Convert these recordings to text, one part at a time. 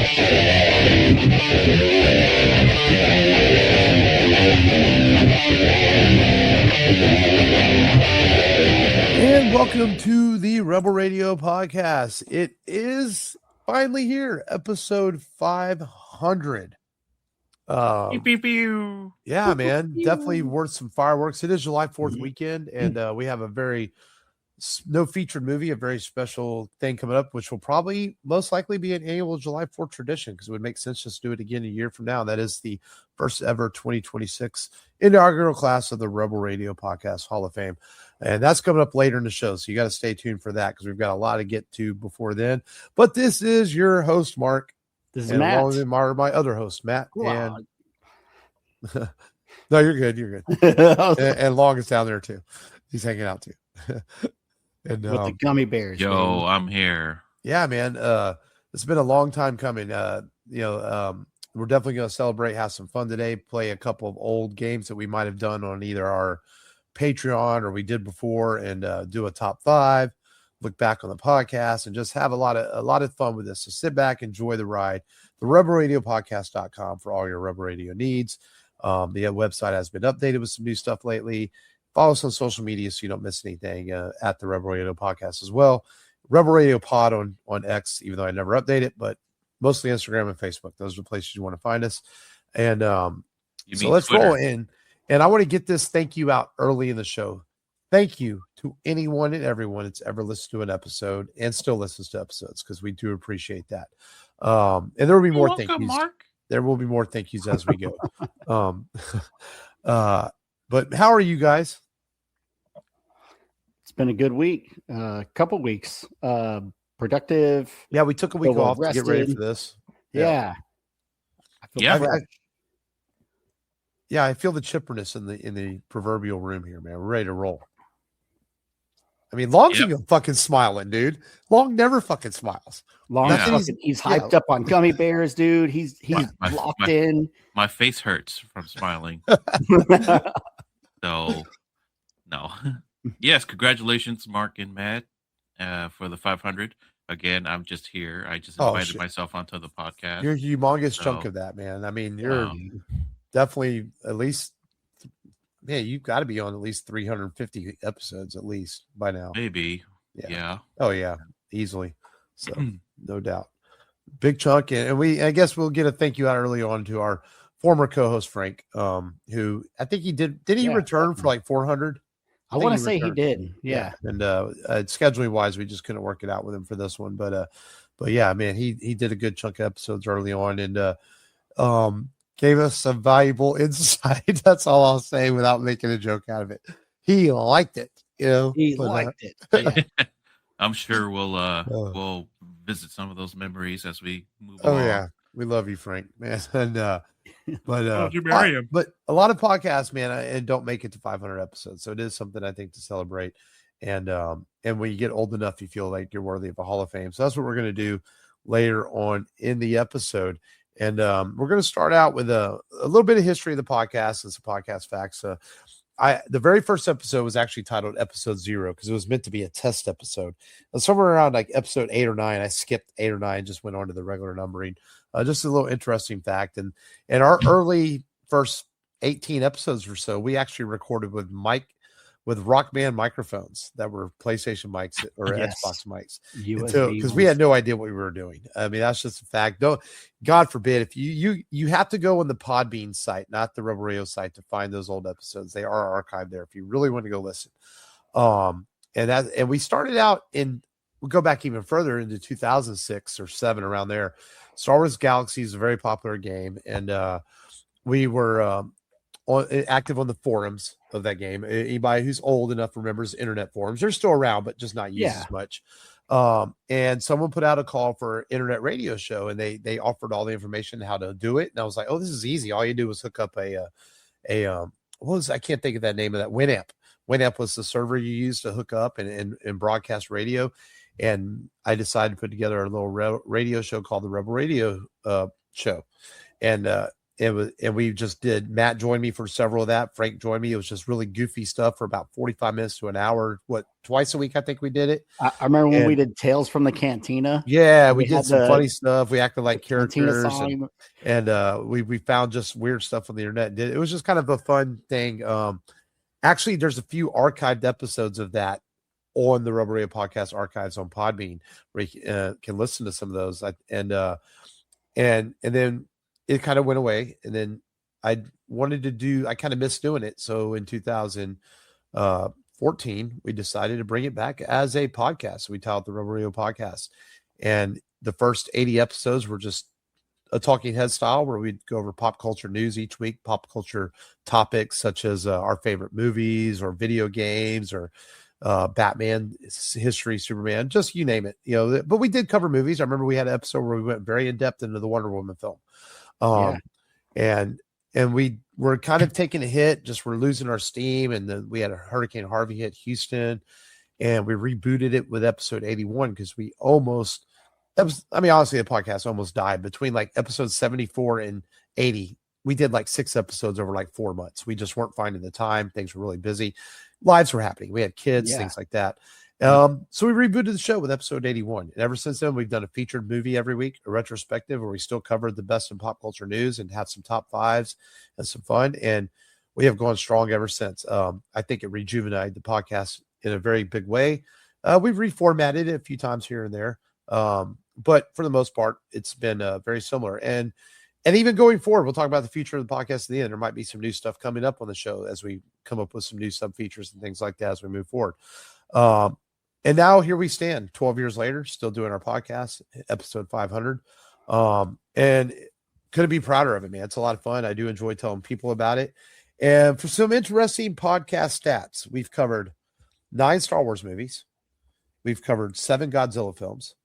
And welcome to the Rebel Radio Podcast. It is finally here, episode 500. Pew, pew. Yeah, man, definitely worth some fireworks. It is July 4th weekend, and we have a no featured movie, a very special thing coming up, which will probably most likely be an annual July 4th tradition, because it would make sense just to do it again a year from now. That is the first ever 2026 inaugural class of the Rebel Radio Podcast Hall of Fame. And that's coming up later in the show. So you got to stay tuned for that, because we've got a lot to get to before then. But this is your host, Mark. This is Matt. Along with my other host, Matt. Wow. And no, you're good. You're good. and Long is down there too. He's hanging out too. And with the gummy bears. Yo, man. I'm here. Yeah, man. It's been a long time coming. We're definitely going to celebrate, have some fun today, play a couple of old games that we might have done on either our Patreon or we did before, and do a top 5, look back on the podcast, and just have a lot of fun with this. So sit back, enjoy the ride. The rebelradiopodcast.com for all your Rebel Radio needs. The website has been updated with some new stuff lately. Follow us on social media so you don't miss anything at the Rebel Radio Podcast as well. Rebel Radio Pod on X, even though I never update it, but mostly Instagram and Facebook. Those are the places you want to find us. And so let's Twitter. roll in. And I want to get this thank you out early in the show. Thank you to anyone and everyone that's ever listened to an episode and still listens to episodes, because we do appreciate that. And there will be more thank yous. Mark. There will be more thank yous as we go. But how are you guys? It's been a good week, couple weeks, productive. Yeah, we took a week off to get ready for this. Yeah. I feel the chipperness in the proverbial room here, man. We're ready to roll. I mean, Long's even fucking smiling, dude. Long never fucking smiles. He's hyped up on gummy bears, dude. He's locked in. My face hurts from smiling. So, no. Yes, congratulations, Mark and Matt, for the 500. Again, I'm just here. I just invited myself onto the podcast. You're a humongous chunk of that, man. I mean, you're definitely at least, you've got to be on at least 350 episodes at least by now. Maybe. Yeah. Oh, yeah. Easily. So, no doubt. Big chunk. And I guess we'll get a thank you out early on to our former co-host, Frank, who I think he did he return for like 400? I want to say he did. Yeah. And scheduling wise, we just couldn't work it out with him for this one. But yeah, man, he did a good chunk of episodes early on, and gave us some valuable insight. That's all I'll say without making a joke out of it. He liked it, He liked it. Yeah. I'm sure we'll visit some of those memories as we move along. Oh yeah, we love you, Frank, man. And you marry him? But a lot of podcasts, man, and don't make it to 500 episodes. So it is something I think to celebrate. And when you get old enough, you feel like you're worthy of a Hall of Fame. So that's what we're going to do later on in the episode. And we're going to start out with a little bit of history of the podcast and some podcast facts. The very first episode was actually titled Episode 0 because it was meant to be a test episode. And somewhere around like episode 8 or 9, I skipped 8 or 9, just went on to the regular numbering. Just a little interesting fact. And our early first 18 episodes or so, we actually recorded with Rockman microphones that were PlayStation mics or Xbox mics, because we had no idea what we were doing. I mean, that's just a fact. God forbid if you have to go on the Podbean site, not the Rebel Radio site, to find those old episodes. They are archived there if you really want to go listen. And we started out we'll go back even further into 2006 or 7, around there. Star Wars Galaxy is a very popular game, and we were active on the forums of that game. Anybody who's old enough remembers internet forums. They're still around, but just not used as much. And someone put out a call for an internet radio show, and they offered all the information how to do it. And I was like, oh, this is easy. All you do was hook up I can't think of that name of that, Winamp. Winamp was the server you used to hook up and broadcast radio. And I decided to put together a little radio show called the Rebel Radio Show. And and we just did. Matt joined me for several of that. Frank joined me. It was just really goofy stuff for about 45 minutes to an hour. Twice a week? I think we did it. I remember when we did Tales from the Cantina. Yeah, we did some funny stuff. We acted like characters, and we found just weird stuff on the internet. It was just kind of a fun thing. Actually, there's a few archived episodes of that on the Rubber Radio Podcast archives on Podbean, where you can listen to some of those. And then it kind of went away, and then I kind of missed doing it. So in 2014, we decided to bring it back as a podcast. We titled the Rubber Radio Podcast, and the first 80 episodes were just a talking head style, where we'd go over pop culture news each week, pop culture topics such as our favorite movies or video games or Batman history, Superman, just you name it, but we did cover movies. I remember we had an episode where we went very in depth into the Wonder Woman film. And we were kind of taking a hit, just we're losing our steam. And then we had a Hurricane Harvey hit Houston, and we rebooted it with episode 81 because honestly, the podcast almost died between like episode 74 and 80. We did like 6 episodes over like 4 months. We just weren't finding the time. Things were really busy. Lives were happening. We had kids, things like that. So we rebooted the show with episode 81. And ever since then, we've done a featured movie every week, a retrospective where we still covered the best in pop culture news and had some top 5s and some fun. And we have gone strong ever since. I think it rejuvenated the podcast in a very big way. We've reformatted it a few times here and there. But for the most part, it's been very similar. And even going forward, we'll talk about the future of the podcast at the end. There might be some new stuff coming up on the show as we come up with some new sub features and things like that as we move forward. And now here we stand 12 years later, still doing our podcast, episode 500. And couldn't be prouder of it, man. It's a lot of fun. I do enjoy telling people about it. And for some interesting podcast stats, we've covered 9 Star Wars movies. We've covered 7 Godzilla films.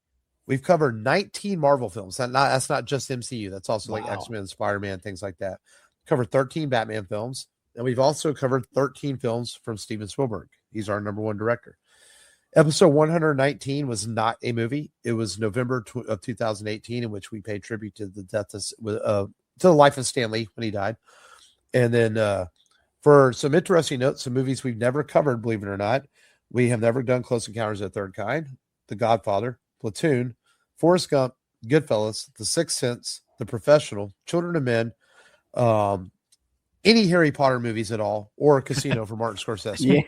We've covered 19 Marvel films. That's not just MCU. That's also like X-Men, Spider-Man, things like that. Covered 13 Batman films. And we've also covered 13 films from Steven Spielberg. He's our number 1 director. Episode 119 was not a movie. It was November of 2018, in which we paid tribute to the death to the life of Stan Lee when he died. And then for some interesting notes, some movies we've never covered, believe it or not, we have never done Close Encounters of the Third Kind, The Godfather, Platoon, Forrest Gump, Goodfellas, The Sixth Sense, The Professional, Children of Men, any Harry Potter movies at all, or Casino for Martin Scorsese.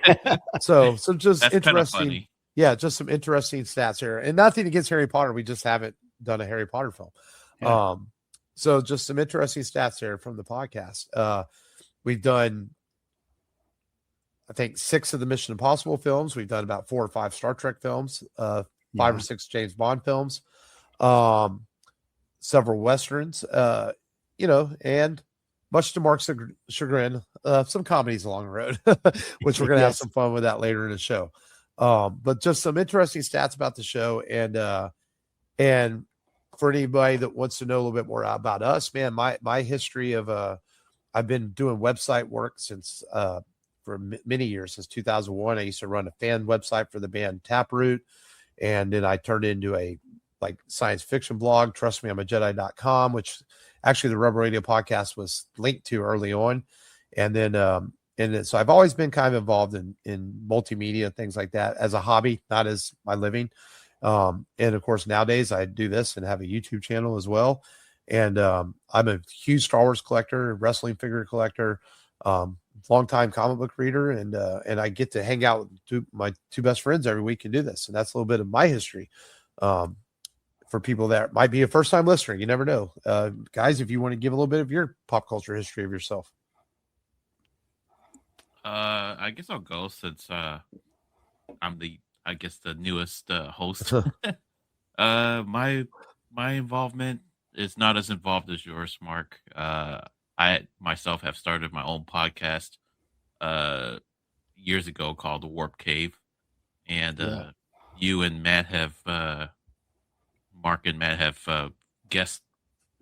So just that's interesting. Yeah, just some interesting stats here. And nothing against Harry Potter. We just haven't done a Harry Potter film. Yeah. So just some interesting stats here from the podcast. We've done, I think, 6 of the Mission Impossible films. We've done about 4 or 5 Star Trek films, 5 or 6 James Bond films, several Westerns, and much to Mark's chagrin, some comedies along the road, which we're going to have some fun with that later in the show. But just some interesting stats about the show. And for anybody that wants to know a little bit more about us, man, my history of, I've been doing website work since, for many years, since 2001. I used to run a fan website for the band Taproot. And then I turned into a science fiction blog, trustmeI'mAJedi.com, which actually the Rubber Radio Podcast was linked to early on. And then, so I've always been kind of involved in multimedia, things like that as a hobby, not as my living. And of course, nowadays I do this and have a YouTube channel as well. And I'm a huge Star Wars collector, wrestling figure collector, longtime comic book reader. And I get to hang out with my 2 best friends every week and do this. And that's a little bit of my history. For people that might be a first-time listener, you never know. Guys, if you want to give a little bit of your pop culture history of yourself. I guess I'll go since I'm the newest host. My involvement is not as involved as yours, Mark. I myself have started my own podcast years ago called The Warp Cave, and you and Matt have Mark and Matt have guest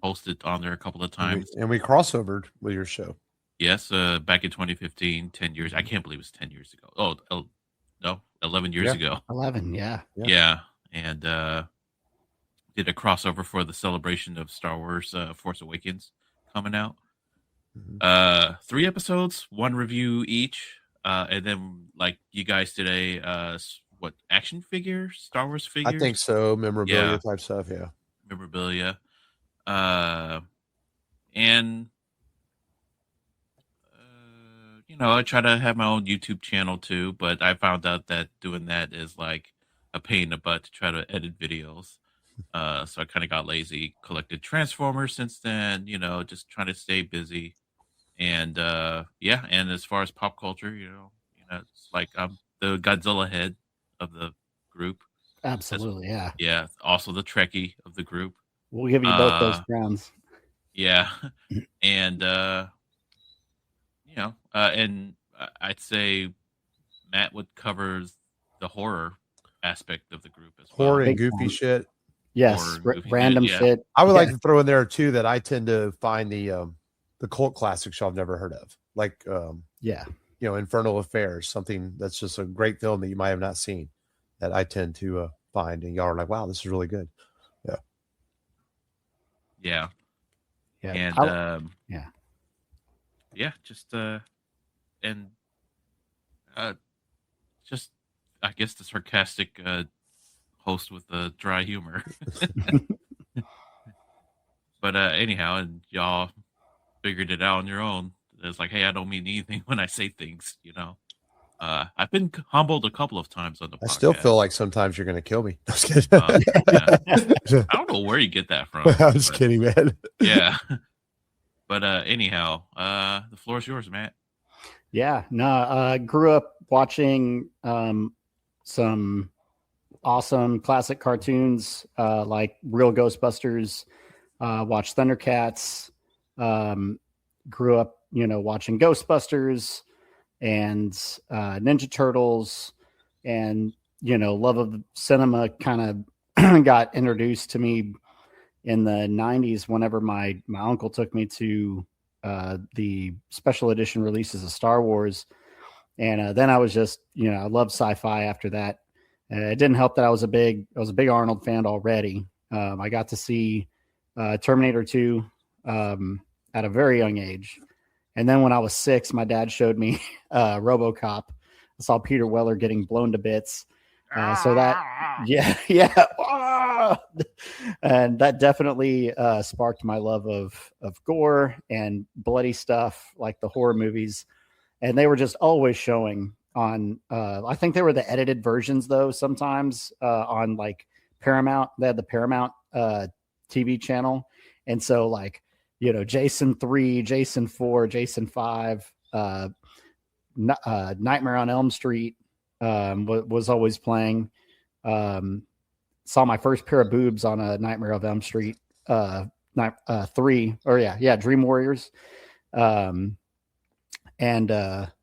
hosted on there a couple of times, and we crossovered with your show. Yes, back in 2015, 10 years. I can't believe it was 10 years ago. Oh, no, 11 years ago. 11, yeah. And did a crossover for the celebration of Star Wars Force Awakens coming out. Mhm. 3 episodes, 1 review each. And then like you guys did what action figures, Star Wars I figures? think so. Memorabilia Yeah, type stuff. Yeah. memorabilia. Uh, and I try to have my own YouTube channel too, but I found out that doing that is like a pain in the butt to try to edit videos. So I kind of got lazy, collected Transformers since then, just trying to stay busy. And yeah, and as far as pop culture, it's like I'm the Godzilla head of the group. As Absolutely, yeah. Yeah, also the Trekkie of the group. We'll give you both those Uh crowns. yeah. And I'd say Matt would cover the horror aspect of the group as Horror well. and Big goofy time. shit. Yes, Horror, goofy shit, random yeah. shit. I would like Yeah. to throw in there too that I tend to find the cult classics y'all have never heard of, like Yeah. Infernal Affairs, something that's just a great film that you might have not seen, that I tend to find, and y'all are like, wow, this is really good. Yeah. Yeah. Yeah. And Yeah. yeah, just and just I guess the sarcastic host with the dry humor. But anyhow, and y'all figured it out on your own. It's like, hey, I don't mean anything when I say things. I've been humbled a couple of times on the I still feel podcast. like sometimes you're going to kill me. I'm just kidding. Yeah. I don't know where you get that from. I'm just but kidding, man. Yeah. But anyhow, the floor is yours, Matt. Yeah. No, grew up watching some awesome classic cartoons like Real Ghostbusters, watched Thundercats, grew up, watching Ghostbusters and Ninja Turtles, and, love of cinema kind of got introduced to me in the 90s whenever my uncle took me to the special edition releases of Star Wars. And then I was just, I loved sci-fi after that. It didn't help that I was a big Arnold fan already. I got to see Terminator 2 at a very young age. And then when I was 6, my dad showed me RoboCop. I saw Peter Weller getting blown to bits. So that, yeah. And that definitely sparked my love of gore and bloody stuff, like the horror movies. And they were just always showing on, I think they were the edited versions though, sometimes on like Paramount. They had the Paramount TV channel. And so like, Jason 3, Jason 4, Jason 5, Nightmare on Elm Street was always playing. Saw my first pair of boobs on a Nightmare of Elm Street 3, or yeah, Dream Warriors.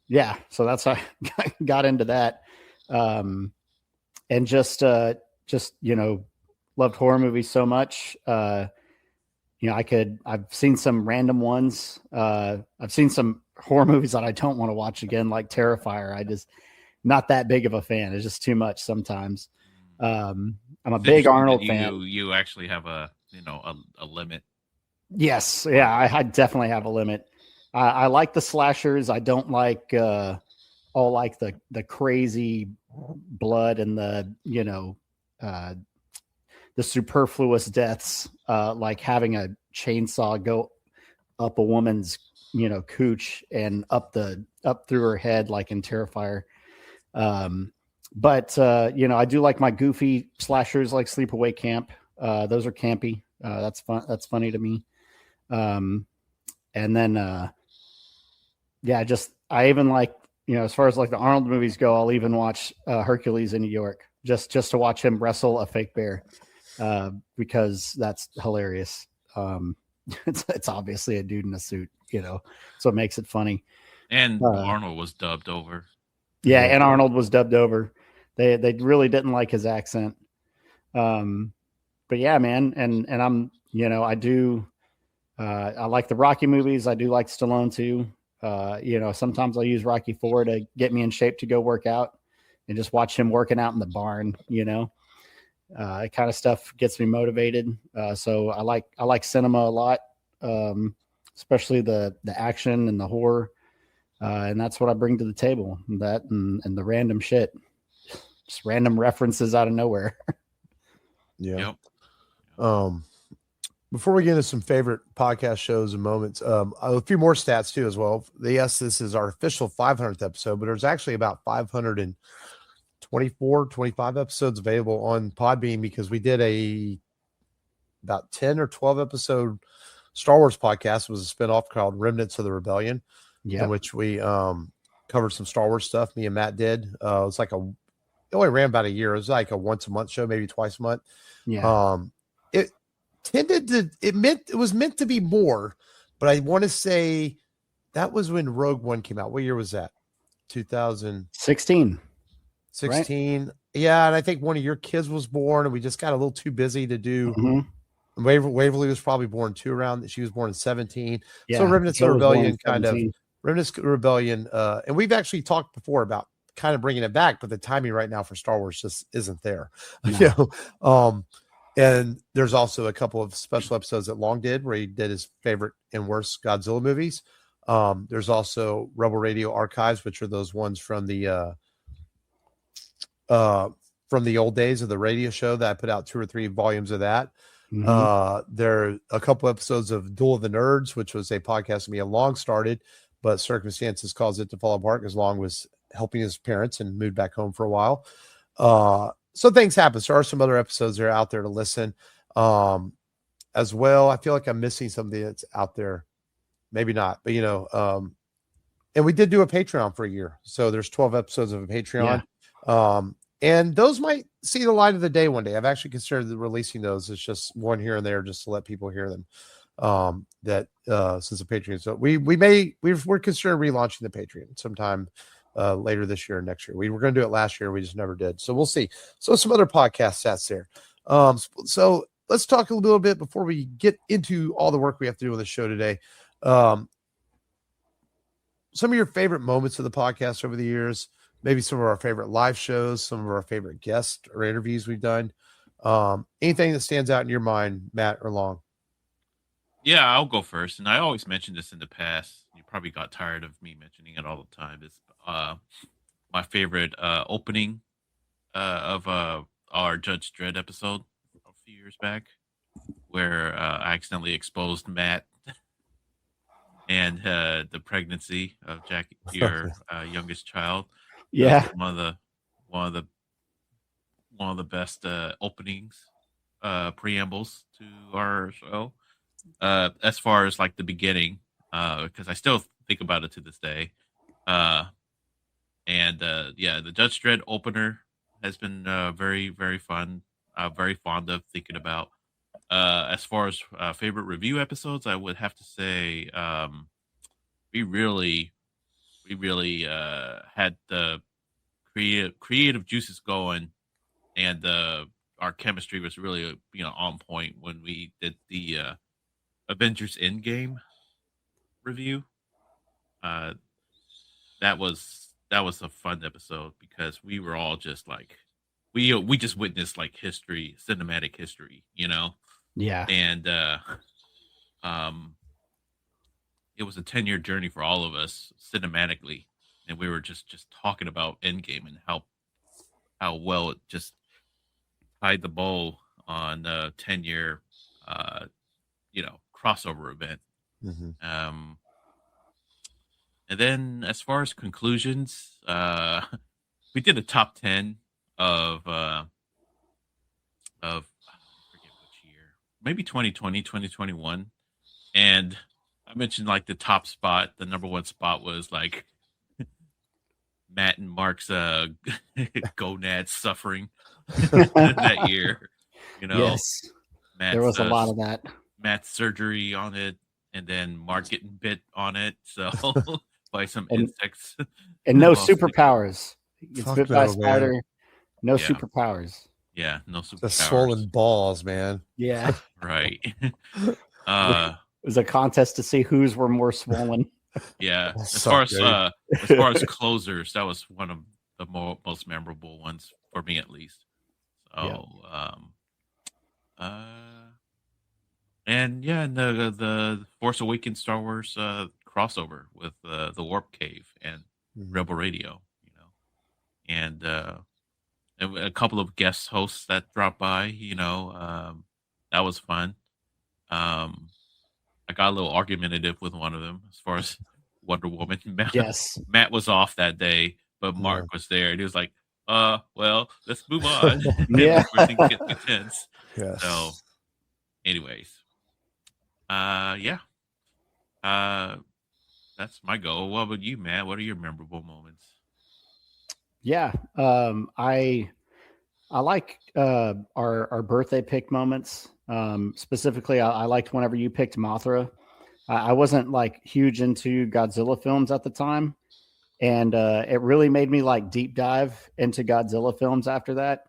Yeah, so that's how I got into that. And just loved horror movies so much. I've seen some random ones. I've seen some horror movies that I don't want to watch again, like Terrifier. I just not that big of a fan. It's just too much sometimes. I'm a big Arnold fan. You actually have a limit. Yes, yeah, I definitely have a limit. I like the slashers. I don't like all like the crazy blood and the superfluous deaths, like having a chainsaw go up a woman's, cooch and up through her head, like in Terrifier. But I do like my goofy slashers like Sleepaway Camp. Those are campy. That's fun. That's funny to me. And then, I even like, as far as like the Arnold movies go, I'll even watch Hercules in New York just to watch him wrestle a fake bear. Because that's hilarious. It's obviously a dude in a suit, so it makes it funny. And Arnold was dubbed over. Yeah, and Arnold was dubbed over. They really didn't like his accent. But yeah, man, and I'm, I do. I like the Rocky movies. I do like Stallone too. Sometimes I'll use Rocky 4 to get me in shape to go work out and just watch him working out in the barn. It kind of stuff gets me motivated. So I like cinema a lot. especially the action and the horror. And that's what I bring to the table. That and the random shit, just random references out of nowhere. Yeah. Yep. Before we get into some favorite podcast shows and moments, a few more stats too as well. Yes, this is our official 500th episode, but there's actually about 524, 25 episodes available on Podbean because we did about 10 or 12 episode Star Wars podcast. It was a spinoff called Remnants of the Rebellion, in which we covered some Star Wars stuff. Me and Matt did. It was like it only ran about a year. It was like a once a month show, maybe twice a month. Yeah. It was meant to be more, but I want to say that was when Rogue One came out. What year was that? 2016. 16. Right? Yeah, and I think one of your kids was born, and we just got a little too busy to do. Mm-hmm. Waverly was probably born too around. She was born in 17. Yeah, so Remnants of Rebellion Remnants of Rebellion. And we've actually talked before about kind of bringing it back, but the timing right now for Star Wars just isn't there. No. And there's also a couple of special episodes that Long did where he did his favorite and worst Godzilla movies. There's also Rebel Radio Archives, which are those ones from the old days of the radio show that I put out 2 or 3 volumes of that. Mm-hmm. There are a couple episodes of Duel of the Nerds, which was a podcast that me and Long started, but circumstances caused it to fall apart because Long was helping his parents and moved back home for a while. So things happen. So there are some other episodes that are out there to listen as well. I feel like I'm missing something that's out there. Maybe not, but and we did do a Patreon for a year. So there's 12 episodes of a Patreon. Yeah. And those might see the light of the day one day. I've actually considered releasing those. It's just one here and there just to let people hear them. Since the Patreon. So we're considering relaunching the Patreon sometime later this year or next year. We were going to do it last year. We just never did. So we'll see. So some other podcast stats there. So let's talk a little bit before we get into all the work we have to do on the show today. Some of your favorite moments of the podcast over the years, maybe some of our favorite live shows, some of our favorite guests or interviews we've done. Anything that stands out in your mind, Matt or Long? Yeah, I'll go first. And I always mentioned this in the past. You probably got tired of me mentioning it all the time. It's my favorite opening of our Judge Dredd episode a few years back, where I accidentally exposed Matt and the pregnancy of Jackie, your youngest child. Yeah, one of the best openings, preambles to our show. As far as like the beginning, because I still think about it to this day. The Judge Dredd opener has been very, very fun. Very fond of thinking about. As far as favorite review episodes, I would have to say we really had the creative juices going, and our chemistry was really on point when we did the Avengers Endgame review. That was a fun episode because we were all just like we just witnessed like history, cinematic history, Yeah. And it was a 10-year journey for all of us cinematically, and we were just talking about Endgame and how well it just tied the bow on a 10-year crossover event. Mm-hmm. And then as far as conclusions, we did a top 10 of I forget which year, maybe 2020, 2021. And I mentioned like the top spot, the number one spot was like Matt and Mark's gonads suffering that year. Yes, there was a lot of that. Matt's surgery on it, and then Mark getting bit on it. So by some insects. And no superpowers. It's bit by a spider. No superpowers. Yeah, no superpowers. The swollen balls, man. Yeah. Right. It was a contest to see whose were more swollen. Yeah. As far as closers, that was one of the most memorable ones for me, at least. So, And yeah, and the Force Awakens Star Wars crossover with the Warp Cave and Mhm. Rebel Radio, and a couple of guest hosts that dropped by. That was fun. Um, I got a little argumentative with one of them as far as Wonder Woman. Yes. Matt was off that day, but Yeah. Mark was there, and he was like, well, let's move on." And Yeah. that's where things get too tense. Yes. So, anyways, yeah, that's my goal. What about you, Matt? What are your memorable moments? Yeah. I like our birthday pick moments. Specifically, I liked whenever you picked Mothra. I wasn't like huge into Godzilla films at the time, and it really made me like deep dive into Godzilla films after that.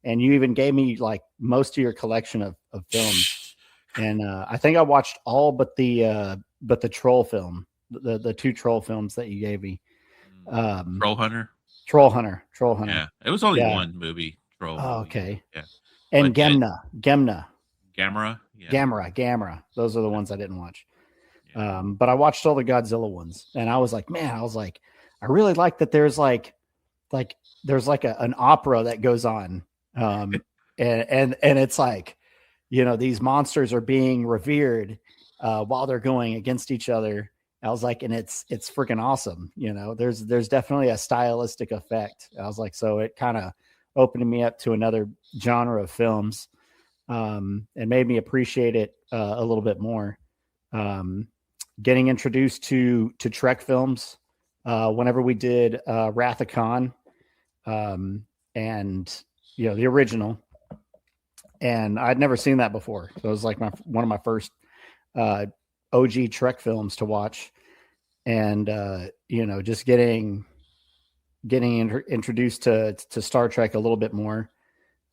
And you even gave me like most of your collection of films, and I think I watched all but the troll film, the two troll films that you gave me. Troll Hunter. Troll Hunter. Yeah, it was only Yeah. one movie. Troll. Oh, movie. okay. Yeah. And But yeah, Gemna. Gamera. Yeah. Gamera. Those are the ones I didn't watch. But I watched all the Godzilla ones, and I was like, I really like that. There's like there's like an opera that goes on, and it's like, these monsters are being revered while they're going against each other. I was like, and it's freaking awesome. There's definitely a stylistic effect. I was like, so it kind of opened me up to another genre of films, and made me appreciate it a little bit more. Getting introduced to Trek films whenever we did Wrath of Khan, and the original, and I'd never seen that before, so it was like one of my first OG Trek films to watch, and just getting introduced to Star Trek a little bit more,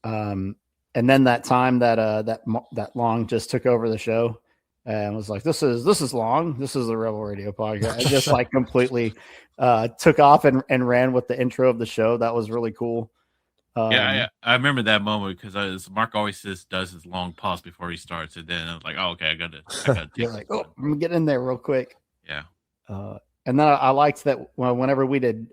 and then that time that Long just took over the show and was like, this is Long, this is the Rebel Radio podcast. I just like completely took off and ran with the intro of the show. That was really cool. Yeah, I remember that moment because Mark always does his long pause before he starts, and then I was like, "Oh, okay, I got to." You're like, "Oh, I'm gonna get in there real quick." Yeah. And then I liked that whenever we did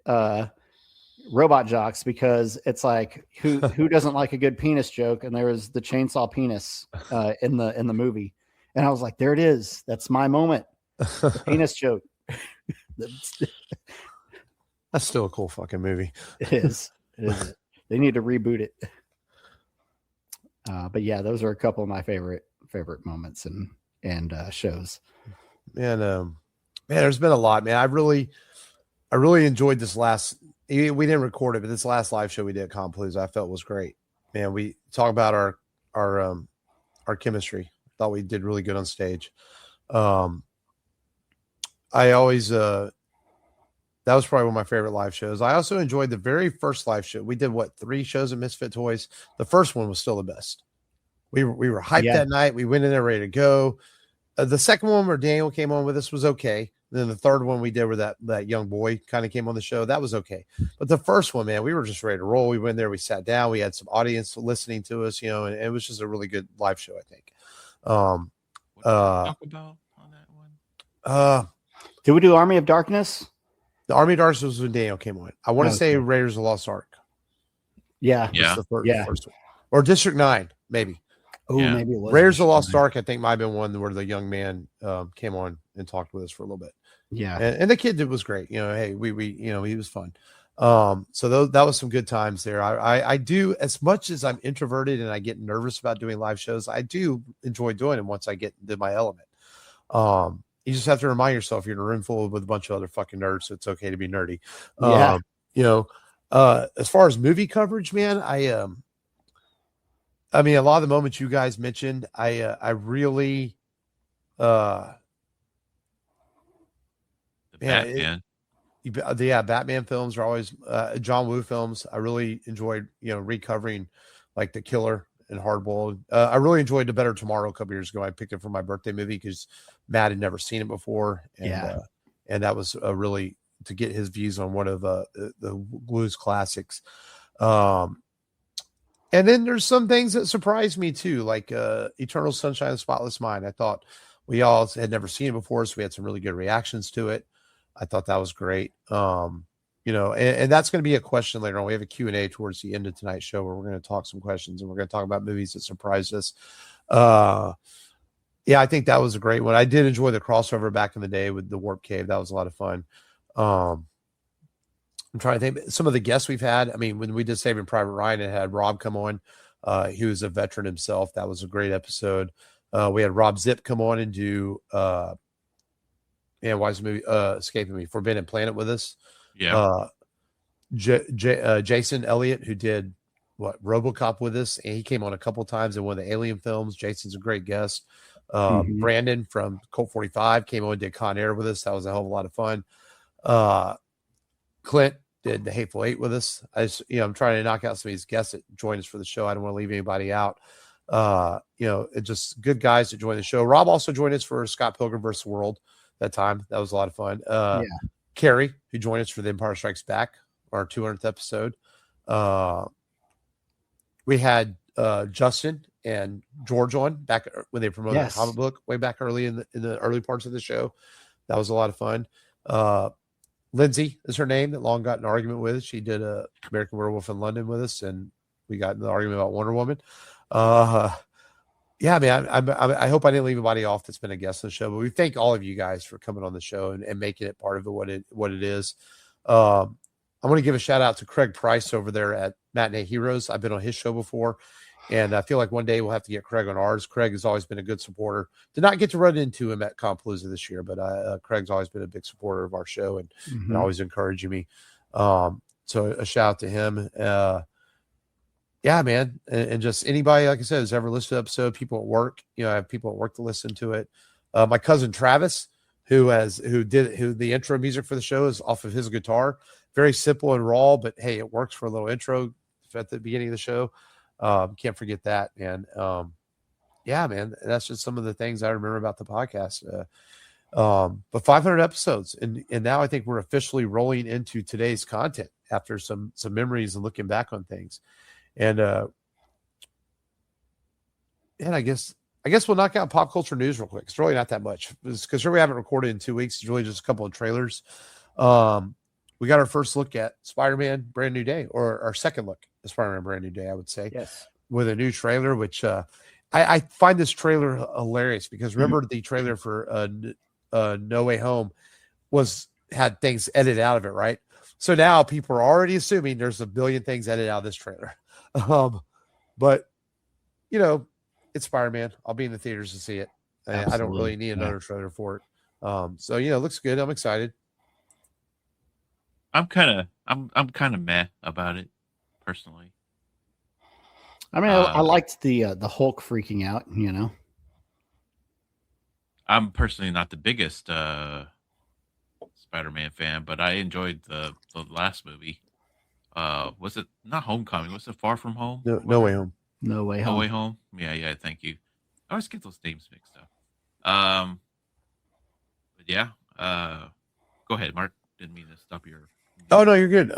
Robot Jocks, because it's like who doesn't like a good penis joke? And there was the chainsaw penis in the movie, and I was like, "There it is. That's my moment. The penis joke." That's still a cool fucking movie. It is. They need to reboot it. But yeah, those are a couple of my favorite moments and shows. Man, there's been a lot, man. I really enjoyed this last. We didn't record it, but this last live show we did at Compalooza, I felt was great. Man, we talk about our chemistry. Thought we did really good on stage. I always that was probably one of my favorite live shows. I also enjoyed the very first live show. We did 3 shows at Misfit Toys. The first one was still the best. We were hyped that night. We went in there ready to go. The second one where Daniel came on with us was okay. Then the third one we did where that young boy kind of came on the show. That was okay. But the first one, man, we were just ready to roll. We went there, we sat down, we had some audience listening to us, and it was just a really good live show, I think. What did we talk about on that one? Did we do Army of Darkness? The Army of Darkness was when Daniel came on. I want to say Raiders of the Lost Ark. Yeah. Yeah. The first one. Or District 9, maybe. Oh, maybe it was Raiders of the Lost Ark, I think, might have been one where the young man came on and talked with us for a little bit. Yeah. And the kid was great. Hey, we he was fun. So that was some good times there. I do, as much as I'm introverted and I get nervous about doing live shows, I do enjoy doing them once I get into my element. You just have to remind yourself you're in a room full with a bunch of other fucking nerds, so it's okay to be nerdy. As far as movie coverage, man, I mean, a lot of the moments you guys mentioned, I really, Batman. Batman films are always John Woo films. I really enjoyed, recovering like The Killer and Hardboiled. I really enjoyed The Better Tomorrow a couple years ago. I picked it for my birthday movie because Matt had never seen it before, and that was really to get his views on one of the Woo's classics. And And then there's some things that surprised me too, like Eternal Sunshine of the Spotless Mind. I thought we all had never seen it before, so we had some really good reactions to it. I thought that was great. And that's going to be a question later on. We have a Q&A towards the end of tonight's show where we're going to talk some questions and we're going to talk about movies that surprised us. Yeah, I think that was a great one. I did enjoy the crossover back in the day with the Warp Cave. That was a lot of fun. I'm trying to think some of the guests we've had. I mean, when we did Saving Private Ryan, it had Rob come on. He was a veteran himself. That was a great episode. We had Rob Zip come on and do why is the movie escaping me? Forbidden Planet with us. Yeah. Jason Elliott, who did RoboCop with us, and he came on a couple of times in one of the Alien films. Jason's a great guest. Brandon from Colt 45 came on and did Con Air with us. That was a hell of a lot of fun. Clint did The Hateful Eight with us. I'm trying to knock out some of these guests that joined us for the show. I don't want to leave anybody out. It's just good guys that joined the show. Rob also joined us for Scott Pilgrim vs. the World that time. That was a lot of fun. Carrie, who joined us for The Empire Strikes Back, our 200th episode. We had Justin and George on back when they promoted the comic book way back early in the early parts of the show. That was a lot of fun. Lindsay is her name that Long got in an argument with. She did American Werewolf in London with us, and we got in the argument about Wonder Woman. Yeah, man, I hope I didn't leave anybody off that's been a guest on the show, but we thank all of you guys for coming on the show and making it part of it what it is. I want to give a shout out to Craig Price over there at Matinee Heroes. I've been on his show before, and I feel like one day we'll have to get Craig on ours. Craig has always been a good supporter. Did not get to run into him at Compalooza this year, but Craig's always been a big supporter of our show and always encouraging me. So a shout out to him. Yeah, man. And just anybody, like I said, who's ever listened to the episode, people at work, I have people at work to listen to it. My cousin Travis, who the intro music for the show is off of his guitar. Very simple and raw, but hey, it works for a little intro at the beginning of the show. Can't forget that, man. Yeah, man. That's just some of the things I remember about the podcast. But 500 episodes, and now I think we're officially rolling into today's content after some memories and looking back on things. And I guess we'll knock out pop culture news real quick. It's really not that much because we haven't recorded in 2 weeks. It's really just a couple of trailers. We got our first look at Spider-Man Brand New Day, or our second look at Spider-Man Brand New Day, I would say. Yes. With a new trailer, which I find this trailer hilarious because remember the trailer for No Way Home had things edited out of it, right? So now people are already assuming there's a billion things edited out of this trailer. But it's Spider-Man. I'll be in the theaters to see it. Absolutely. I don't really need another trailer for it. So it looks good. I'm excited. I'm kind of meh about it personally. I mean, I liked the Hulk freaking out. I'm personally not the biggest Spider-Man fan, but I enjoyed the last movie. Was it not Homecoming? Was it Far From Home? No Way Home. No Way Home. No Way Home. Yeah. Thank you. I always get those names mixed up. But yeah. Go ahead, Mark. Didn't mean to stop your. Oh no, you're good.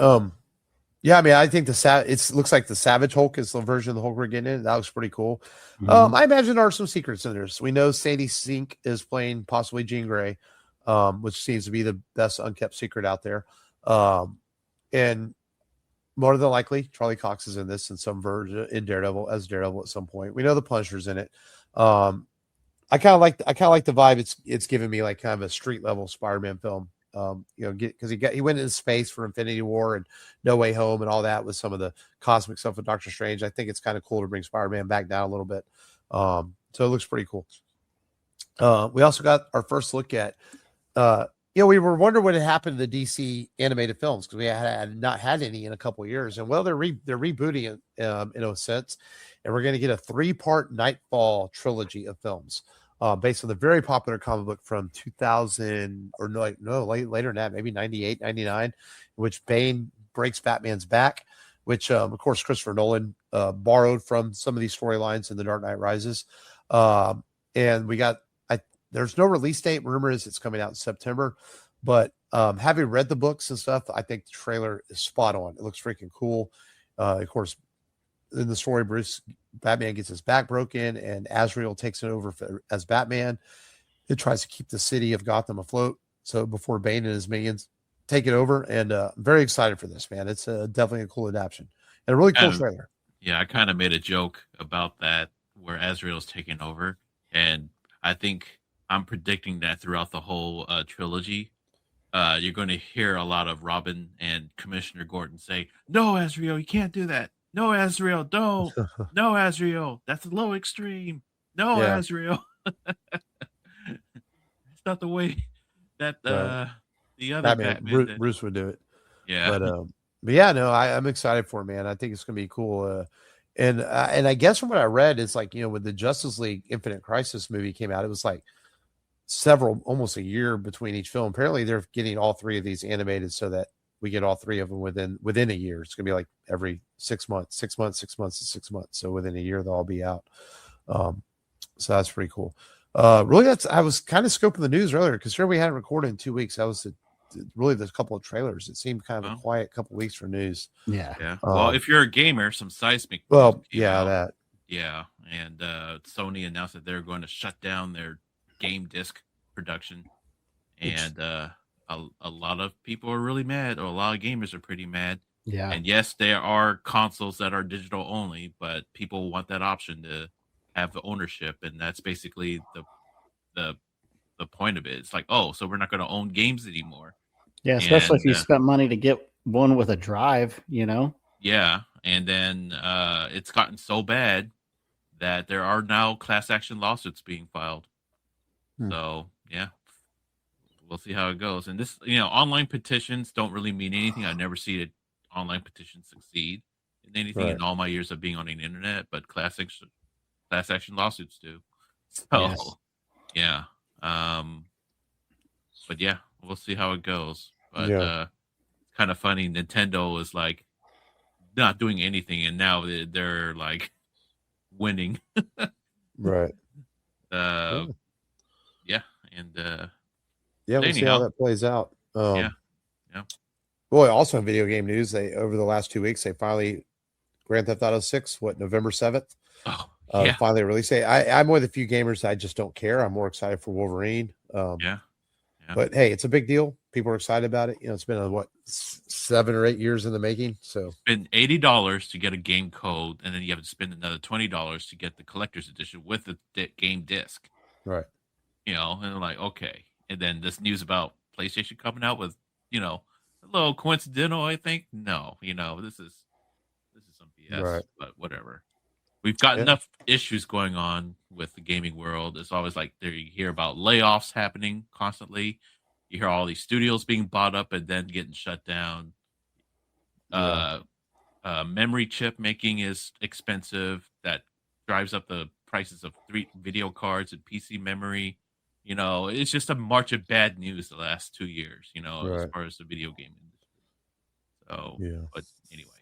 Yeah, I mean, I think it looks like the Savage Hulk is the version of the Hulk we're getting in. That looks pretty cool. I imagine there are some secrets in there. So we know Sadie Sink is playing possibly Jean Grey, which seems to be the best unkept secret out there. And more than likely, Charlie Cox is in this in some version in Daredevil as Daredevil at some point. We know the Punisher's in it. I kind of like the vibe it's giving me, like kind of a street level Spider-Man film. Because he went into space for Infinity War and No Way Home and all that with some of the cosmic stuff with Doctor Strange. I think it's kind of cool to bring Spider-Man back down a little bit. So it looks pretty cool. We also got our first look at, we were wondering what had happened to the DC animated films because we had not had any in a couple of years. And well, they're rebooting it in a sense, and we're going to get a 3-part Nightfall trilogy of films. Based on the very popular comic book from 2000 or later than that, maybe 98, 99, in which Bane breaks Batman's back, which, of course, Christopher Nolan borrowed from some of these storylines in The Dark Knight Rises. And we got, there's no release date. Rumor is it's coming out in September, but having read the books and stuff, I think the trailer is spot on. It looks freaking cool. Of course, in the story, Batman gets his back broken, and Azrael takes it over as Batman. It tries to keep the city of Gotham afloat. So before Bane and his minions take it over, and I'm very excited for this, man. It's definitely a cool adaptation and a really cool trailer. Yeah, I kind of made a joke about that where Azrael's taking over, and I think I'm predicting that throughout the whole trilogy, you're going to hear a lot of Robin and Commissioner Gordon say, "No, Azrael, you can't do that. No, Azrael, don't. No, Azrael, that's a low extreme. No, Yeah. Azrael." It's not the way that Right. the other Batman, Batman did. Bruce would do it. Yeah. But yeah, no, I'm excited for it, man. I think it's gonna be cool. And I guess from what I read, it's like, when the Justice League Infinite Crisis movie came out, it was like almost a year between each film. Apparently, they're getting all three of these animated so that we get all three of them within a year. It's gonna be like every 6 months, 6 months, 6 months, and 6 months. So within a year, they'll all be out. So that's pretty cool. Really, I was kind of scoping the news earlier because we hadn't recorded in 2 weeks. That was really the couple of trailers. It seemed kind of a quiet couple of weeks for news. Yeah. Well, if you're a gamer, some seismic. Well, yeah, that. Yeah, and Sony announced that they're going to shut down their game disc production, and a lot of people are really mad, or a lot of gamers are pretty mad. Yeah. And yes, there are consoles that are digital only, but people want that option to have the ownership, and that's basically the point of it. It's like, oh, so we're not going to own games anymore. Yeah, especially if you spent money to get one with a drive, Yeah, and then it's gotten so bad that there are now class action lawsuits being filed. So yeah, we'll see how it goes. And this, online petitions don't really mean anything. I never see an online petition succeed in anything in all my years of being on the internet, but class action lawsuits do. So yeah. But yeah, we'll see how it goes. But it's kind of funny. Nintendo is like not doing anything, and now they're like winning. Right. Yeah, and we'll see how that plays out. Yeah. Boy, also in video game news, they over the last 2 weeks, they finally Grand Theft Auto 6, November 7th. Finally released it. I'm one of the few gamers I just don't care. I'm more excited for Wolverine. But hey, it's a big deal. People are excited about it. It's been 7 or 8 years in the making. So it's been $80 to get a game code, and then you have to spend another $20 to get the collector's edition with the game disc. Right. And they're like, okay. And then this news about PlayStation coming out with, a little coincidental, I think. No, this is some BS, right. But whatever. We've got enough issues going on with the gaming world. It's always like you hear about layoffs happening constantly. You hear all these studios being bought up and then getting shut down. Memory chip making is expensive. That drives up the prices of 3 video cards and PC memory. It's just a march of bad news the last 2 years, as far as the video game industry. So, but anyways.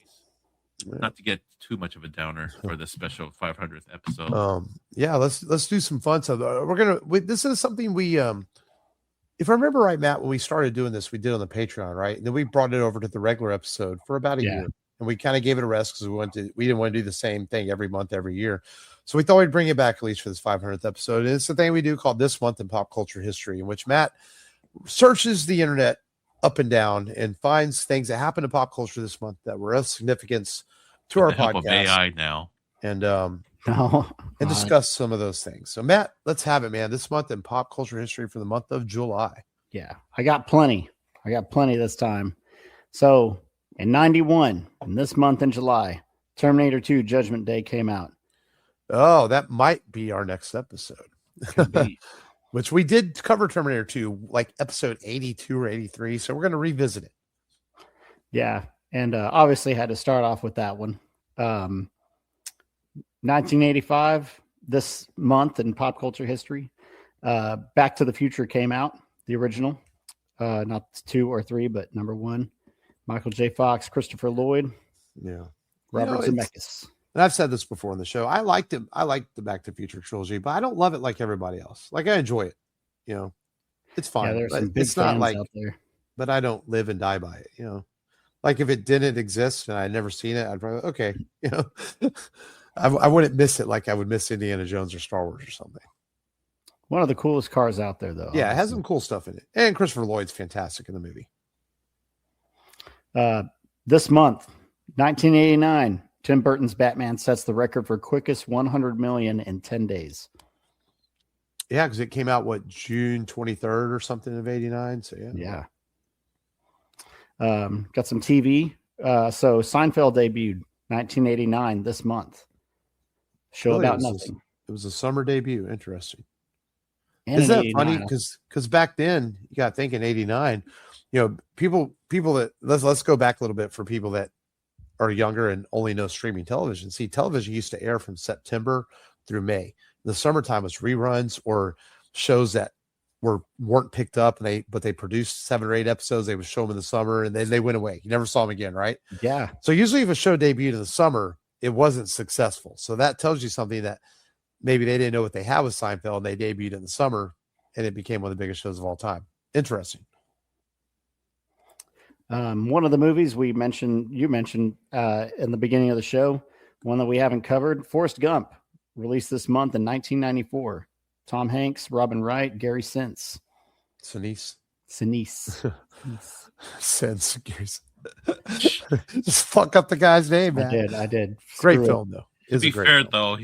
Not to get too much of a downer for the special 500th episode. Let's do some fun stuff. This is something we if I remember right, Matt, when we started doing this, we did on the Patreon, right? And then we brought it over to the regular episode for about a year, and we kind of gave it a rest because we didn't want to do the same thing every month, every year. So we thought we'd bring it back at least for this 500th episode. And it's the thing we do called This Month in Pop Culture History, in which Matt searches the internet up and down and finds things that happened to pop culture this month that were of significance to our podcast. Of AI now. And discuss some of those things. So Matt, let's have it, man. This month in pop culture history for the month of July. Yeah, I got plenty this time. So in 91, in this month in July, Terminator 2 Judgment Day came out. Oh, that might be our next episode. Could be. Which we did cover Terminator 2, like episode 82 or 83. So we're going to revisit it. Yeah. And obviously had to start off with that one. 1985, this month in pop culture history, Back to the Future came out, the original. Not 2 or 3, but number 1. Michael J. Fox, Christopher Lloyd. Yeah. Robert Zemeckis. And I've said this before on the show. I liked it. I liked the Back to the Future trilogy, but I don't love it like everybody else. Like, I enjoy it. It's fine. Yeah, there's some big it's not fans like, out there. but I don't live and die by it. Like if it didn't exist and I'd never seen it, I'd probably okay, you know, I wouldn't miss it like I would miss Indiana Jones or Star Wars or something. One of the coolest cars out there, though. Yeah, it has obviously. some cool stuff in it, and Christopher Lloyd's fantastic in the movie. This month, 1989, Tim Burton's Batman sets the record for quickest 100 million in 10 days. Yeah, because it came out June 23rd or something of '89. So Yeah. Got some TV. So Seinfeld debuted 1989 this month. Show Really, about it was nothing. It was a summer debut. Interesting. And Isn't in that funny? 89, Because back then, you got to think in '89, you know, people that let's go back a little bit for people that are younger and only know streaming television. See, television used to air from September through May. The summertime was reruns or shows that weren't picked up, and they produced 7 or 8 episodes. They would show them in the summer, and then they went away. You never saw them again, right? Yeah. So usually, if a show debuted in the summer, it wasn't successful. So that tells you something that maybe they didn't know what they had with Seinfeld, and they debuted in the summer, and it became one of the biggest shows of all time. Interesting. One of the movies you mentioned in the beginning of the show, one that we haven't covered, Forrest Gump, released this month in 1994. Tom Hanks, Robin Wright, Gary Sinise. Sinise. Sinise. Just fuck up the guy's name, man. I did. Great Screw it. film, though. To be fair, film. though,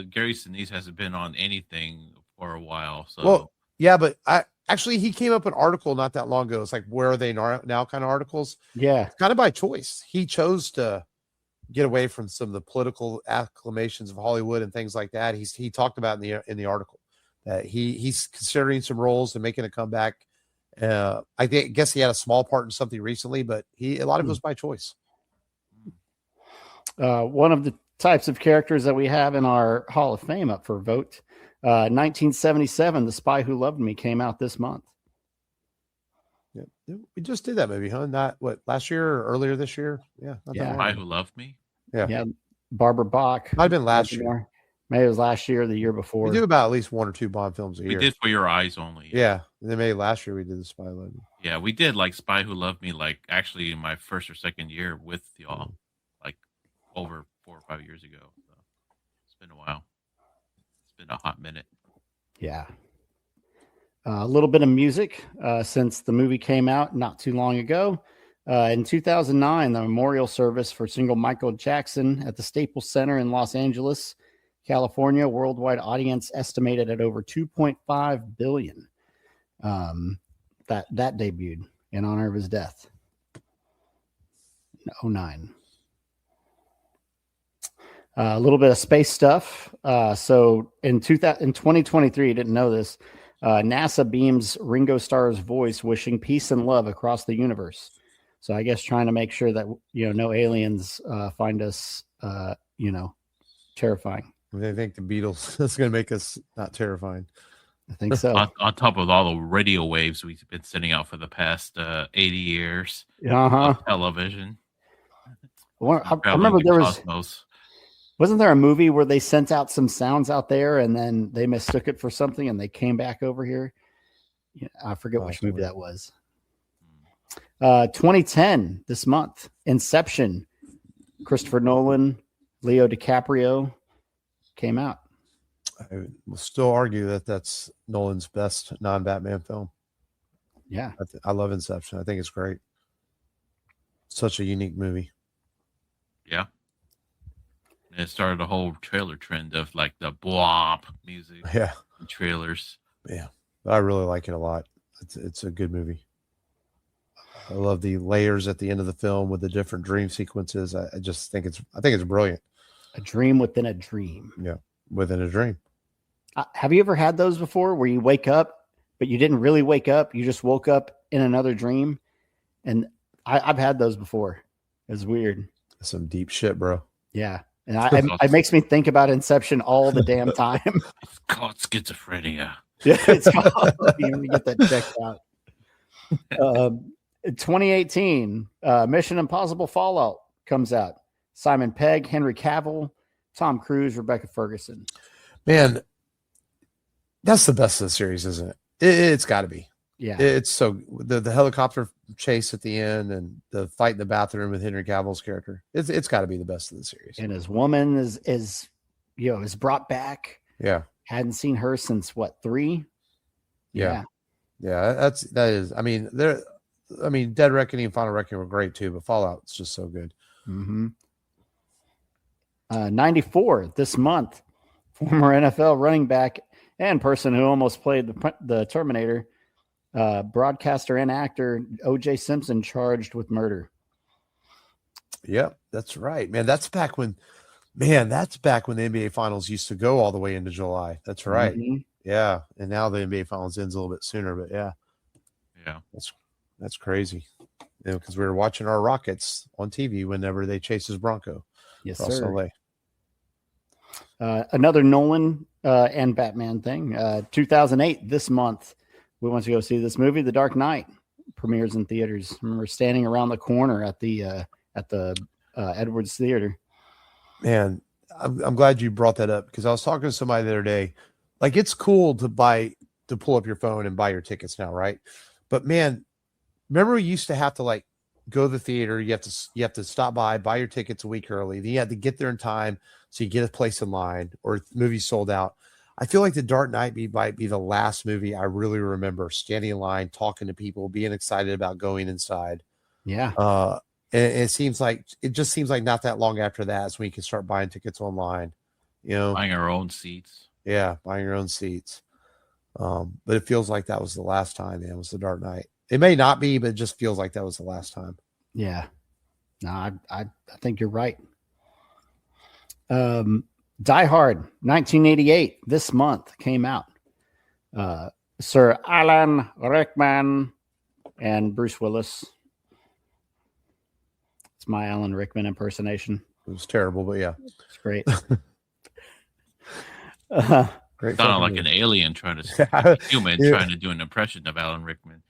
Gary Sinise hasn't been on anything for a while. So Well, yeah, but he came up an article not that long ago. It's like, where are they now kind of articles. Yeah. Kind of by choice. He chose to get away from some of the political acclamations of Hollywood and things like that. He talked about in the article that he's considering some roles and making a comeback. I guess he had a small part in something recently, but a lot of it was by choice. One of the types of characters that we have in our Hall of Fame up for vote. 1977, The Spy Who Loved Me came out this month. Yeah, we just did that movie, huh? Not last year or earlier this year? Yeah, not that long Spy ago. Who Loved Me. Yeah. Barbara Bach. Might have been last year. Maybe it was last year or the year before. We do about at least 1 or 2 Bond films a year. We did For Your Eyes Only. Yeah. And then maybe last year we did The Spy Who Loved Me. Yeah, we did like Spy Who Loved Me, like actually in my first or second year with y'all, like over 4 or 5 years ago. So it's been a while. It's been a hot minute. Yeah. A little bit of music since the movie came out not too long ago. In 2009, the memorial service for single Michael Jackson at the Staples Center in Los Angeles, California, worldwide audience estimated at over 2.5 billion. That debuted in honor of his death in 2009. A little bit of space stuff. So in 2023, you didn't know this, NASA beams Ringo Starr's voice wishing peace and love across the universe. So I guess trying to make sure that, no aliens find us, terrifying. They think the Beatles is going to make us not terrifying. I think so. On top of all the radio waves we've been sending out for the past 80 years Uh-huh. of television. I remember there Cosmos. wasn't there a movie where they sent out some sounds out there and then they mistook it for something and they came back over here? Yeah, I forget which movie that was. 2010, this month, Inception, Christopher Nolan, Leo DiCaprio came out. I will still argue that that's Nolan's best non-Batman film. Yeah. I love Inception. I think it's great. Such a unique movie. Yeah. And it started a whole trailer trend of like the blop music Yeah. trailers. Yeah. I really like it a lot. It's a good movie. I love the layers at the end of the film with the different dream sequences. I just think it's brilliant. A dream within a dream. Yeah. Within a dream. Have you ever had those before where you wake up, but you didn't really wake up? You just woke up in another dream. And I've had those before. It's weird. Some deep shit, bro. Yeah. And it makes me think about Inception all the damn time. It's called schizophrenia. Yeah, it's called, you need to get that checked out. 2018, Mission Impossible Fallout comes out. Simon Pegg, Henry Cavill, Tom Cruise, Rebecca Ferguson. Man, that's the best of the series, isn't it? It's got to be. Yeah. It's so the helicopter chase at the end and the fight in the bathroom with Henry Cavill's character. It's got to be the best of the series. And his woman is brought back. Yeah. Hadn't seen her since what, 3? Yeah. That is. I mean, Dead Reckoning and Final Reckoning were great too, but Fallout's just so good. Mm-hmm. 94 this month, former NFL running back and person who almost played the Terminator, broadcaster and actor O.J. Simpson charged with murder. Yep, that's right, man. That's back when the NBA Finals used to go all the way into July. That's right. Mm-hmm. Yeah, and now the NBA Finals ends a little bit sooner, but yeah, that's crazy. Because we were watching our Rockets on TV whenever they chased his Bronco. Yes, across sir. LA. Another Nolan and Batman thing. 2008 this month, we went to go see this movie, The Dark Knight, premieres in theaters. I remember standing around the corner at the Edwards Theater. Man, I'm glad you brought that up because I was talking to somebody the other day. Like, it's cool to pull up your phone and buy your tickets now, right? But man, remember we used to have to like go to the theater. You have to stop by, buy your tickets a week early. Then you had to get there in time so you get a place in line or movie sold out. I feel like The Dark Knight might be the last movie I really remember standing in line, talking to people, being excited about going inside. Yeah. And it just seems like not that long after that is when you can start buying tickets online, buying our own seats. Yeah. Buying your own seats. But it feels like that was the last time, man. It was The Dark Knight. It may not be, but it just feels like that was the last time. Yeah. No, I think you're right. Die Hard, 1988, this month came out. Sir Alan Rickman and Bruce Willis. It's my Alan Rickman impersonation. It was terrible, but yeah. It's great. Great. Sounded like an alien trying to human trying to do an impression of Alan Rickman.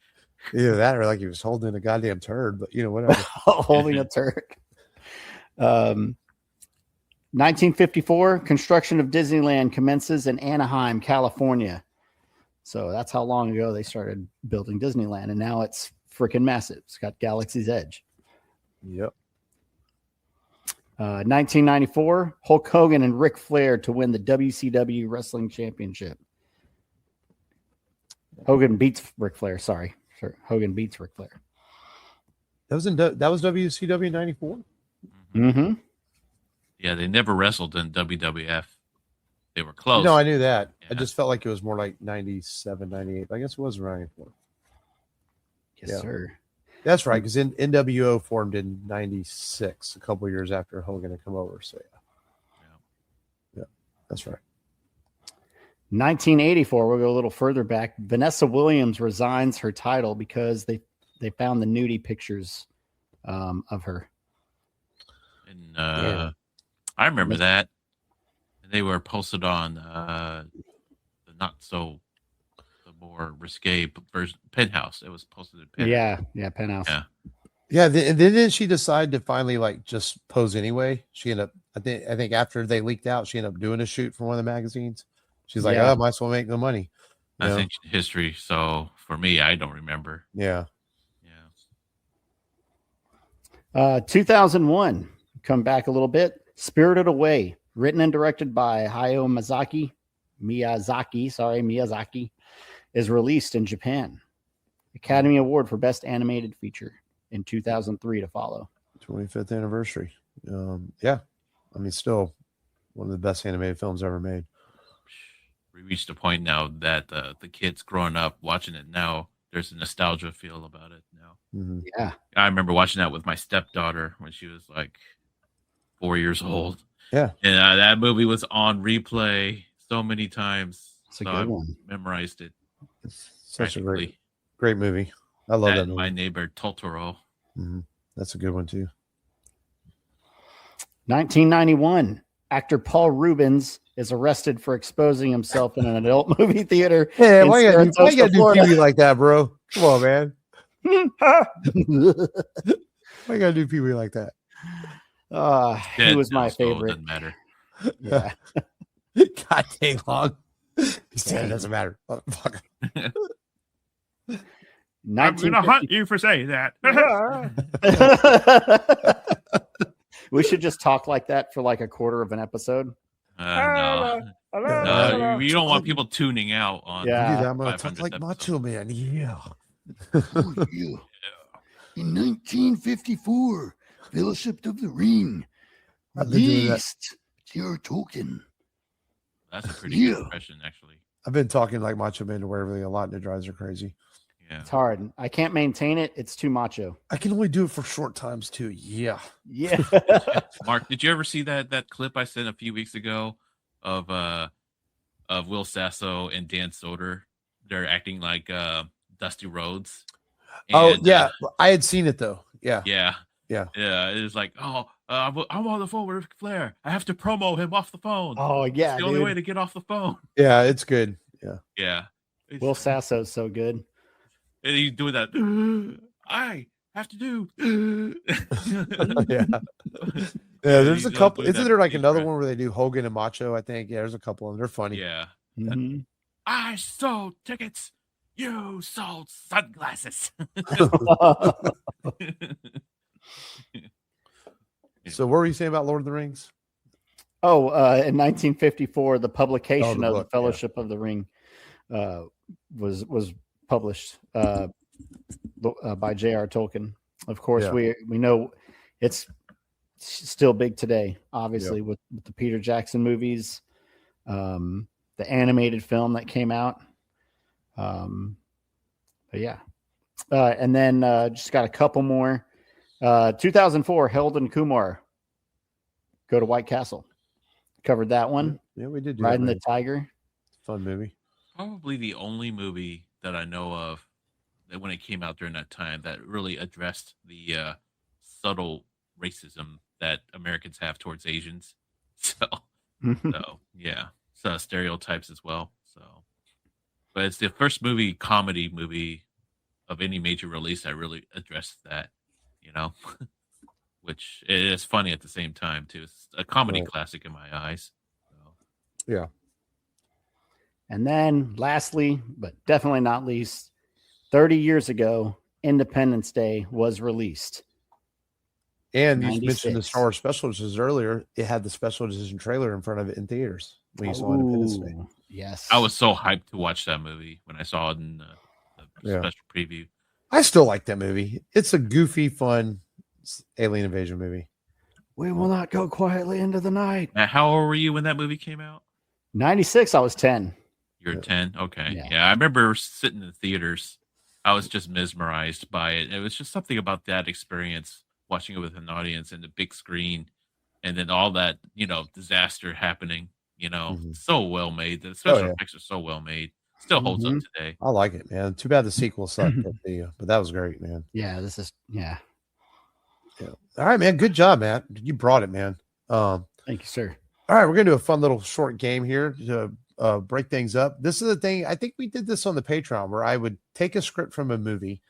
Either that or like he was holding a goddamn turd, but whatever. Holding a turd. 1954, construction of Disneyland commences in Anaheim, California. So that's how long ago they started building Disneyland, and now it's freaking massive. It's got Galaxy's Edge. Yep. 1994, Hulk Hogan and Ric Flair to win the WCW Wrestling Championship. Hogan beats Ric Flair. Sorry, Hogan beats Ric Flair. That was WCW 94. Mm-hmm. Yeah, they never wrestled in WWF. They were close. No, I knew that. Yeah. I just felt like it was more like 97, 98. I guess it was around 94. Yes, sir. That's right, because NWO formed in 96, a couple years after Hogan had come over. So, yeah, that's right. 1984, we'll go a little further back. Vanessa Williams resigns her title because they found the nudie pictures of her. And I remember that. They were posted on the more risque version, Penthouse. It was posted in Penthouse. Yeah, Penthouse. Yeah. Then didn't she decide to finally like just pose anyway? She ended up, I think after they leaked out, she ended up doing a shoot for one of the magazines. She's like, oh, might as well make the money. That's ancient history. So for me, I don't remember. Yeah. 2001, come back a little bit. Spirited Away, written and directed by Hayao Miyazaki, is released in Japan. Academy Award for Best Animated Feature in 2003 to follow. 25th anniversary. Yeah. I mean, still one of the best animated films ever made. We reached a point now that the kids growing up watching it now, there's a nostalgia feel about it now. Mm-hmm. Yeah. I remember watching that with my stepdaughter when she was like 4 years old. Yeah. And that movie was on replay so many times. It's a good one. Memorized it. It's such a great movie. I love that movie. My Neighbor Totoro. Mm-hmm. That's a good one too. 1991, actor Paul Rubens is arrested for exposing himself in an adult movie theater. Yeah, why you gotta do Pee-wee like that, bro? Come on, man. Why you gotta do Pee-wee like that? He was my favorite. Doesn't matter. Yeah. God dang long. He said it doesn't matter. I'm gonna hunt you for saying that. We should just talk like that for like a quarter of an episode. No. No, you don't want people tuning out on. Yeah. I'm gonna talk 500th like episode. Macho Man. Yeah. Oh, yeah. In 1954, Fellowship of the Ring I've been doing that. released J.R. Tolkien. That's a pretty good Yeah. impression, actually. I've been talking like Macho Man to Waverly a lot, and it drives her crazy. Yeah. It's hard. I can't maintain it. It's too macho. I can only do it for short times too. Yeah. Yeah. Mark, did you ever see that clip I sent a few weeks ago of Will Sasso and Dan Soder? They're acting like Dusty Rhodes. Oh And, yeah, I had seen it though. Yeah. yeah. It was like, I'm on the phone with Ric Flair. I have to promo him off the phone. Oh yeah. it's the only dude. way to get off the phone. Yeah, it's good. Yeah. Yeah. Will Sasso's so good. And he's doing that. I have to do. Yeah. Yeah, there's a He's couple. doing Isn't that there like deep another breath. one where they do Hogan and Macho? I think. Yeah, there's a couple of them. They're funny. Yeah. Mhm. I sold tickets. You sold sunglasses. So, what were you saying about Lord of the Rings? Oh, in 1954, the publication the of book, the Fellowship of the Ring was published by J.R. Tolkien. Of course, Yeah. we know it's still big today. Obviously, with the Peter Jackson movies, the animated film that came out. But yeah, and then just got a couple more. 2004, Harold and Kumar Go to White Castle. Covered that one. Yeah, we did do Riding that. the Tiger. Fun movie. Probably the only movie that I know of that when it came out during that time that really addressed the subtle racism that Americans have towards Asians. So yeah, so stereotypes as well. So, but it's the first comedy movie of any major release that really addressed that, which is funny at the same time too. It's a comedy Right. classic in my eyes. So, Yeah. And then lastly, but definitely not least, 30 years ago, Independence Day was released. And you mentioned the 96. Star Wars special editions earlier. It had the special edition trailer in front of it in theaters when you saw Independence Day. Ooh, yes. I was so hyped to watch that movie when I saw it in the Yeah. special preview. I still like that movie. It's a goofy, fun alien invasion movie. We will not go quietly into the night. Now, how old were you when that movie came out? 96, I was 10. You're Yeah. 10? Okay. Yeah. Yeah, I remember sitting in the theaters. I was just mesmerized by it. It was just something about that experience, watching it with an audience and the big screen, and then all that, disaster happening, Mhm. so well made. The special yeah. effects are so well made. Still holds up today. I like it, man. Too bad the sequel sucked, but that was great, man. Yeah, this is, yeah. All right, man. Good job, Matt. You brought it, man. Thank you, sir. All right, we're gonna do a fun little short game here to break things up. This is the thing. I think we did this on the Patreon where I would take a script from a movie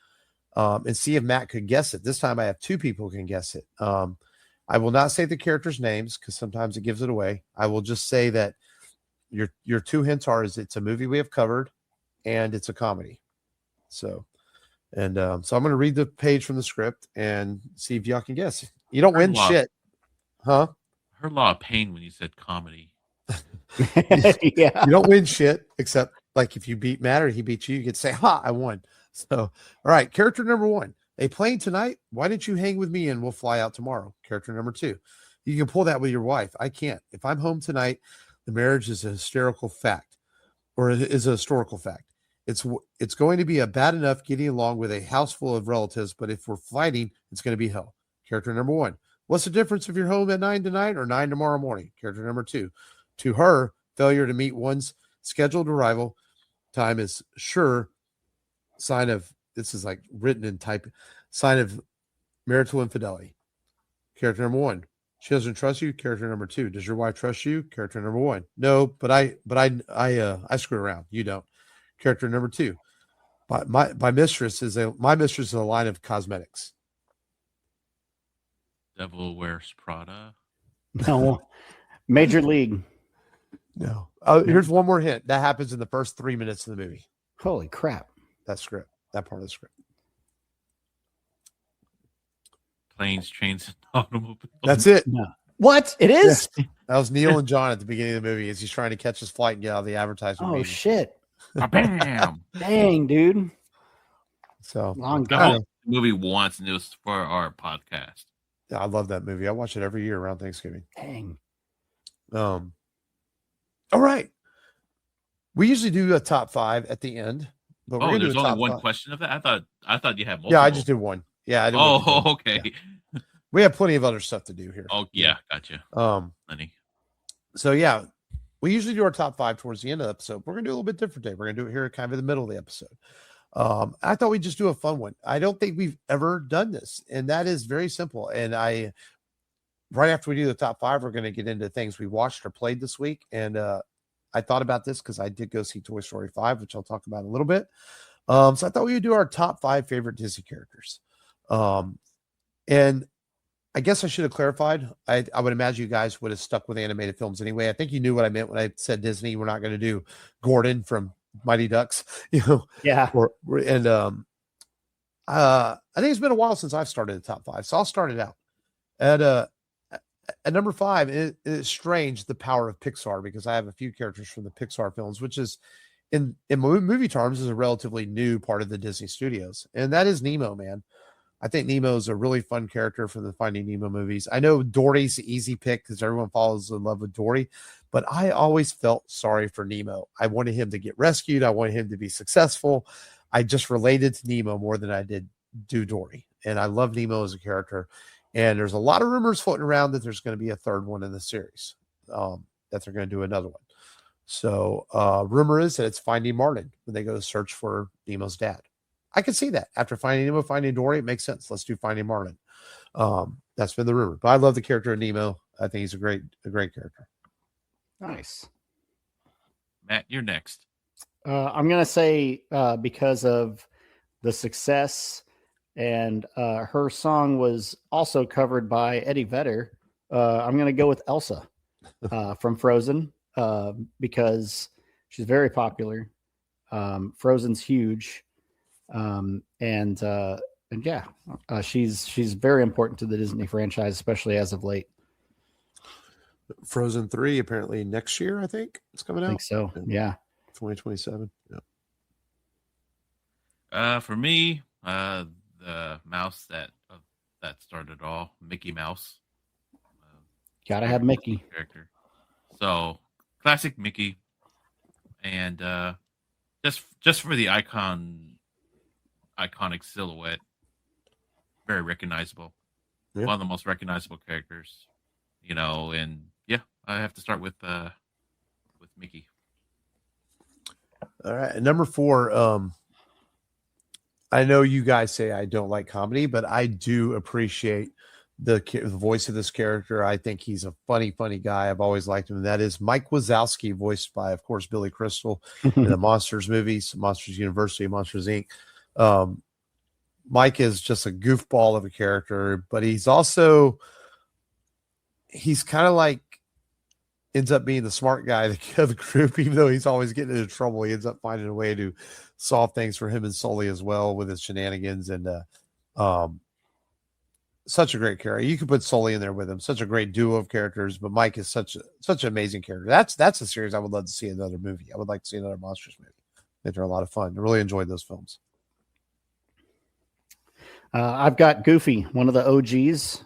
and see if Matt could guess it. This time I have two people who can guess it. I will not say the characters' names because sometimes it gives it away. I will just say that your two hints is it's a movie we have covered and it's a comedy. So I'm going to read the page from the script and see if y'all can guess. You don't win Wow. shit, huh? I heard a lot of pain when you said comedy. Yeah. You don't win shit except like if you beat Matt or he beats you, you get to say, "Ha, I won." So, all right, character number 1. A plane tonight. Why didn't you hang with me and we'll fly out tomorrow? Character number 2. You can pull that with your wife. I can't. If I'm home tonight, the marriage is a hysterical fact, or it is a historical fact. It's going to be a bad enough getting along with a house full of relatives, but if we're fighting, it's going to be hell. Character number 1. What's the difference if you're home at 9 tonight or 9 tomorrow morning? Character number 2. To her, failure to meet one's scheduled arrival time is sure sign of, this is like written in type, sign of marital infidelity. Character number 1. She doesn't trust you. Character number 2. Does your wife trust you? Character number 1. No, but I screw around. You don't. Character number 2. My mistress is a line of cosmetics. Devil Wears Prada. No. Major League. No. Here's one more hint. That happens in the first 3 minutes of the movie. Holy crap. That script, that part of the script. Planes, Trains, and Automobiles. That's it. No. What? It is? That was Neil and John at the beginning of the movie as he's trying to catch his flight and get out of the advertisement Oh, meeting. shit. Bam! Dang, dude. So Long The time. whole movie once, and it was for our podcast. yeah, I love that movie. I watch it every year around Thanksgiving. Dang. All right. We usually do a top 5 at the end, but we're Oh, gonna do there's a only top one 5. question of that. I thought you had multiple. Yeah, I just did one. Yeah, I did one today. Oh, okay. Yeah. We have plenty of other stuff to do here. Oh, yeah, gotcha. Lenny. So yeah, we usually do our top 5 towards the end of the episode. We're gonna do a little bit different today. We're gonna do it here kind of in the middle of the episode. I thought we'd just do a fun one. I don't think we've ever done this, and that is very simple. And right after we do the top 5, we're gonna get into things we watched or played this week. And I thought about this because I did go see Toy Story 5, which I'll talk about in a little bit. So I thought we would do our top 5 favorite Disney characters. And I guess I should have clarified. I would imagine you guys would have stuck with animated films anyway. I think you knew what I meant when I said Disney. We're not going to do Gordon from Mighty Ducks, Yeah. And I think it's been a while since I've started the top 5, so I'll start it out at number 5. It is strange, the power of Pixar, because I have a few characters from the Pixar films, which is in movie terms is a relatively new part of the Disney studios, and that is Nemo, man. I think Nemo is a really fun character from the Finding Nemo movies. I know Dory's the easy pick because everyone falls in love with Dory, but I always felt sorry for Nemo. I wanted him to get rescued. I wanted him to be successful. I just related to Nemo more than I did do Dory. And I love Nemo as a character. And there's a lot of rumors floating around that there's going to be a third one in the series, that they're going to do another one. So rumor is that it's Finding Marlin when they go to search for Nemo's dad. I can see that after Finding Nemo, Finding Dory, it makes sense. Let's do Finding Marlin. That's been the rumor, but I love the character of Nemo. I think he's a great character. Nice. Matt, you're next. I'm going to say because of the success, and her song was also covered by Eddie Vedder, I'm going to go with Elsa from Frozen because she's very popular. Frozen's huge. And yeah, she's very important to the Disney franchise, especially as of late. Frozen 3 apparently next year, I think it's coming I out. think so. Yeah. 2027. For me, the mouse that started all, Mickey Mouse. Gotta have Mickey. Character. So classic Mickey, and just for the iconic silhouette, very recognizable. Yeah. One of the most recognizable characters, and yeah, I have to start with Mickey. All right, number 4. I know you guys say I don't like comedy, but I do appreciate the voice of this character. I think he's a funny guy. I've always liked him. That is Mike Wazowski, voiced by, of course, Billy Crystal in the Monsters movies, Monsters University, Monsters Inc. Mike is just a goofball of a character, but he's kind of like ends up being the smart guy of the group, even though he's always getting into trouble. He ends up finding a way to solve things for him and Sully as well with his shenanigans. And such a great character. You could put Sully in there with him. Such a great duo of characters, but Mike is such an amazing character. That's a series I would love to see another movie. I would like to see another Monsters movie. I think they're a lot of fun. I really enjoyed those films. I've got Goofy, one of the OGs.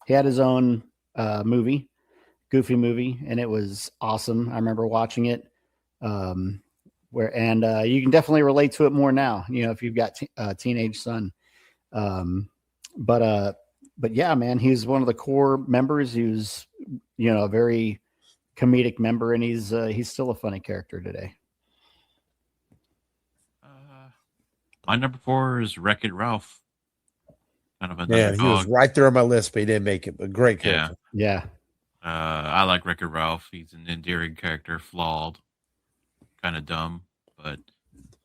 He had his own Goofy movie, and it was awesome. I remember watching it. You can definitely relate to it more now, if you've got a teenage son. But yeah, man, he's one of the core members. He was, a very comedic member, and he's still a funny character today. My number 4 is Wreck-It Ralph. Kind of Yeah, another he was dog. right there on my list, but he didn't make it. But great character. Yeah. I like Wreck-It Ralph. He's an endearing character, flawed, kind of dumb, but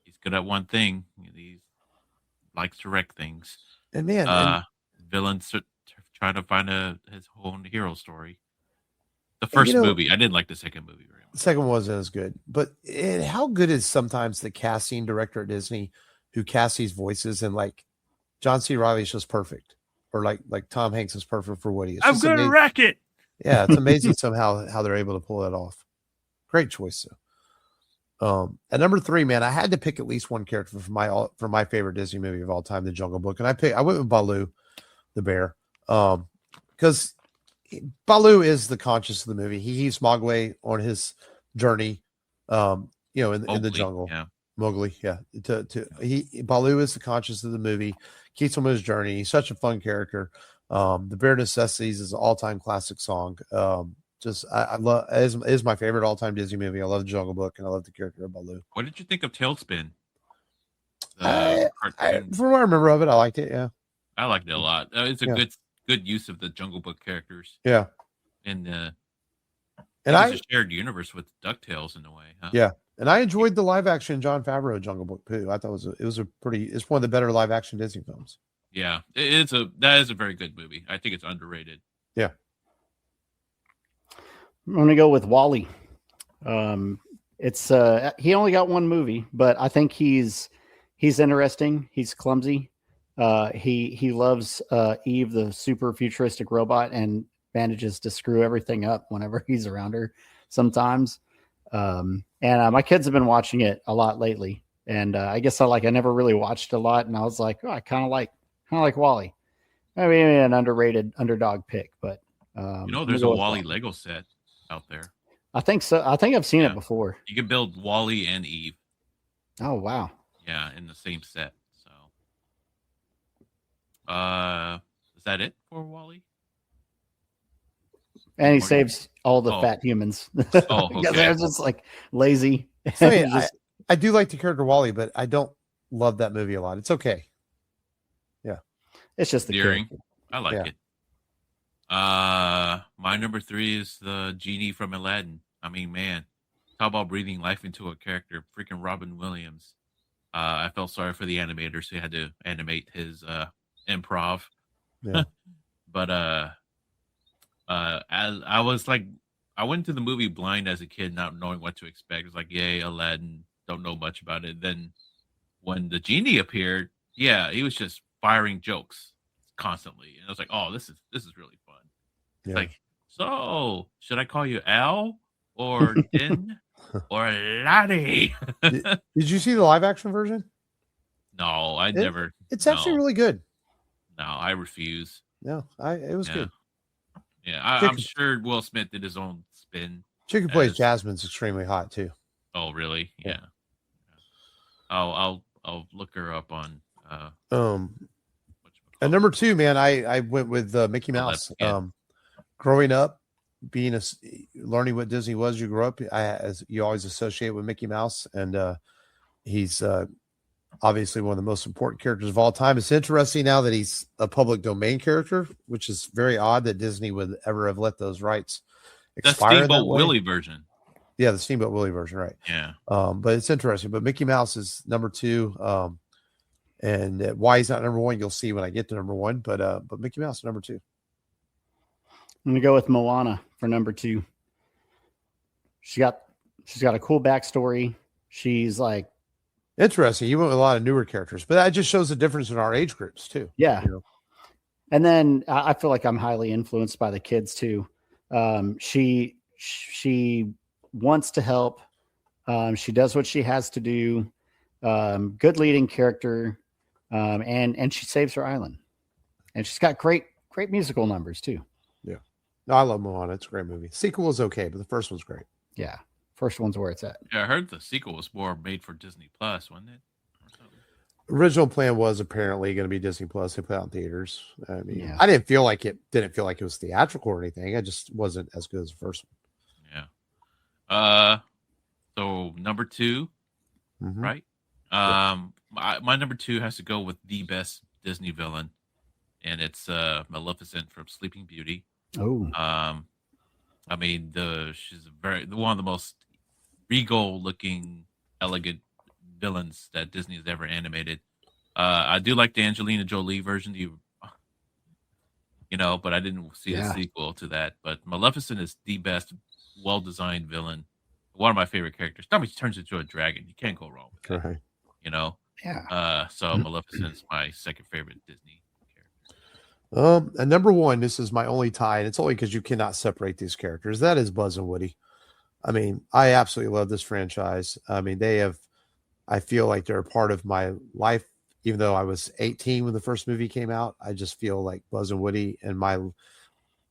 he's good at one thing. He likes to wreck things. And man, Villains trying to find his own hero story. The first movie, I didn't like the second movie very much. the second one wasn't as good. But how good is sometimes the casting director at Disney who casts these voices, and like John C. Reilly is just perfect. or like Tom Hanks is perfect for Woody. It's I'm just gonna amazing. wreck it. Yeah, it's amazing somehow how they're able to pull that off. Great choice, though. At number 3, man, I had to pick at least one character for my favorite Disney movie of all time, The Jungle Book, and I went with Baloo, the bear, because Baloo is the conscience of the movie. He heaves Mowgli on his journey, in the Mowgli, jungle. Yeah. Mowgli, yeah. Baloo is the conscience of the movie. Keeps him on his journey. He's such a fun character. The Bare Necessities is an all-time classic song. I love it is my favorite all-time Disney movie. I love The Jungle Book and I love the character of Baloo. What did you think of Tailspin? From what I remember of it, I liked it. Yeah, I liked it a lot. It's a Yeah. good use of the Jungle Book characters. yeah. And And it's a shared universe with DuckTales in a way. Huh? Yeah. And I enjoyed the live-action Jon Favreau Jungle Book too. I thought it's one of the better live-action Disney films. Yeah, that is a very good movie. I think it's underrated. Yeah. I'm going to go with Wally. It's he only got one movie, but I think he's interesting. He's clumsy. He loves Eve, the super futuristic robot, and manages to screw everything up whenever he's around her sometimes. And my kids have been watching it a lot lately. And I guess I never really watched a lot, and I was like, oh, I kind of like Wally. I mean, an underrated underdog pick, but There's a Wally Lego set out there. I think so. I think I've seen it before. You can build Wally and Eve. Oh wow! Yeah, in the same set. So, is that it for Wally? And he saves all the fat humans. Oh, okay. They're just lazy. I mean, I do like the character Wally, but I don't love that movie a lot. It's okay. Yeah, it's just the Endearing. character. I like it. My number 3 is the genie from Aladdin. I mean, man, talk about breathing life into a character. Freaking Robin Williams. I felt sorry for the animators who had to animate his improv. Yeah. But as I went to the movie blind as a kid, not knowing what to expect. It's like, yay, Aladdin, don't know much about it. Then when the genie appeared, yeah, he was just firing jokes constantly, and I was like, oh, this is really fun. It's like, so should I call you Al or Din or Laddie? Did you see the live action version? No, I never. It's actually really good. No, I refuse. No, it was good. Yeah, I'm sure Will Smith did his own spin. Chick who plays Jasmine's extremely hot too. Oh, really? Yeah. I'll look her up on. And number 2, man, I went with Mickey Mouse. Growing up, learning what Disney was, you grew up, as you always associate with Mickey Mouse, and he's obviously one of the most important characters of all time. It's interesting now that he's a public domain character, which is very odd that Disney would ever have let those rights expire. The Steamboat Willie version. Yeah, the Steamboat Willie version, right? Yeah. But it's interesting. But Mickey Mouse is number 2. And why he's not number 1, you'll see when I get to number 1. But Mickey Mouse number 2. I'm gonna go with Moana for number 2. She's got a cool backstory. She's interesting. You went with a lot of newer characters, but that just shows the difference in our age groups too. Yeah. And then I feel like I'm highly influenced by the kids too. She wants to help. She does what she has to do. Good leading character. And she saves her island. And she's got great musical numbers too. Yeah. No, I love Moana. It's a great movie. Sequel was okay, but the first one's great. Yeah. First one's where it's at. Yeah, I heard the sequel was more made for Disney Plus, wasn't it? Original plan was apparently going to be Disney Plus. They put out in theaters. I mean, I didn't feel like it was theatrical or anything. It just wasn't as good as the first one. Yeah. So number 2, right? My number 2 has to go with the best Disney villain, and it's Maleficent from Sleeping Beauty. Oh. I mean, she's one of the most regal looking, elegant villains that Disney has ever animated. I do like the Angelina Jolie version, but I didn't see the sequel to that. But Maleficent is the best, well-designed villain. One of my favorite characters. She turns into a dragon. You can't go wrong with that. Right. Yeah. So Maleficent is my second favorite Disney character. And number one, this is my only tie, and it's only because you cannot separate these characters. That is Buzz and Woody. I mean, I absolutely love this franchise. I mean, I feel like they're a part of my life. Even though I was 18 when the first movie came out, I just feel like Buzz and Woody and my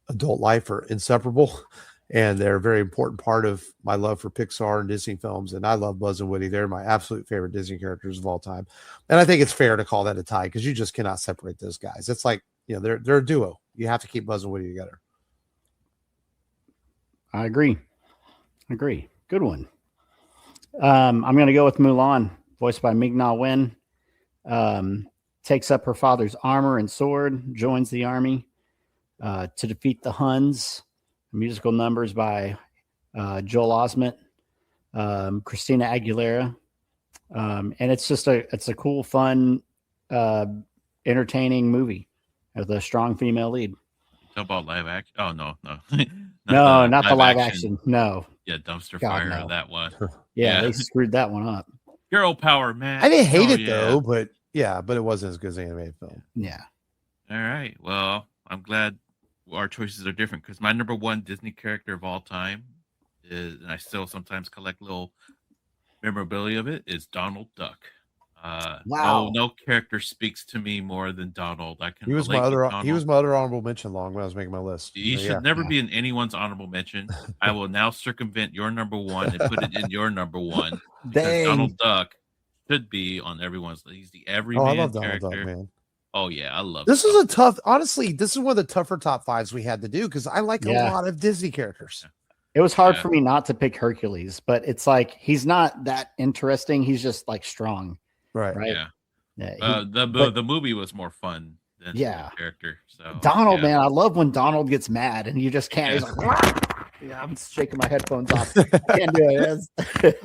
adult life are inseparable. And they're a very important part of my love for Pixar and Disney films. And I love Buzz and Woody. They're my absolute favorite Disney characters of all time. And I think it's fair to call that a tie because you just cannot separate those guys. It's like, they're a duo. You have to keep Buzz and Woody together. I agree. Good one. I'm going to go with Mulan, voiced by Ming-Na Wen. Takes up her father's armor and sword, joins the army to defeat the Huns. Musical numbers by Joel Osment, Christina Aguilera, and it's a cool, fun, entertaining movie with a strong female lead. Talk about live action. Oh no. Not the live action. No. Yeah, dumpster God, fire no. on that one. Yeah, they screwed that one up. Girl power, man. I didn't hate it yeah. though, but it wasn't as good as the animated film. Yeah. All right. Well, I'm glad our choices are different because my number one Disney character of all time is, and I still sometimes collect little memorabilia of it, is Donald Duck. Wow. No character speaks to me more than Donald. I can. He was my relate with other Donald. honorable mention when I was making my list. He So, should never be in anyone's honorable mention. I will now circumvent your number one and put it in your number one. Because Dang. Donald Duck should be on everyone's list. He's the I everyman love Donald character. Duck, man. Oh yeah, I love This Duck. is a tough. Honestly, this is one of the tougher top fives we had to do because I like a lot of Disney characters. It was hard Yeah. for me not to pick Hercules, but it's like he's not that interesting. He's just like strong, Right. right? Yeah. Yeah, The movie was more fun than the character. So Donald, yeah. man, I love when Donald gets mad and you just can't. He's like, yeah, I'm shaking my headphones off. I can't do it.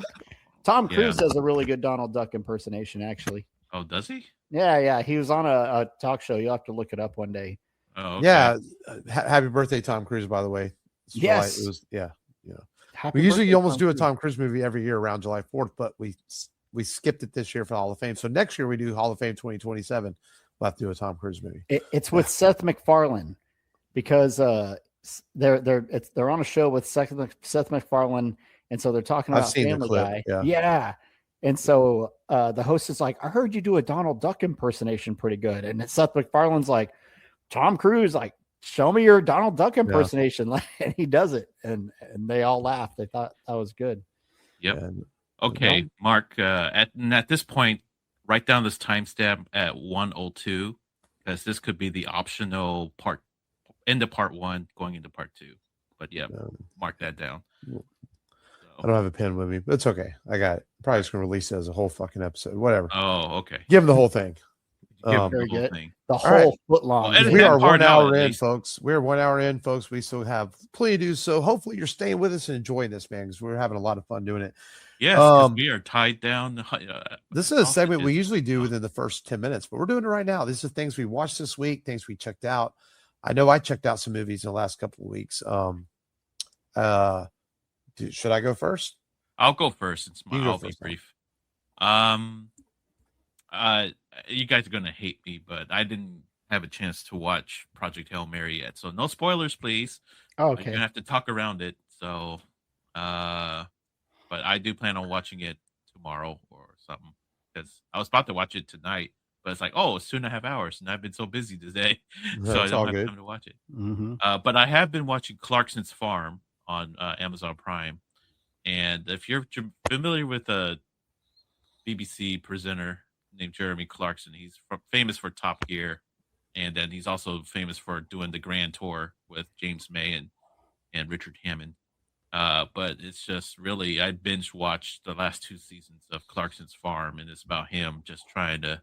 Tom Cruise does a really good Donald Duck impersonation, actually. Oh, does he? Yeah. He was on a talk show. You'll have to look it up one day. Oh, okay. Yeah. Happy birthday, Tom Cruise, by the way. It's Yes. July, it was, yeah. Happy We usually birthday, almost do a Cruise. Tom Cruise movie every year around July 4th, but we skipped it this year for the Hall of Fame. So next year we do Hall of Fame 2027. We'll have to do a Tom Cruise movie. It's with Seth MacFarlane because they're on a show with Seth MacFarlane, and so they're talking I've about seen the Family clip, Guy. yeah. And so the host is like, I heard you do a Donald Duck impersonation pretty good. And Seth MacFarlane's like, Tom Cruise, like, show me your Donald Duck impersonation. And he does it. And they all laughed. They thought that was good. Yep. And, Okay, Mark. At this point, write down this timestamp at 1:02 because this could be the optional part into part one, going into part two. But yeah, mark that down. I don't have a pen with me, but it's okay. I got it. Probably just gonna release it as a whole fucking episode. Whatever. Oh, okay. Give them the whole thing. Give the Very whole good. thing. The All whole right. foot long. Well, We that are part 1 out, hour at in, least. folks. We're 1 hour in, folks. We still have plenty to do. So hopefully you're staying with us and enjoying this, man, because we're having a lot of fun doing it. Yes, 'cause we are tied down. This is a segment we sausages. usually do within the first 10 minutes, but we're doing it right now. These are things we watched this week, things we checked out. I know I checked out some movies in the last couple of weeks. Should I go first? I'll go first. You go I'll be first, then. brief. You guys are gonna hate me, but I didn't have a chance to watch Project Hail Mary yet, so no spoilers, please. Oh, You're okay. gonna have to talk around it. So, but I do plan on watching it tomorrow or something because I was about to watch it tonight, but it's like, oh, it's 2.5 hours, and I've been so busy today, so I That's all don't have good. time to watch it. Mm-hmm. But I have been watching Clarkson's Farm on Amazon Prime, and if you're familiar with a BBC presenter named Jeremy Clarkson, he's famous for Top Gear, and then he's also famous for doing the Grand Tour with James May and Richard Hammond. But it's just really, I binge watched the last 2 seasons of Clarkson's Farm, and it's about him just trying to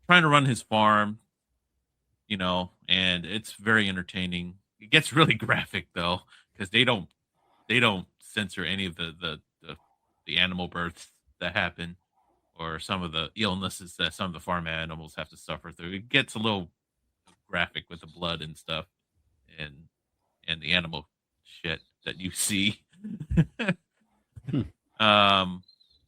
run his farm, and it's very entertaining. It gets really graphic though, because they don't censor any of the animal births that happen or some of the illnesses that some of the farm animals have to suffer through. It gets a little graphic with the blood and stuff and the animal shit that you see.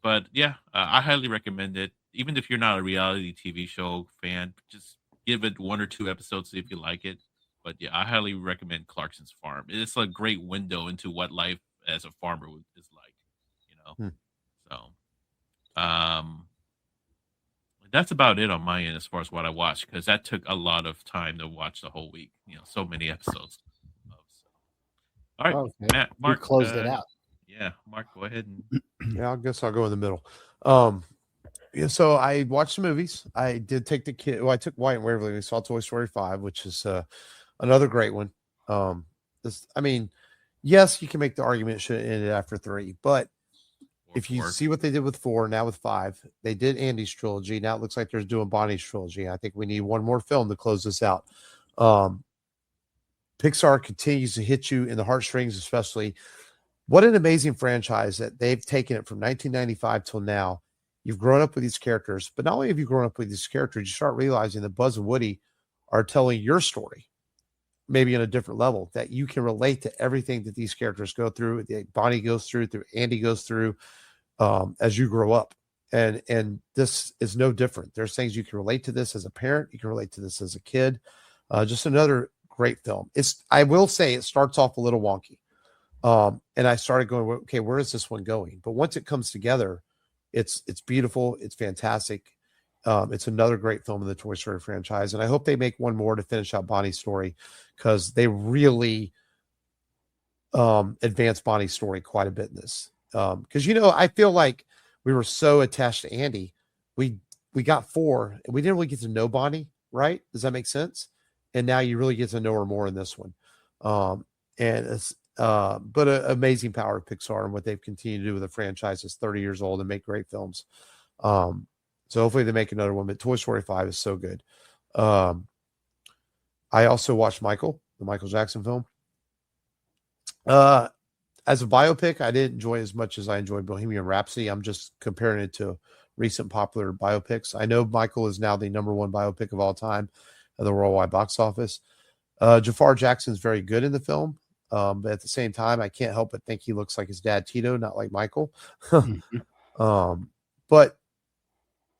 But yeah, I highly recommend it. Even if you're not a reality TV show fan, just give it 1 or 2 episodes, see if you like it. But yeah, I highly recommend Clarkson's Farm. It's a great window into what life as a farmer is like, you know. Hmm. So, that's about it on my end as far as what I watched because that took a lot of time to watch the whole week. So many episodes. All right, Okay. Matt, We Mark closed it out. Yeah, Mark, go ahead and Yeah, I guess I'll go in the middle. Yeah, so I watched the movies. I did take the kid. Well, I took Wyatt and Waverly. We saw Toy Story 5, which is another great one. I mean, yes, you can make the argument it should have ended after 3, but if you see what they did with 4, now with 5, they did Andy's trilogy. Now it looks like they're doing Bonnie's trilogy. I think we need one more film to close this out. Pixar continues to hit you in the heartstrings, especially. What an amazing franchise that they've taken it from 1995 till now. You've grown up with these characters, but not only have you grown up with these characters, you start realizing that Buzz and Woody are telling your story, maybe on a different level, that you can relate to everything that these characters go through, that Bonnie goes through Andy goes through, as you grow up. And this is no different. There's things you can relate to this as a parent. You can relate to this as a kid. Just another great film. I will say it starts off a little wonky. And I started going, okay, where is this one going? But once it comes together, it's beautiful. It's fantastic. It's another great film in the Toy Story franchise. And I hope they make one more to finish out Bonnie's story because they really advanced Bonnie's story quite a bit in this. Because, I feel like we were so attached to Andy. We got 4 and we didn't really get to know Bonnie, right? Does that make sense? And now you really get to know her more in this one. And it's, but an amazing power of Pixar and what they've continued to do with the franchise is 30 years old and make great films. So hopefully they make another one, but Toy Story 5 is so good. I also watched Michael, the Michael Jackson film. As a biopic, I didn't enjoy as much as I enjoyed Bohemian Rhapsody. I'm just comparing it to recent popular biopics. I know Michael is now the #1 biopic of all time at the worldwide box office. Jafar Jackson is very good in the film. But at the same time, I can't help but think he looks like his dad, Tito, not like Michael. But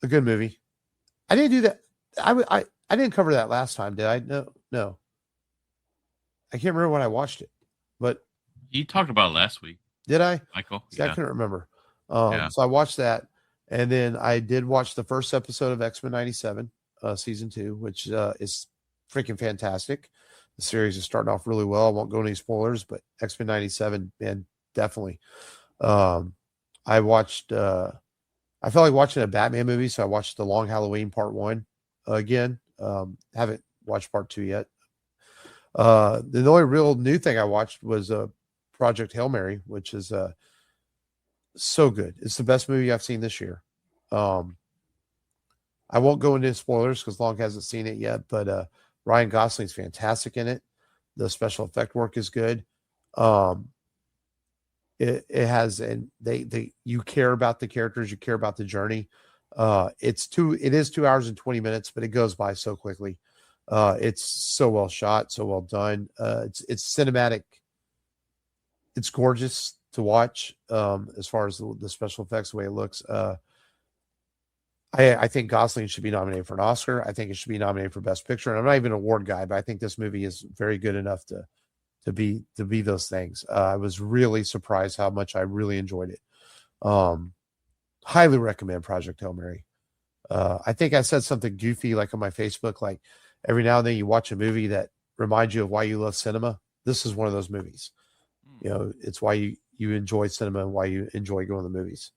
a good movie. I didn't do that. I didn't cover that last time, did I? No. I can't remember when I watched it, but you talked about it last week. Did I? Michael? See, I couldn't remember. Yeah. So I watched that, and then I did watch the first episode of X-Men 97, season 2, which is freaking fantastic. The series is starting off really well. I won't go into any spoilers, but X-Men 97, man, definitely. I watched, I felt like watching a Batman movie, so I watched The Long Halloween Part 1 again. Haven't watched Part 2 yet. The only real new thing I watched was Project Hail Mary, which is so good. It's the best movie I've seen this year. I won't go into spoilers because Long hasn't seen it yet, but Ryan Gosling's fantastic in it. The special effect work is good. It has, and you care about the characters, you care about the journey. It is 2 hours and 20 minutes, but it goes by so quickly. It's so well shot, so well done. It's cinematic. It's gorgeous to watch. As far as the special effects, the way it looks. I think Gosling should be nominated for an Oscar. I think it should be nominated for Best Picture. And I'm not even an award guy, but I think this movie is very good enough to be those things. I was really surprised how much I really enjoyed it. Highly recommend Project Hail Mary. I think I said something goofy like on my Facebook, like every now and then you watch a movie that reminds you of why you love cinema. This is one of those movies. It's why you enjoy cinema and why you enjoy going to the movies.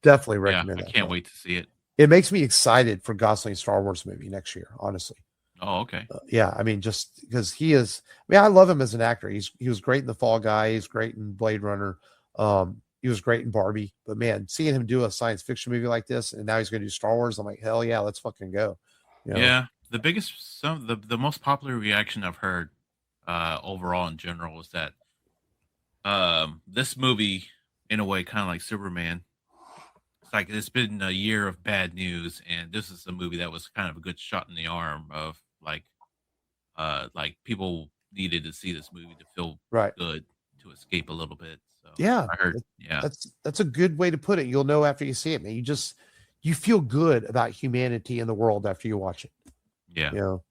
Definitely recommend that. I can't wait to see it. It makes me excited for Gosling's Star Wars movie next year, honestly. Oh, okay. Yeah, I mean, just because he is, I love him as an actor. He was great in The Fall Guy. He's great in Blade Runner. He was great in Barbie. But man, seeing him do a science fiction movie like this, and now he's going to do Star Wars, I'm like, hell yeah, let's fucking go. Yeah, the most popular reaction I've heard overall in general is that this movie, in a way, kind of like Superman. It's like it's been a year of bad news, and this is a movie that was kind of a good shot in the arm of like people needed to see this movie to feel good, to escape a little bit. So yeah, I heard, that's a good way to put it. You'll know after you see it, man. you feel good about humanity in the world after you watch it. Yeah. You know,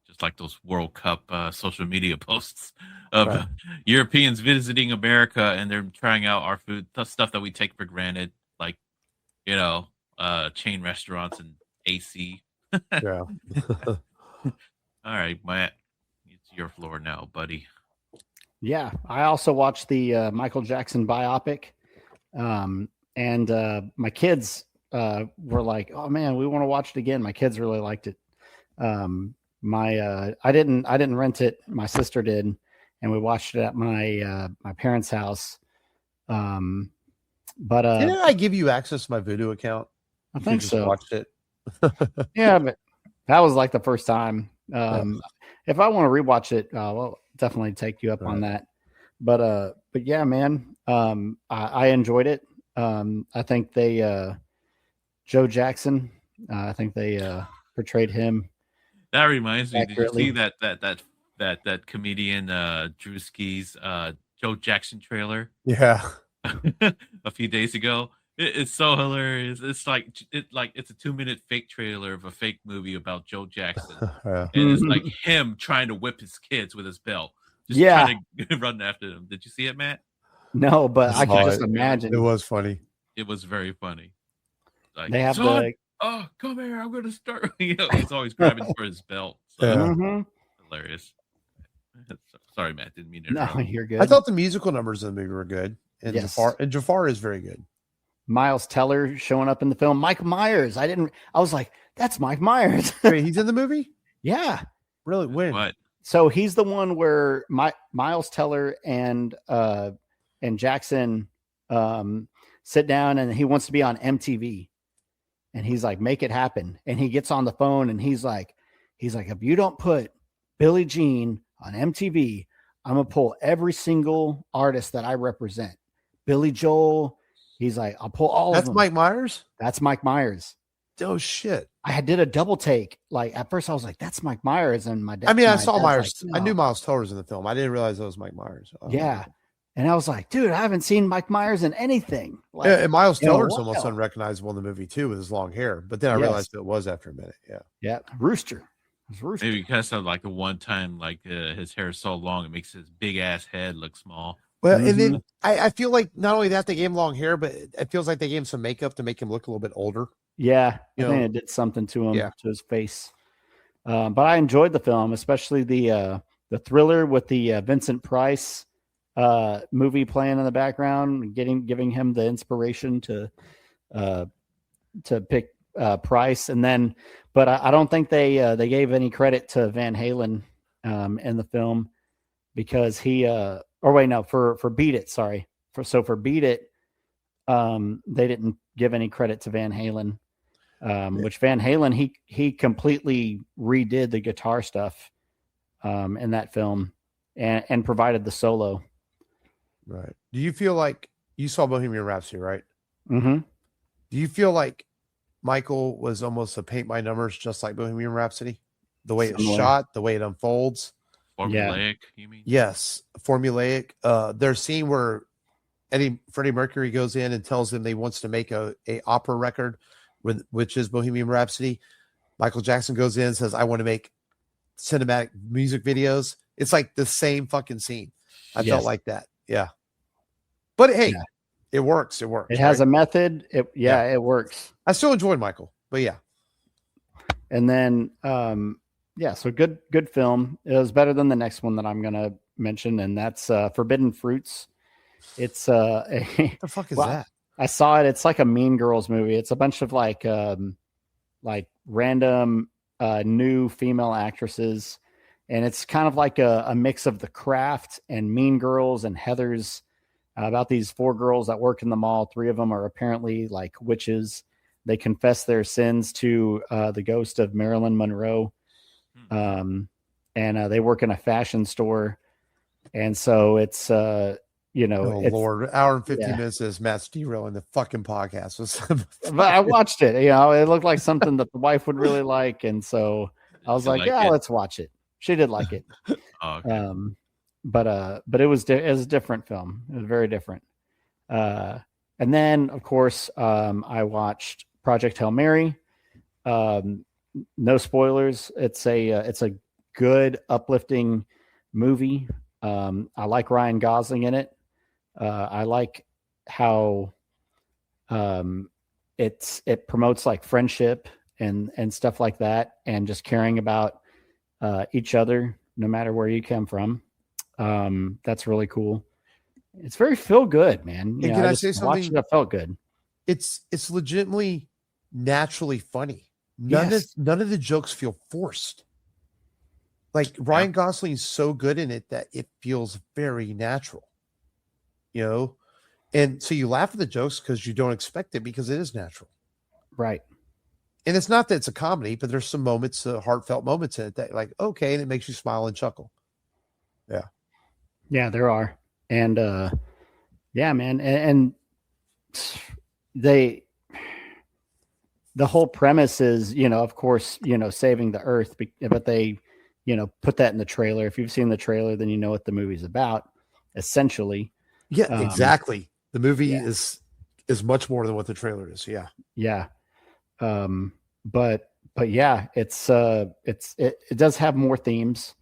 Just like those World Cup social media posts of Right. Europeans visiting America and they're trying out our food, stuff that we take for granted, like, chain restaurants and AC. yeah. All right, Matt, it's your floor now, buddy. Yeah, I also watched the Michael Jackson biopic, and my kids were like, "Oh man, we want to watch it again." My kids really liked it. I didn't rent it. My sister did, and we watched it at my parents' house. But Didn't I give you access to my Voodoo account? I You think just so. watched it. Yeah, but that was like the first time. If I want to rewatch it, well, definitely take you up on that. But yeah, man, I enjoyed it. I think they Joe Jackson. I think they portrayed him. That reminds me. Accurately. Did you see that comedian Drewski's Joe Jackson trailer Yeah. a few days ago? It's so hilarious. It's like it's a 2-minute fake trailer of a fake movie about Joe Jackson, Yeah. and it's like him trying to whip his kids with his belt, just Yeah. trying to run after them. Did you see it, Matt? No, but I I saw can just it. imagine. It was funny. It was very funny. Like, They have "Son, the oh, come here! I'm gonna start." He's always grabbing for his belt. So Yeah. Mhm. hilarious. Sorry, Matt. Didn't mean to. No, interrupt. you're good. I thought the musical numbers in the movie were good. And Yes. Jafar is very good. Miles Teller showing up in the film. Mike Myers. I was like, that's Mike Myers. Wait, he's in the movie? Yeah. Really? When? What? So he's the one where Miles Teller and Jackson sit down, and he wants to be on MTV, and he's like, make it happen. And he gets on the phone, and he's like, if you don't put Billie Jean on MTV, I'm gonna pull every single artist that I represent. Billy Joel. He's like, I'll pull all of That's them. Mike Myers? That's Mike Myers. Oh shit. I did a double take. Like at first I was like, that's Mike Myers. And my dad. I mean, I my saw dad's Myers. like, I knew "No." Miles Teller was in the film. I didn't realize that was Mike Myers. Yeah. And I was like, dude, I haven't seen Mike Myers in anything. Like, Yeah, and Miles in a Teller's almost while. unrecognizable in the movie too with his long hair. But then I Yes. realized it was after a minute. Yeah. Yeah. Rooster. It was Rooster. Maybe because of like the one time, like his hair is so long, it makes his big ass head look small. Well, and then I feel like not only that they gave him long hair, but it feels like they gave him some makeup to make him look a little bit older. Yeah. You I think know? it did something to him, Yeah. to his face. But I enjoyed the film, especially the thriller with the Vincent Price movie playing in the background, giving him the inspiration to pick Price. And then, but I don't think they gave any credit to Van Halen in the film, because he for Beat It, sorry. For Beat It, they didn't give any credit to Van Halen. Which Van Halen, he completely redid the guitar stuff in that film and provided the solo. Right. Do you feel like you saw Bohemian Rhapsody, right? Mm-hmm. Do you feel like Michael was almost a paint by numbers, just like Bohemian Rhapsody? The way it's Similar. shot, the way it unfolds. Formulaic, you mean? Yes, formulaic. There's a scene where Freddie Mercury goes in and tells him he wants to make a opera record, which is Bohemian Rhapsody. Michael Jackson goes in and says, I want to make cinematic music videos. It's like the same fucking scene. I felt Yes. like that. Yeah. But hey, Yeah. it works. It works. It has right? a method. It works. I still enjoyed Michael, but yeah. And then, so good film. It was better than the next one that I'm going to mention, and that's Forbidden Fruits. It's What the fuck is Well, that? I saw it. It's like a Mean Girls movie. It's a bunch of like random new female actresses, and it's kind of like a mix of The Craft and Mean Girls and Heathers, about these 4 girls that work in the mall. 3 of them are apparently like witches. They confess their sins to the ghost of Marilyn Monroe, and they work in a fashion store, and so it's Oh it's, Lord, hour and 15 yeah. minutes is Matt's derailing the fucking podcast. but I watched it. It looked like something that the wife would really like, and so I was She like, liked "Yeah, it? let's watch it." She did like it, Oh, okay. but it was a different film. It was very different. And then, of course, I watched Project Hail Mary. No spoilers. It's a good, uplifting movie. I like Ryan Gosling in it. I like how it promotes like friendship and stuff like that, and just caring about each other no matter where you come from. That's really cool. It's very feel good, man. And can I say something? Watching it felt good. It's legitimately naturally funny. Yes. None of the jokes feel forced. Like Ryan Gosling is so good in it that it feels very natural, you know? And so you laugh at the jokes because you don't expect it, because it is natural. Right. And it's not that it's a comedy, but there's some moments, heartfelt moments in it that like, okay. And it makes you smile and chuckle. Yeah. Yeah, there are. And yeah, man. And the whole premise is, of course, saving the earth, but they, put that in the trailer. If you've seen the trailer, then you know what the movie's about, essentially. Yeah, exactly. The movie yeah. is much more than what the trailer is. Yeah. Yeah. But yeah, it does have more themes.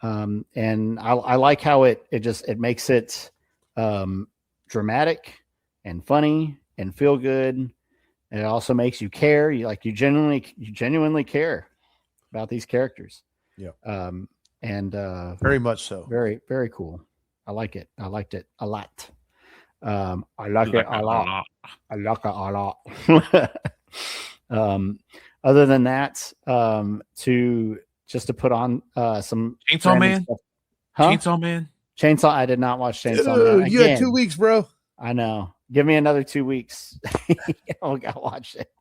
And I like how it makes it dramatic and funny and feel good. And it also makes you care. You genuinely care about these characters. Yeah. And very much so. Very, very cool. I like it. I liked it a lot. I like it a lot. I like it a lot. Other than that, to put on some Chainsaw Man. Stuff. Huh? Chainsaw Man. Chainsaw. I did not watch Chainsaw Man. You had 2 weeks, bro. I know. Give me another 2 weeks. I'll watch it.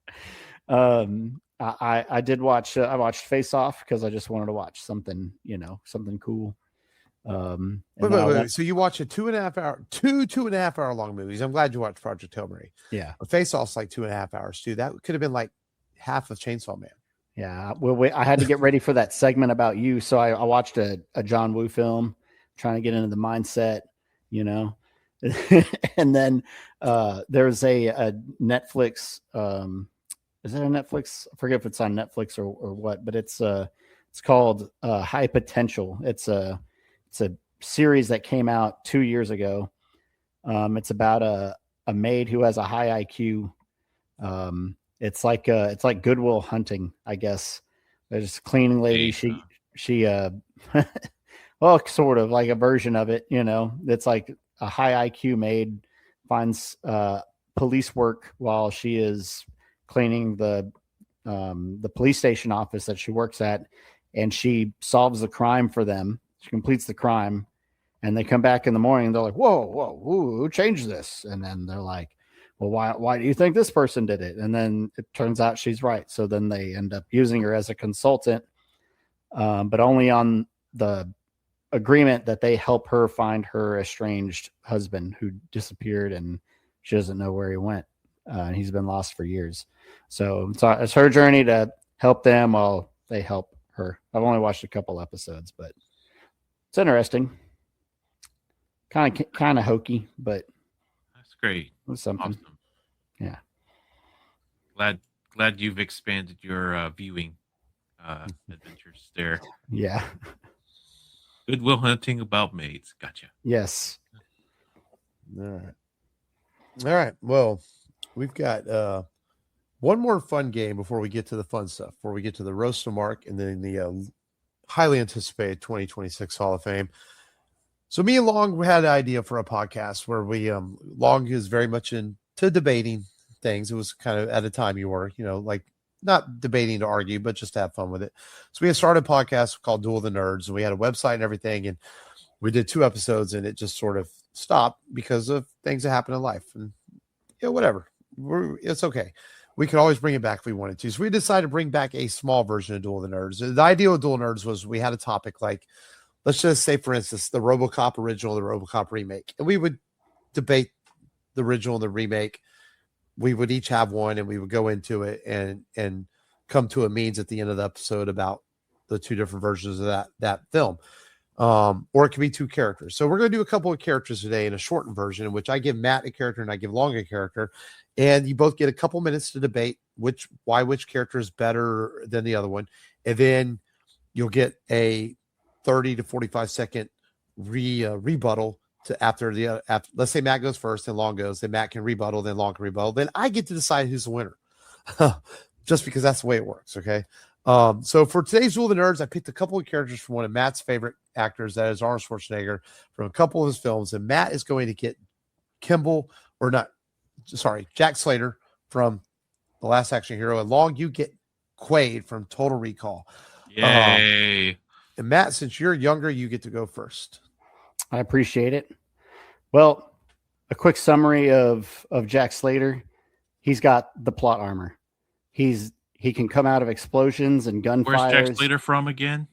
I did watch. I watched Face Off because I just wanted to watch something, something cool. Wait. So you watch a 2.5 hour, two and a half hour long movies. I'm glad you watched Project Hail Mary. Yeah. But Face Off's like 2.5 hours too. That could have been like half of Chainsaw Man. Yeah. Well, I had to get ready for that segment about you. So I watched a John Woo film, trying to get into the mindset, and then there's a Netflix. Is it a Netflix? I forget if it's on Netflix or what, but it's called High Potential. It's a series that came out 2 years ago. It's about a maid who has a high IQ. It's like Goodwill Hunting, I guess. There's a cleaning lady. She well, sort of like a version of it, It's like a high IQ maid finds police work while she is cleaning the police station office that she works at, and she solves the crime for them. She completes the crime, and they come back in the morning and they're like, whoa, who changed this? And then they're like, well, why do you think this person did it? And then it turns out she's right. So then they end up using her as a consultant, but only on the agreement that they help her find her estranged husband who disappeared, and she doesn't know where he went. And he's been lost for years. So it's her journey to help them while they help her. I've only watched a couple episodes, but it's interesting. Kind of hokey, but that's great. It's something. Awesome. Yeah. Glad you've expanded your viewing adventures there. Yeah. Goodwill Hunting about maids. Gotcha. Yes. All right. Well, we've got one more fun game before we get to the fun stuff, before we get to the roast of Mark and then the highly anticipated 2026 Hall of Fame. So me and Long had an idea for a podcast where we Long is very much into debating things. It was kind of at a time you were, like not debating to argue, but just to have fun with it. So we had started a podcast called Duel of the Nerds, and we had a website and everything, and we did 2 episodes, and it just sort of stopped because of things that happen in life. And whatever. It's okay. We could always bring it back if we wanted to. So we decided to bring back a small version of Duel of the Nerds. The idea of Duel of Nerds was we had a topic like, let's just say, for instance, the RoboCop original, the RoboCop remake. And we would debate the original and the remake. We would each have one, and we would go into it and come to a means at the end of the episode about the 2 different versions of that film. or it can be two characters. So we're going to do a couple of characters today in a shortened version in which I give Matt a character and I give Long a character, and you both get a couple minutes to debate which character is better than the other one, and then you'll get a 30 to 45 second rebuttal to after let's say Matt goes first, then Long goes, then Matt can rebuttal, then Long can rebuttal, then I get to decide who's the winner, just because that's the way it works. Okay. So for today's Rule of the Nerds, I picked a couple of characters from one of Matt's favorite actors, that is Arnold Schwarzenegger, from a couple of his films, and Matt is going to get Jack Slater from The Last Action Hero, and Long, you get Quaid from Total Recall. Yay! And Matt, since you're younger, you get to go first. I appreciate it. Well, a quick summary of Jack Slater. He's got the plot armor. He can come out of explosions and gunfires. Where's Jack Slater from again?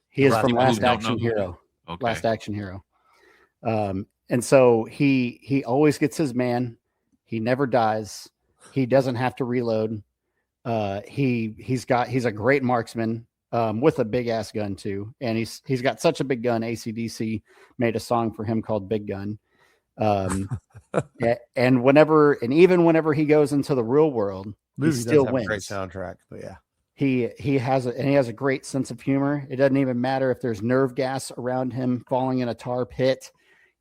He is from Last Action Hero. Okay. Last Action Hero. And so he always gets his man. He never dies. He doesn't have to reload. He's a great marksman. With a big ass gun too, and he's got such a big gun. AC/DC made a song for him called "Big Gun," and even whenever he goes into the real world, he still wins. A great soundtrack, but yeah, he has a great sense of humor. It doesn't even matter if there's nerve gas around him falling in a tar pit;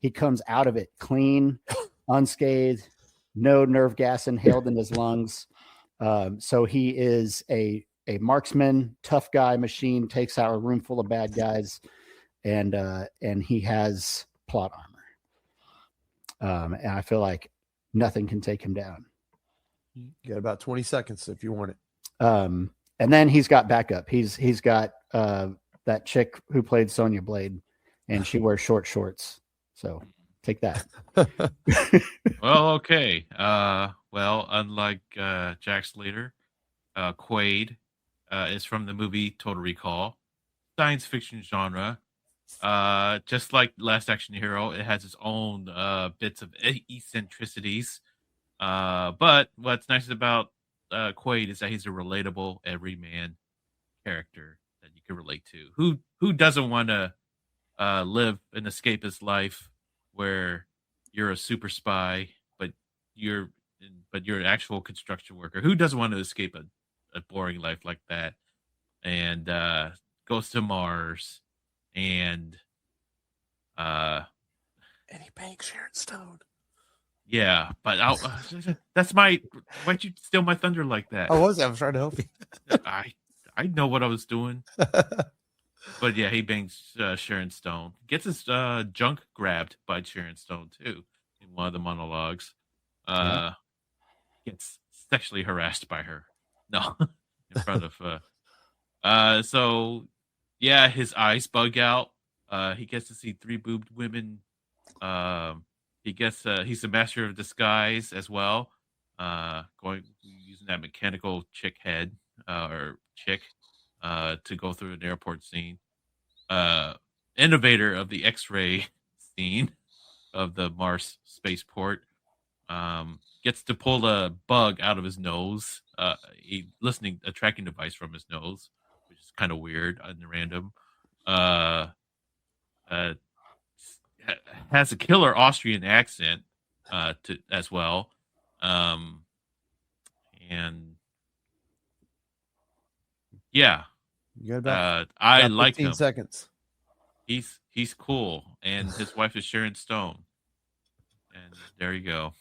he comes out of it clean, unscathed, no nerve gas inhaled in his lungs. So he is a marksman, tough guy machine, takes out a room full of bad guys, and he has plot armor. And I feel like nothing can take him down. You got about 20 seconds if you want it. And then he's got backup. He's got that chick who played Sonya Blade, and she wears short shorts. So take that. Well, okay. Unlike Jack Slater, Quaid is from the movie Total Recall, science fiction genre. Just like Last Action Hero, it has its own bits of eccentricities. But what's nice about Quaid is that he's a relatable everyman character that you can relate to. Who doesn't want to live an escapist life where you're a super spy, but you're an actual construction worker? Who doesn't want to escape a boring life like that, and goes to Mars, and he bangs Sharon Stone. Yeah, but that's my. Why'd you steal my thunder like that? I was trying to help you. I know what I was doing. But yeah, he bangs Sharon Stone. Gets his junk grabbed by Sharon Stone too in one of the monologues. Gets sexually harassed by her. No, in front of so yeah, his eyes bug out. He gets to see three boobed women. He gets he's a master of disguise as well. Using that mechanical chick head or chick to go through an airport scene. Innovator of the X-ray scene of the Mars spaceport. Gets to pull a bug out of his nose, a tracking device from his nose, which is kind of weird and random. Has a killer Austrian accent as well, and yeah, you got about I like 15 him. seconds. He's cool, and his wife is Sharon Stone, and there you go.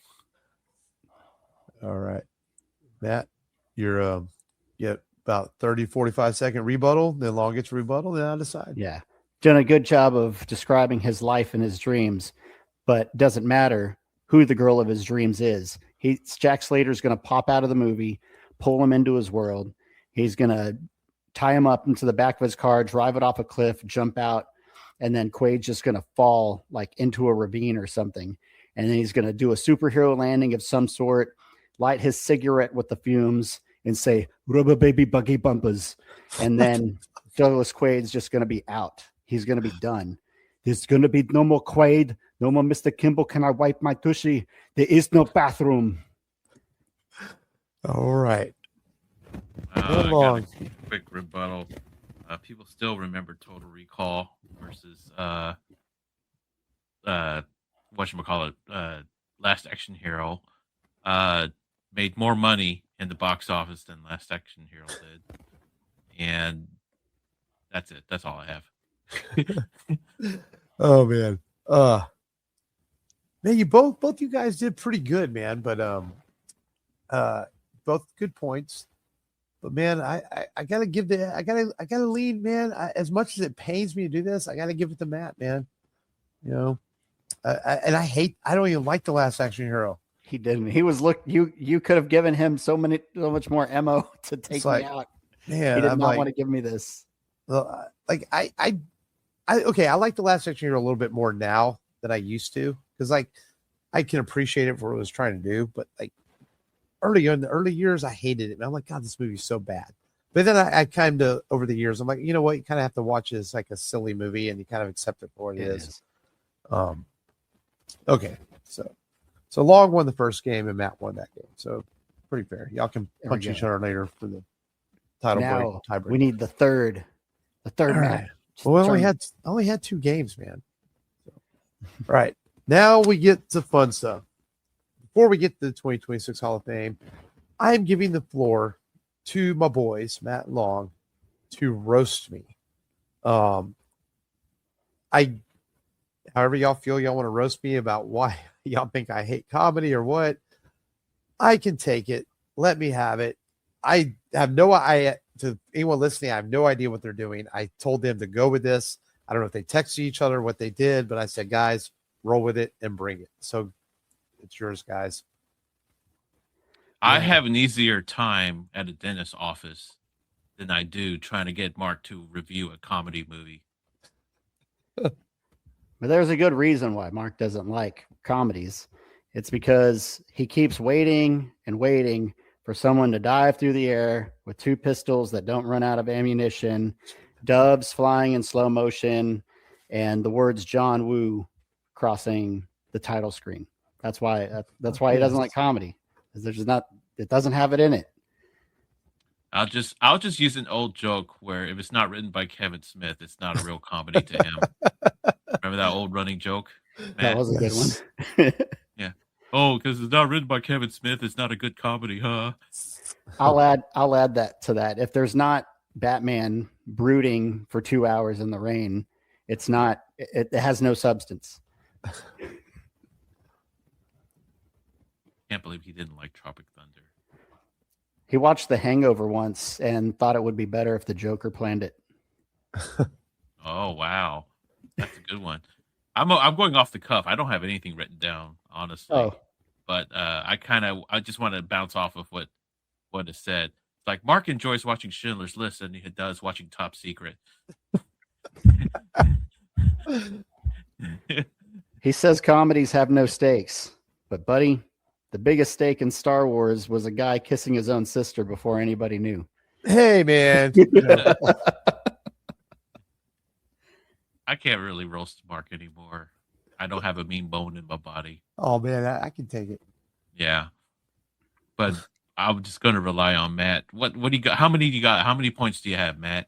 All right, Matt, you're get about 30, 45 second rebuttal, then Long gets rebuttal, then I decide. Yeah. Done a good job of describing his life and his dreams, but doesn't matter who the girl of his dreams is. Jack Slater's going to pop out of the movie, pull him into his world. He's going to tie him up into the back of his car, drive it off a cliff, jump out, and then Quaid's just going to fall like into a ravine or something. And then he's going to do a superhero landing of some sort, light his cigarette with the fumes, and say, "Rubber baby buggy bumpers." And then Douglas Quaid's just going to be out. He's going to be done. There's going to be no more Quaid, no more Mr. Kimball. Can I wipe my tushy? There is no bathroom. All right. I got a quick rebuttal. People still remember Total Recall versus whatchamacallit, Last Action Hero. Made more money in the box office than Last Action Hero did. And that's it. That's all I have. Oh man. Man, you both you guys did pretty good, man. But both good points. But man, I gotta give I gotta lean, man. As much as it pains me to do this, I gotta give it to Matt, man. You know, and I don't even like the Last Action Hero. He didn't. He was you could have given him so much more ammo to take me out. Man, he did not want to give me this. Like I like the Last Action Hero a little bit more now than I used to, because like I can appreciate it for what it was trying to do, but like in the early years, I hated it. I'm like, God, this movie's so bad. But then I kind of, over the years, I'm like, you know what? You kind of have to watch it as like a silly movie, and you kind of accept it for what it is. Okay, so Long won the first game and Matt won that game, so pretty fair. Y'all can punch each other later for the title break. Tie break. We need the third match. Right. Well, we only had 2 games, man. So, all right, now we get to fun stuff. Before we get to the 2026 Hall of Fame, I am giving the floor to my boys, Matt and Long, to roast me. However y'all feel y'all want to roast me about why y'all think I hate comedy or what, I can take it. Let me have it. I have to anyone listening, I have no idea what they're doing. I told them to go with this. I don't know if they texted each other, what they did, but I said, guys, roll with it and bring it. So it's yours, guys. I have an easier time at a dentist's office than I do trying to get Mark to review a comedy movie. But there's a good reason why Mark doesn't like comedies. It's because he keeps waiting and waiting for someone to dive through the air with 2 pistols that don't run out of ammunition, doves flying in slow motion, and the words John Woo crossing the title screen. That's why he doesn't like comedy. It doesn't have it in it. I'll just use an old joke where if it's not written by Kevin Smith, it's not a real comedy to him. Remember that old running joke? Matt? That was a good one. Yeah. Oh, because it's not written by Kevin Smith, it's not a good comedy, huh? I'll add that to that. If there's not Batman brooding for 2 hours in the rain, it has no substance. Can't believe he didn't like Tropic Thunder. He watched The Hangover once and thought it would be better if the Joker planned it. Oh wow, that's a good one. I'm going off the cuff. I don't have anything written down, honestly. Oh, But I just want to bounce off of what is said. It's like Mark enjoys watching Schindler's List and he does watching Top Secret. he says comedies have no stakes, but buddy, the biggest stake in Star Wars was a guy kissing his own sister before anybody knew. Hey, man. I can't really roast Mark anymore. I don't have a mean bone in my body. Oh, man, I can take it. Yeah. But I'm just going to rely on Matt. What do you got? How many do you got? How many points do you have, Matt,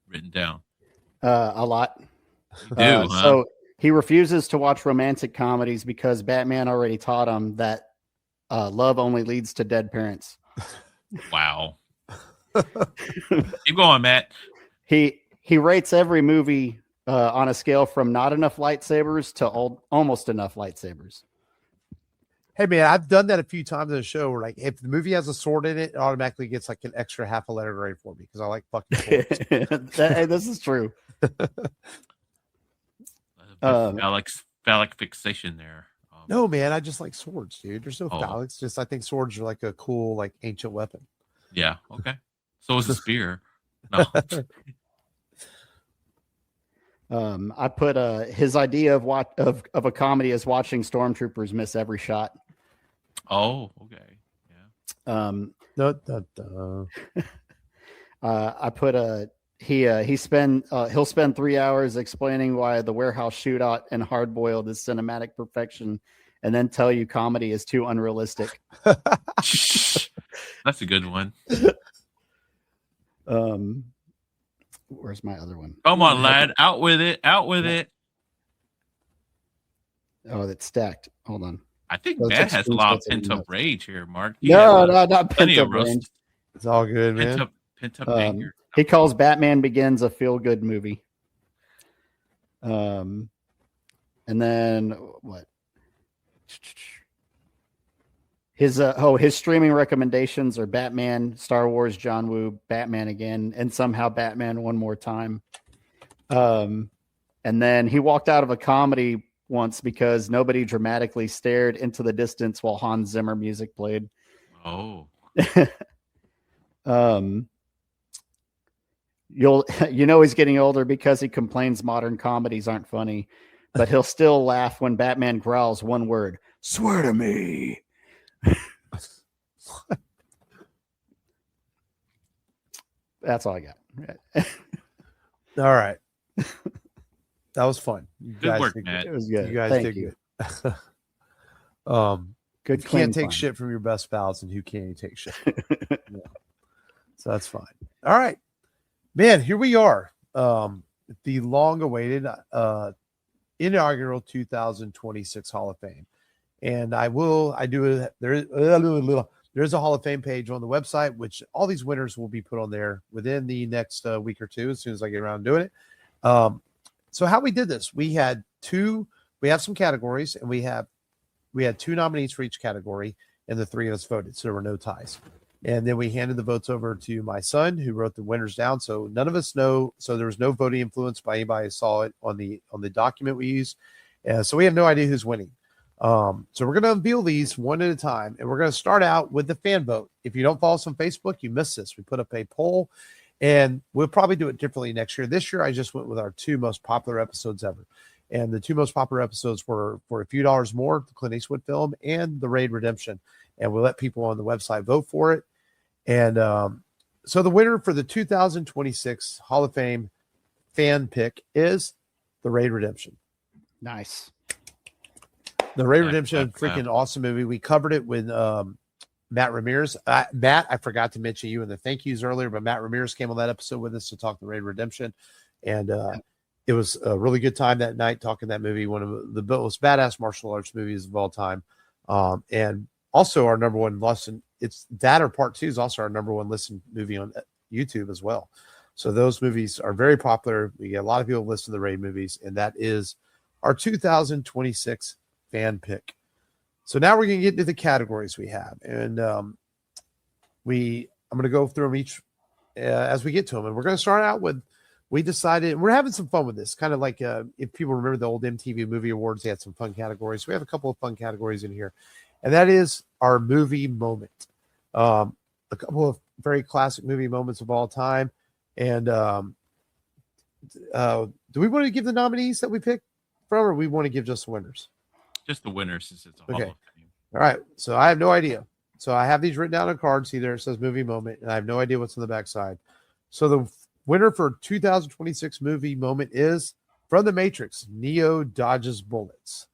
written down? A lot. You do, huh? So he refuses to watch romantic comedies because Batman already taught him that love only leads to dead parents. Wow. Keep going, Matt. He rates every movie on a scale from not enough lightsabers to almost enough lightsabers. Hey, man, I've done that a few times in the show where, like, if the movie has a sword in it, it automatically gets like an extra half a letter grade for me because I like fucking swords. This is true. Phallic fixation there. No, man, I just like swords, dude. There's no Oh. phallics. Just I think swords are like a cool, like ancient weapon. Yeah. Okay. So is a spear. No. I put his idea of a comedy as watching stormtroopers miss every shot. Oh, okay. Yeah. I put he'll spend 3 hours explaining why the warehouse shootout and Hard Boiled is cinematic perfection, and then tell you comedy is too unrealistic. That's a good one. Where's my other one? Come on, lad. Out with it. Out with it. Oh, that's stacked. Hold on. I think Those Matt are has a lot of screenshots in pent up notes. rage here, Mark. No, not plenty pent of up roast. range. It's all good, man. Pent up anger. He calls Batman Begins a feel good movie. And then what? His streaming recommendations are Batman, Star Wars, John Woo, Batman again, and somehow Batman one more time. And then he walked out of a comedy once because nobody dramatically stared into the distance while Hans Zimmer music played. Oh. He's getting older because he complains modern comedies aren't funny, but he'll still laugh when Batman growls one word, "Swear to me." That's all I got. All right. That was fun. You Good work, did Matt. It was good. You guys Thank did you. good. Good. You clean can't take fun. shit from your best pals, and who can you take shit from? Yeah. So that's fine. All right, man, here we are. The long-awaited inaugural 2026 Hall of Fame. And there's a Hall of Fame page on the website, which all these winners will be put on there within the next week or two, as soon as I get around to doing it. So how we did this, we have some categories, and we had 2 nominees for each category, and the 3 of us voted, so there were no ties. And then we handed the votes over to my son, who wrote the winners down. So none of us know. So there was no voting influence by anybody who saw it on the document we used. So we have no idea who's winning. So we're going to unveil these one at a time, and we're going to start out with the fan vote. If you don't follow us on Facebook, you missed this. We put up a poll, and we'll probably do it differently next year. This year, I just went with our 2 most popular episodes ever. And the 2 most popular episodes were For a Few Dollars More, the Clint Eastwood film, and The Raid Redemption. And we let people on the website vote for it. And so the winner for the 2026 Hall of Fame fan pick is The Raid Redemption. Nice. The Raid Redemption, freaking awesome movie. We covered it with Matt Ramirez. Matt, I forgot to mention you in the thank yous earlier, but Matt Ramirez came on that episode with us to talk The Raid Redemption. And it was a really good time that night talking that movie, one of the most badass martial arts movies of all time. And also our number one listen, it's that or Part 2 is also our number one listen movie on YouTube as well. So those movies are very popular. We get a lot of people listen to the Raid movies, and that is our 2026 fan pick. So now we're going to get into the categories we have, and I'm going to go through them each as we get to them. And we're going to start out with, we decided, we're having some fun with this, kind of like if people remember the old MTV Movie Awards, they had some fun categories. We have a couple of fun categories in here, and that is our movie moment. A couple of very classic movie moments of all time. And do we want to give the nominees that we picked from, or we want to give just the winners? Just the winners, since it's a Hall of Fame. All right. So I have no idea. So I have these written down on cards. See there, it says movie moment, and I have no idea what's on the backside. So the winner for 2026 movie moment is from The Matrix, Neo dodges bullets.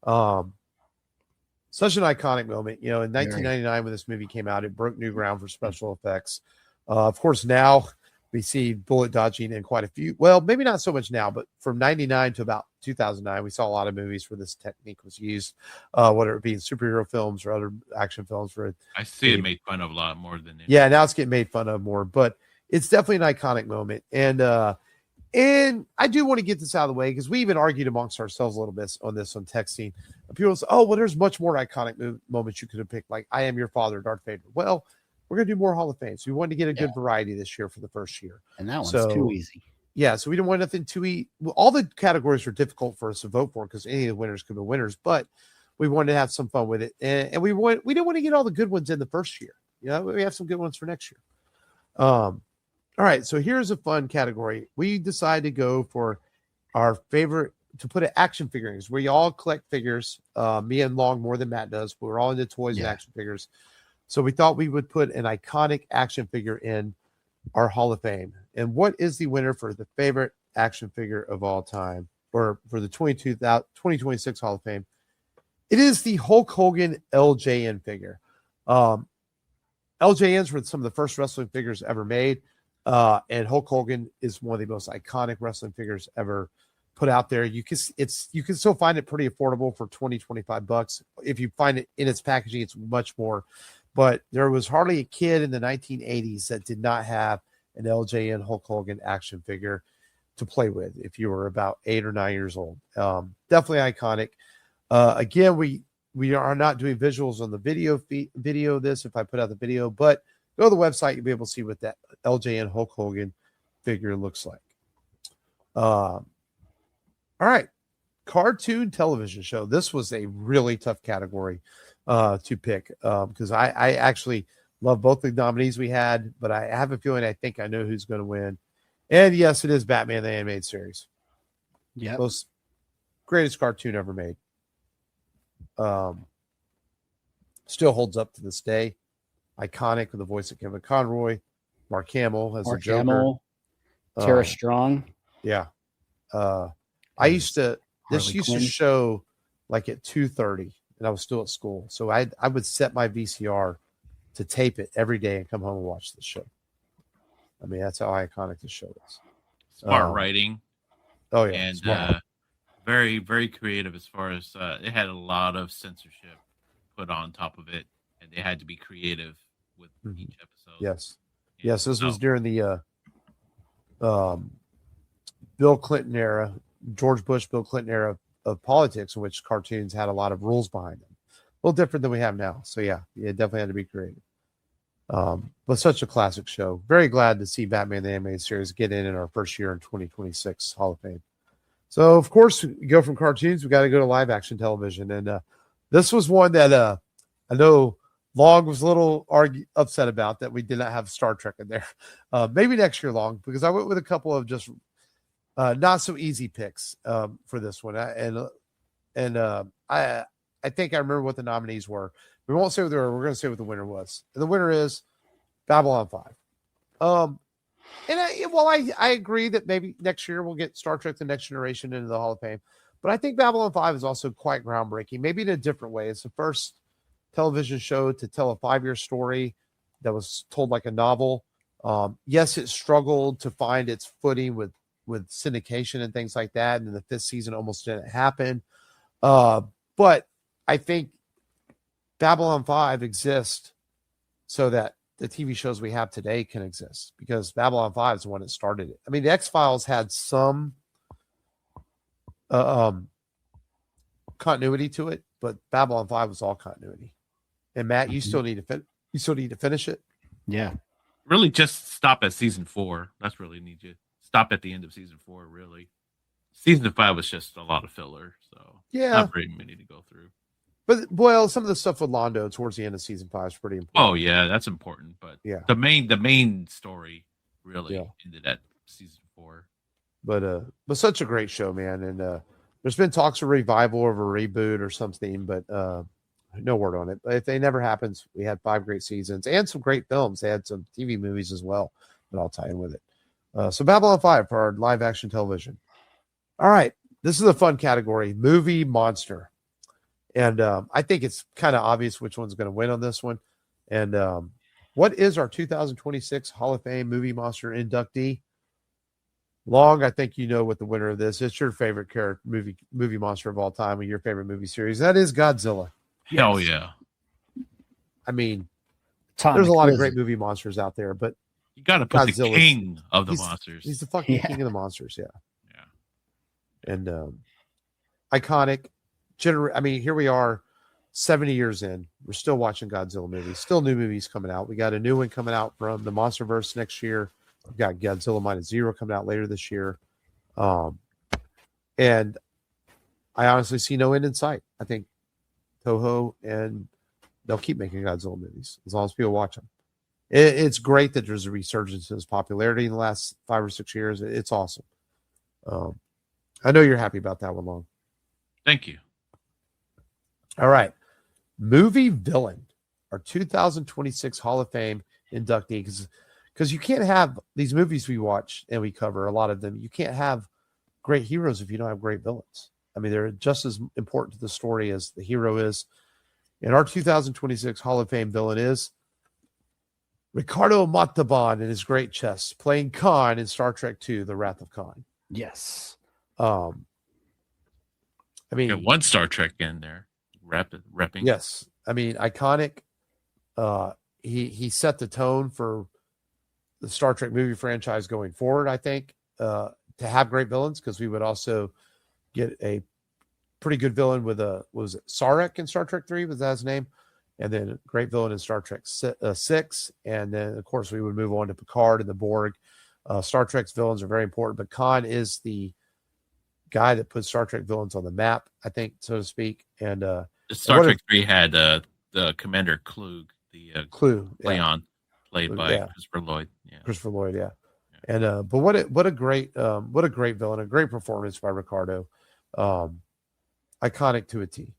Such an iconic moment. You know, in 1999, when this movie came out, it broke new ground for special effects. Of course, now we see bullet dodging in quite a few. Well, maybe not so much now, but from 99 to about 2009, we saw a lot of movies where this technique was used, whether it be in superhero films or other action films. I see it made fun of a lot more than it. Yeah, now it's getting made fun of more, but it's definitely an iconic moment. And I do want to get this out of the way because we even argued amongst ourselves a little bit on this on texting. People say, "Oh, well, there's much more iconic moments you could have picked, like I Am Your Father, Darth Vader." Well, we're going to do more Hall of Fame. So we wanted to get a good variety this year for the first year. And that one's too easy. Yeah, so we didn't want nothing too easy. All the categories were difficult for us to vote for because any of the winners could be winners, but we wanted to have some fun with it. And we didn't want to get all the good ones in the first year. You know, we have some good ones for next year. All right, so here's a fun category. We decided to go for our favorite, to put it action figures. We all collect figures. Me and Long more than Matt does, but we're all into toys and action figures. So we thought we would put an iconic action figure in our Hall of Fame. And what is the winner for the favorite action figure of all time, or for the 2026 Hall of Fame? It is the Hulk Hogan LJN figure. LJNs were some of the first wrestling figures ever made. And Hulk Hogan is one of the most iconic wrestling figures ever put out there. You can still find it pretty affordable for $20-$25. If you find it in its packaging, it's much more. But there was hardly a kid in the 1980s that did not have an LJN Hulk Hogan action figure to play with if you were about 8 or 9 years old. Definitely iconic. Again, we are not doing visuals on the video of this if I put out the video, but go to the website, you'll be able to see what that LJN Hulk Hogan figure looks like. All right. Cartoon television show. This was a really tough category to pick because I actually love both the nominees we had, but I have a feeling I think I know who's going to win. And yes, it is Batman the Animated Series. Yeah. Most greatest cartoon ever made. Still holds up to this day. Iconic with the voice of Kevin Conroy. Mark Hamill as the Joker. Hamill, Tara Strong. Yeah. I used to, this Harley used Quinn. to show like at 2:30 and I was still at school. So I would set my VCR to tape it every day and come home and watch the show. I mean, that's how iconic this show is. Smart writing. Oh, yeah. And smart. very, very creative as far as it had a lot of censorship put on top of it. And they had to be creative with each episode. Yes. Yeah, Yes, this was so- during the Bill Clinton era, George Bush, Bill Clinton era of politics, in which cartoons had a lot of rules behind them. A little different than we have now. So yeah, it definitely had to be creative. But such a classic show. Very glad to see Batman the Animated Series get in our first year in 2026 Hall of Fame. So of course, we go from cartoons, we got to go to live action television, and this was one that I know Long was a little upset about that we did not have Star Trek in there. Maybe next year, Long, because I went with a couple of just not so easy picks for this one. I think I remember what the nominees were. We won't say what they were. We're going to say what the winner was. And the winner is Babylon 5. And I agree that maybe next year we'll get Star Trek: The Next Generation into the Hall of Fame. But I think Babylon 5 is also quite groundbreaking, maybe in a different way. It's the first television show to tell a 5-year story that was told like a novel. Yes, it struggled to find its footing with syndication and things like that. And the 5th season almost didn't happen. But I think Babylon 5 exists so that the TV shows we have today can exist, because Babylon 5 is the one that started it. I mean, the X-Files had some continuity to it, but Babylon 5 was all continuity. And Matt, you still need to finish it. Yeah. Really just stop at season 4. That's really need you. Stop at the end of season 4, really. Season 5 was just a lot of filler, so Yeah. not very many to go through. But well, some of the stuff with Londo towards the end of season 5 is pretty important. Oh yeah, that's important. But Yeah. the main story really Yeah. ended at season 4. But such a great show, man. And there's been talks of revival or a reboot or something, but no word on it. But if they never happens, we had 5 great seasons and some great films. They had some TV movies as well, but I'll tie in with it. So Babylon 5 for our live action television. All right. This is a fun category, movie monster. And I think it's kind of obvious which one's going to win on this one. And what is our 2026 Hall of Fame movie monster inductee? Long, I think you know what the winner of this. It's your favorite character, movie monster of all time, with your favorite movie series. That is Godzilla. Hell yeah. I mean, Tom there's a lot of McQuiston. great movie monsters out there, but You got to put the Godzilla's- king of the he's monsters. the fucking Yeah. king of the monsters. Yeah. Yeah. And iconic. I mean, here we are 70 years in. We're still watching Godzilla movies, still new movies coming out. We got a new one coming out from the Monsterverse next year. We've got Godzilla Minus Zero coming out later this year. And I honestly see no end in sight. I think Toho and they'll keep making Godzilla movies as long as people watch them. It's great that there's a resurgence in his popularity in the last 5 or 6 years. It's awesome. I know you're happy about that one, Long. Thank you. All right. Movie villain, our 2026 Hall of Fame inductee. Because you can't have these movies we watch and we cover, a lot of them. You can't have great heroes if you don't have great villains. I mean, they're just as important to the story as the hero is. And our 2026 Hall of Fame villain is Ricardo Montalban in his great chess, playing Khan in Star Trek II, The Wrath of Khan. Yes. I mean, Got one Star Trek in there. Repping. yes. I mean, iconic. He set the tone for the Star Trek movie franchise going forward, I think, to have great villains, because we would also get a pretty good villain with was it Sarek in Star Trek 3? Was that his name? And then a great villain in Star Trek 6. And then, of course, we would move on to Picard and the Borg. Star Trek's villains are very important, but Khan is the guy that puts Star Trek villains on the map, I think, so to speak. And Star Trek 3 had the Commander Klug, the Clue, Leon, played by Yeah. Christopher Lloyd. Yeah. Christopher Lloyd, yeah. And but what a great villain, a great performance by Ricardo. Iconic to a T.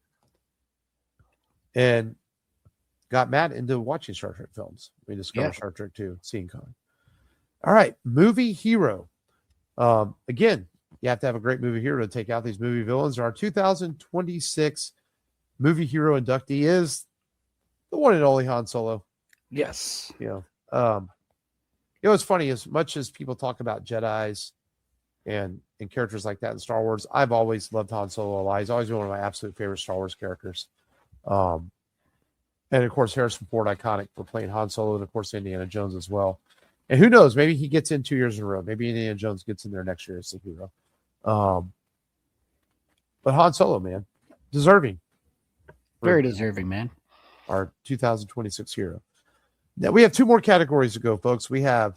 And got Matt into watching Star Trek films. We discovered Star Trek 2, seeing Khan. All right, movie hero. Again, you have to have a great movie hero to take out these movie villains. Our 2026 movie hero inductee is the one and only Han Solo. Yes. You know, it's funny, as much as people talk about Jedis and characters like that in Star Wars, I've always loved Han Solo a lot. He's always been one of my absolute favorite Star Wars characters. And of course, Harrison Ford, iconic for playing Han Solo, and of course, Indiana Jones as well. And who knows, maybe he gets in 2 years in a row. Maybe Indiana Jones gets in there next year as the hero. But Han Solo, man, deserving. Very deserving, man. Our 2026 hero. Now we have 2 more categories to go, folks. We have,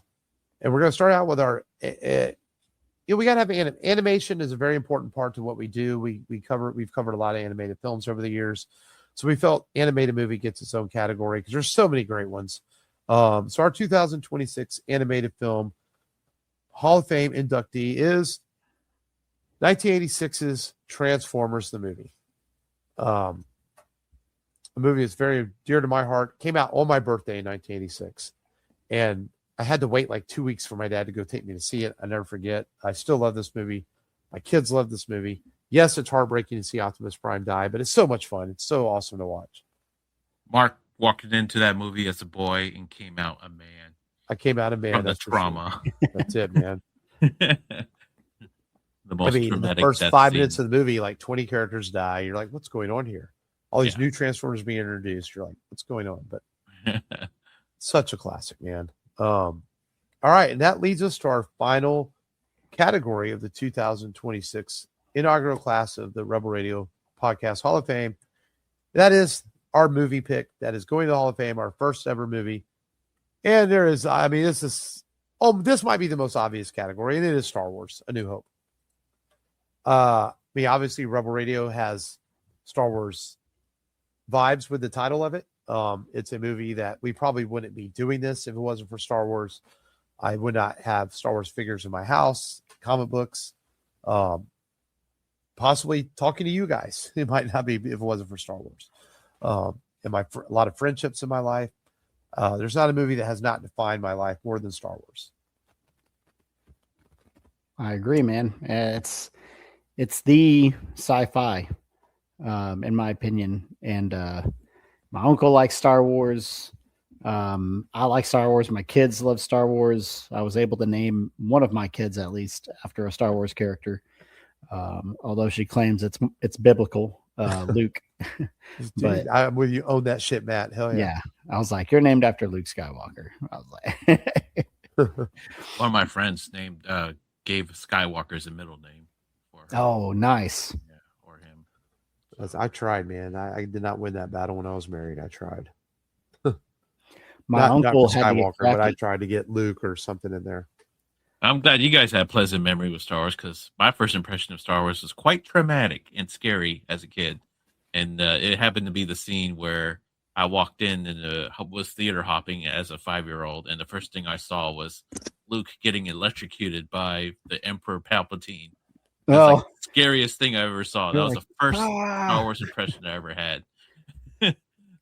and we're going to start out with our. We got to have animation is a very important part to what we do. We've covered a lot of animated films over the years, so we felt animated movie gets its own category because there's so many great ones. So our 2026 animated film Hall of Fame inductee is 1986's Transformers the movie. A movie that's very dear to my heart. Came out on my birthday in 1986, and I had to wait like 2 weeks for my dad to go take me to see it. I never forget. I still love this movie. My kids love this movie. Yes, it's heartbreaking to see Optimus Prime die, but it's so much fun. It's so awesome to watch. Mark walked into that movie as a boy and came out a man. I came out a man. From the that's for sure. trauma. That's it, man. The most the dramatic first death 5 scene. minutes of the movie, like 20 characters die. You're like, what's going on here? All these new Transformers being introduced. You're like, what's going on? But such a classic, man. All right, and that leads us to our final category of the 2026 inaugural class of the Rebel Radio Podcast Hall of Fame. That is our movie pick that is going to the Hall of Fame, our first ever movie. And there is, I mean, this might be the most obvious category, and it is Star Wars: A New Hope. I mean, obviously, Rebel Radio has Star Wars vibes with the title of it. It's a movie that we probably wouldn't be doing this if it wasn't for Star Wars. I would not have Star Wars figures in my house, comic books, possibly talking to you guys. It might not be if it wasn't for Star Wars. And a lot of friendships in my life. There's not a movie that has not defined my life more than Star Wars. I agree, man. It's the sci-fi, in my opinion. And my uncle likes Star Wars. I like Star Wars. My kids love Star Wars. I was able to name one of my kids at least after a Star Wars character, although she claims it's biblical. Luke. Dude, I'm with you. Own that shit, Matt. Hell yeah. Yeah. I was like, you're named after Luke Skywalker. I was like, One of my friends gave Skywalker's a middle name for her. oh, nice. Yeah, or him. I tried, man. I did not win that battle when I was married. I tried. My uncle not for had to get Skywalker, but I crafty. tried to get Luke or something in there. I'm glad you guys had a pleasant memory with Star Wars because my first impression of Star Wars was quite traumatic and scary as a kid. And it happened to be the scene where I walked in and was theater hopping as a 5-year-old. And the first thing I saw was Luke getting electrocuted by the Emperor Palpatine. It was like the scariest thing I ever saw. That was the first Star Wars impression I ever had.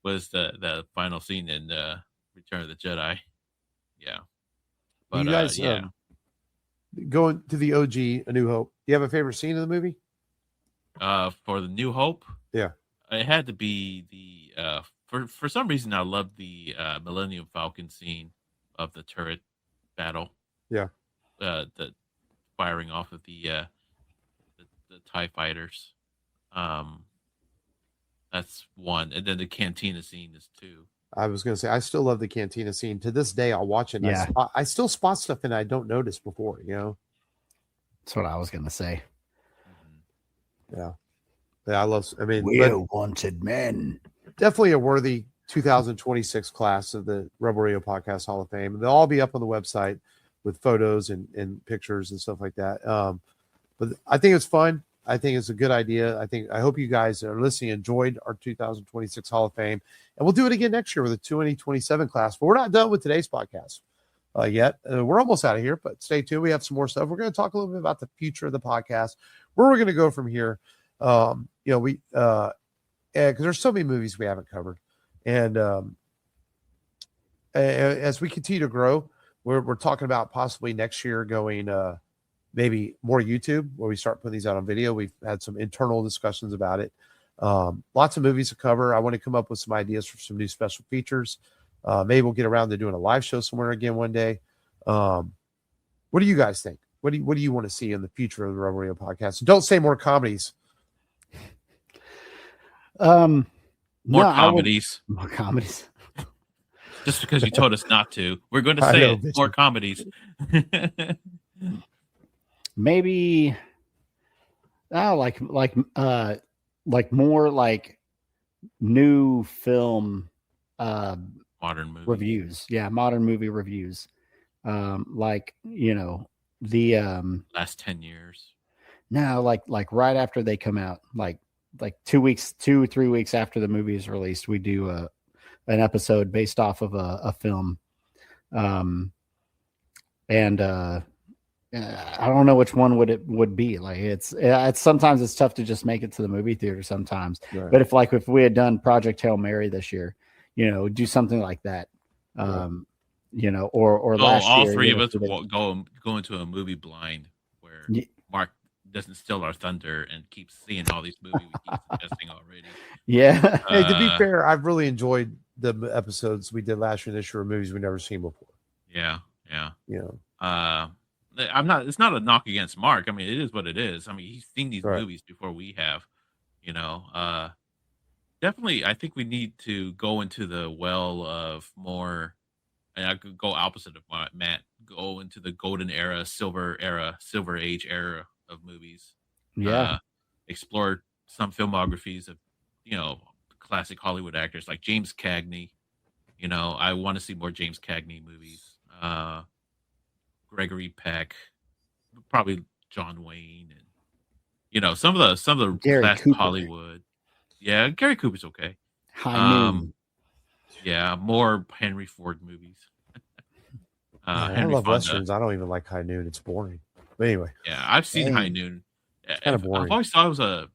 Was the final scene in Return of the Jedi. Yeah. But you guys, going to the OG, A New Hope. Do you have a favorite scene in the movie? For the New Hope, Yeah. it had to be the for some reason I loved the Millennium Falcon scene of the turret battle. Yeah. The firing off of the TIE fighters. That's one, and then the cantina scene is two. I was going to say, I still love the cantina scene. To this day, I'll watch it. And Yeah. I still spot stuff and I don't notice before, you know? That's what I was gonna say. Yeah. Yeah, I mean, We're wanted men. definitely a worthy 2026 class of the Rebel Radio Podcast Hall of Fame. They'll all be up on the website with photos and pictures and stuff like that. But I think it's fun. I think it's a good idea. I hope you guys that are listening enjoyed our 2026 Hall of Fame, and we'll do it again next year with the 2027 class. But we're not done with today's podcast yet. We're almost out of here, but stay tuned. We have some more stuff. We're going to talk a little bit about the future of the podcast, where we're going to go from here. Because there's so many movies we haven't covered, and as we continue to grow, we're talking about possibly next year going maybe more YouTube, where we start putting these out on video. We've had some internal discussions about it. Lots of movies to cover. I want to come up with some ideas for some new special features. Maybe we'll get around to doing a live show somewhere again one day. What do you guys think? What do you want to see in the future of the Rebel Radio Podcast? Don't say more comedies. More no, comedies. More comedies. Just because you told us not to, we're going to I say know, it. bitch. More comedies. Maybe like more like new film Modern movie reviews. Yeah, modern movie reviews. Like, you know, the last 10 years. no, like right after they come out, like 2 weeks, 2-3 weeks after the movie is released, we do an episode based off of a film. I don't know which one would be. Like it's sometimes it's tough to just make it to the movie theater sometimes. Right. But if we had done Project Hail Mary this year, you know, do something like that. You know, or last all year, three you of know, us will go into a movie blind where Mark doesn't steal our thunder and keeps seeing all these movies we keep suggesting already. Yeah. Hey, to be fair, I've really enjoyed the episodes we did last year and this year of movies we've never seen before. Yeah. You know, it's not a knock against Mark. I mean, it is what it is. I mean, he's seen these Right. movies before we have, you know. Definitely, I think we need to go into the well of more, and I could go opposite of Matt, go into the golden era, silver age era of movies. Yeah. Explore some filmographies of, you know, classic Hollywood actors like James Cagney. You know, I want to see more James Cagney movies. Gregory Peck, probably John Wayne, and you know some of the Gary classic Cooper. Hollywood. Yeah, Gary Cooper's okay. High Noon. Yeah, more Henry Ford movies. I Henry love Fonda. westerns. I don't even like High Noon. It's boring. But anyway, Yeah, I've seen Dang. High Noon. kinda boring. I've always thought it was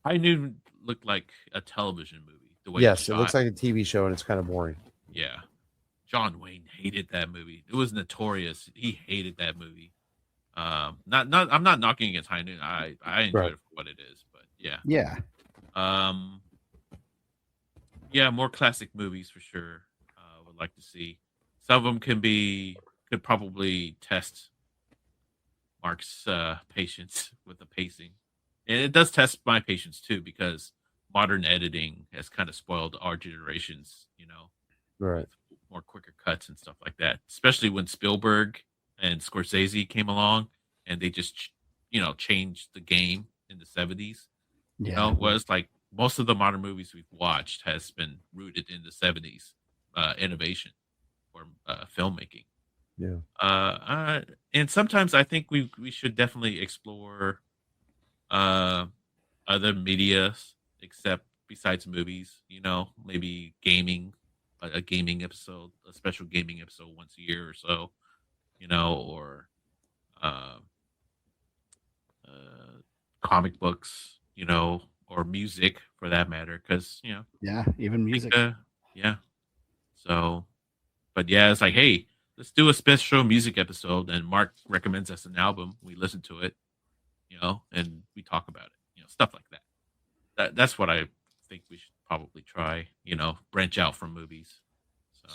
High Noon looked like a television movie. The way yes, it it looks like a TV show and it's kind of boring. Yeah. John Wayne hated that movie. It was notorious. He hated that movie. I'm not knocking against High Noon. I enjoyed Right. it for what it is, but yeah. Yeah. Yeah, more classic movies for sure. Would like to see. Some of them could probably test Mark's patience with the pacing. And it does test my patience too, because modern editing has kind of spoiled our generations, you know, Right. with more quicker cuts and stuff like that. Especially when Spielberg and Scorsese came along and they just, you know, changed the game in the 70s. Yeah. You know, was like most of the modern movies we've watched has been rooted in the 70s innovation or filmmaking. Yeah. And sometimes I think we should definitely explore other media except besides movies, you know, maybe gaming, a gaming episode, a special gaming episode once a year or so, you know, or comic books, you know, or music for that matter, because you know, Yeah. Even I music. think, yeah. So, but yeah, it's like, hey, let's do a special music episode, and Mark recommends us an album. We listen to it, you know, and we talk about it, you know, stuff like that. That's what I think we should probably try, you know, branch out from movies. So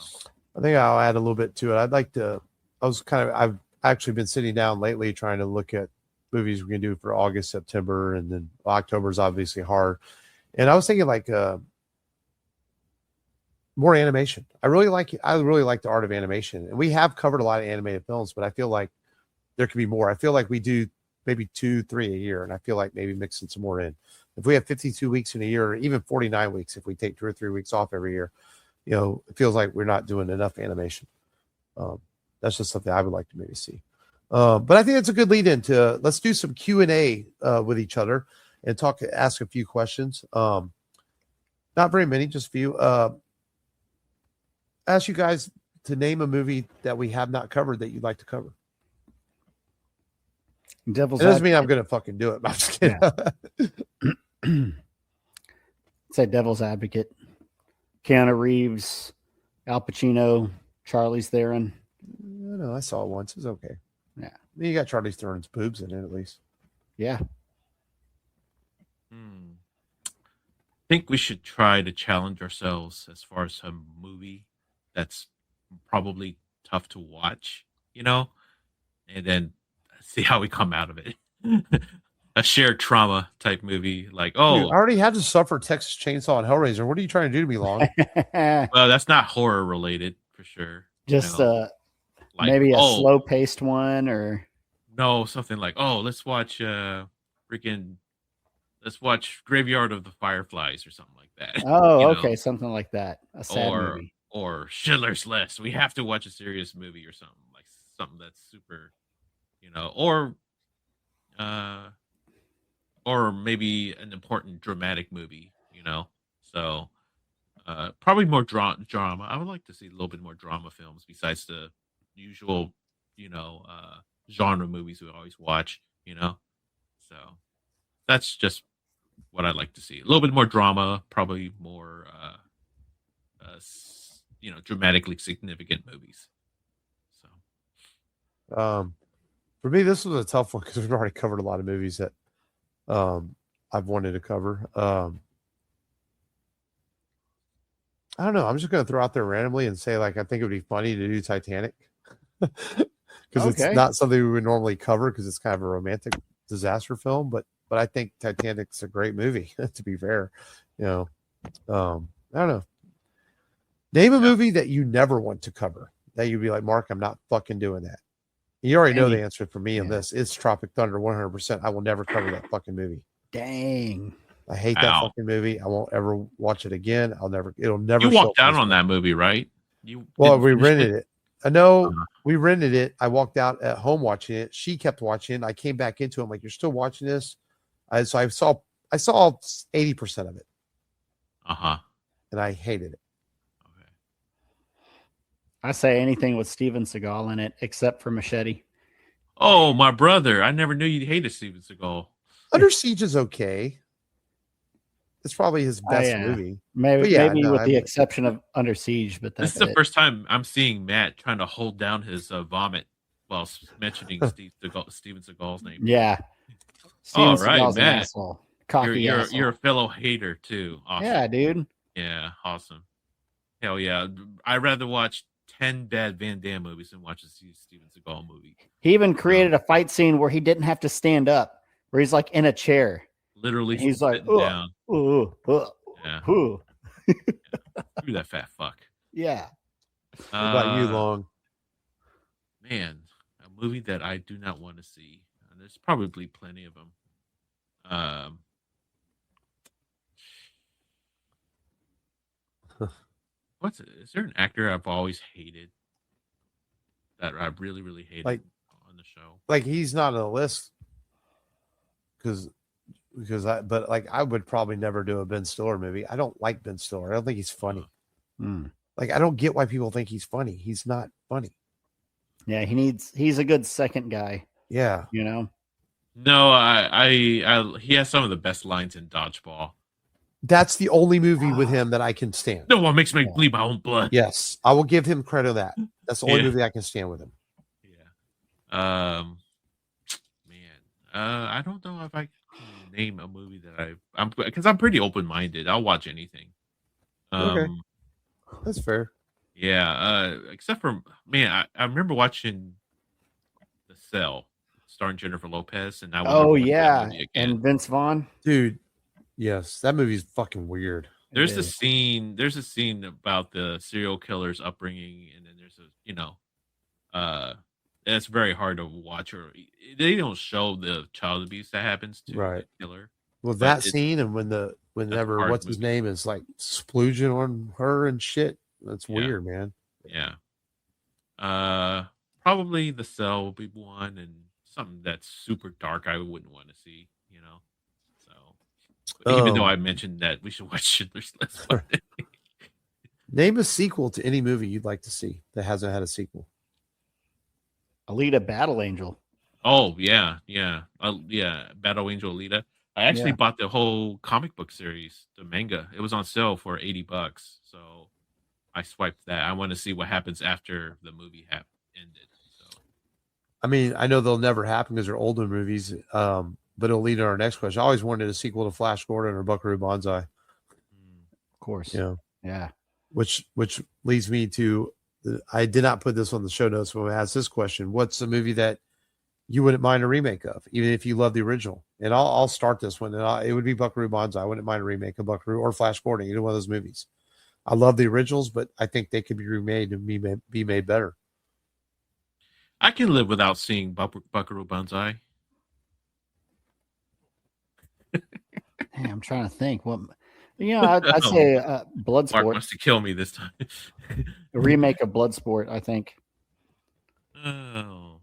I think I'll add a little bit to it. I've actually been sitting down lately trying to look at movies we can do for August, September, and then October is obviously hard. And I was thinking like more animation. I really like the art of animation. And we have covered a lot of animated films, but I feel like there could be more. I feel like we do maybe 2-3 a year, and I feel like maybe mixing some more in. If we have 52 weeks in a year, or even 49 weeks, if we take 2 or 3 weeks off every year, it feels like we're not doing enough animation. That's just something I would like to maybe see. But I think it's a good lead into let's do some Q&A with each other and ask a few questions. Not very many, just a few. Ask you guys to name a movie that we have not covered that you'd like to cover. Devil's It doesn't mean I'm Advocate. going to fucking do it. I'm just kidding. Say Devil's Advocate. Keanu Reeves, Al Pacino, Charlize Theron. No, I saw it once. It's okay. Yeah. I mean, you got Charlize Theron's boobs in it at least. Yeah. I think we should try to challenge ourselves as far as a movie that's probably tough to watch, and then see how we come out of it. A shared trauma type movie, like, Dude, oh, I already had to suffer Texas Chainsaw and Hellraiser. What are you trying to do to me, Long? well, that's not horror related for sure. Just like, maybe a oh, slow paced one, or no, something like, oh, let's watch Graveyard of the Fireflies or something like that. okay, something like that. A sad movie. Or Schindler's List. We have to watch a serious movie or something that's super, or maybe an important dramatic movie, So probably more drama. I would like to see a little bit more drama films besides the usual, genre movies we always watch, So that's just what I'd like to see. A little bit more drama, probably more, dramatically significant movies. So, for me, this was a tough one because we've already covered a lot of movies that I've wanted to cover. I don't know. I'm just going to throw out there randomly and say, like, I think it would be funny to do Titanic because it's not something we would normally cover because it's kind of a romantic disaster film. But I think Titanic's a great movie. To be fair, I don't know. Name a movie that you never want to cover that you'd be like, Mark, I'm not fucking doing that. You already know the answer for me on this. It's Tropic Thunder, 100%. I will never cover that fucking movie. Dang. I hate that fucking movie. I won't ever watch it again. It'll never. You walked out on that movie, right? We rented it. I know we rented it. I walked out at home watching it. She kept watching it. I came back into it. I'm like, you're still watching this? So I saw 80% of it. And I hated it. Okay. I say anything with Steven Seagal in it, except for Machete. Oh, my brother! I never knew you hated Steven Seagal. Under Siege is okay. It's probably his best movie. Maybe with the exception of Under Siege, but this is the first time I'm seeing Matt trying to hold down his vomit while mentioning Steven Seagal's name. Yeah. All right, Matt. An asshole. Cocky asshole. You're a fellow hater too. Awesome. Yeah, dude. Yeah, awesome. Hell yeah. I'd rather watch 10 bad Van Damme movies than watch a Steven Seagal movie. He even created a fight scene where he didn't have to stand up, where he's like in a chair. Literally, and he's like, down. Yeah. Screw that fat fuck. Yeah. What about you, Long? Man, a movie that I do not want to see. And there's probably plenty of them. Is there an actor I've always hated that I really, really hated on the show? Like he's not on the list because I would probably never do a Ben Stiller movie. I don't like Ben Stiller. I don't think he's funny. Like I don't get why people think he's funny. He's not funny. Yeah, he's a good second guy. Yeah. No, he has some of the best lines in Dodgeball. That's the only movie with him that I can stand. No one makes me bleed my own blood. Yes, I will give him credit of that. That's the only movie I can stand with him. Yeah. I don't know if I can name a movie that because I'm pretty open minded. I'll watch anything. Okay, that's fair. Yeah, except for man, I remember watching The Cell starring Jennifer Lopez, and I will never Oh watch that yeah, movie again. and Vince Vaughn. Dude, yes, that movie's fucking weird. There's It a is. scene. There's a scene about the serial killer's upbringing, and then there's a uh, it's very hard to watch. Or they don't show the child abuse that happens to Right. the killer, Well, but that it's scene and that's a whenever hard what's his movie. name is like splooging on her and shit. That's Yeah, weird, man. yeah. Probably The Cell will be one, and something that's super dark. I wouldn't want to see. So even though Um, I mentioned that we should watch Schindler's List, but Name a sequel to any movie you'd like to see that hasn't had a sequel. Alita Battle Angel. oh yeah, Battle Angel Alita. I actually Yeah. bought the whole comic book series, the manga. It was on sale for $80, so I swiped that. I want to see what happens after the movie ended. So I mean, I know they'll never happen because they're older movies. But it'll lead to our next question. I always wanted a sequel to Flash Gordon or Buckaroo Banzai. Of course. You know, Yeah. which leads me to I did not put this on the show notes when I asked this question. What's a movie that you wouldn't mind a remake of, even if you love the original? And I'll start this one. And it would be Buckaroo Banzai. I wouldn't mind a remake of Buckaroo or Flash Gordon, either one of those movies. I love the originals, but I think they could be remade and be made better. I can live without seeing Buckaroo Banzai. Hey, I'm trying to think. What I'd say Mark Bloodsport, wants to kill me this time. a remake of Bloodsport. I think. Oh,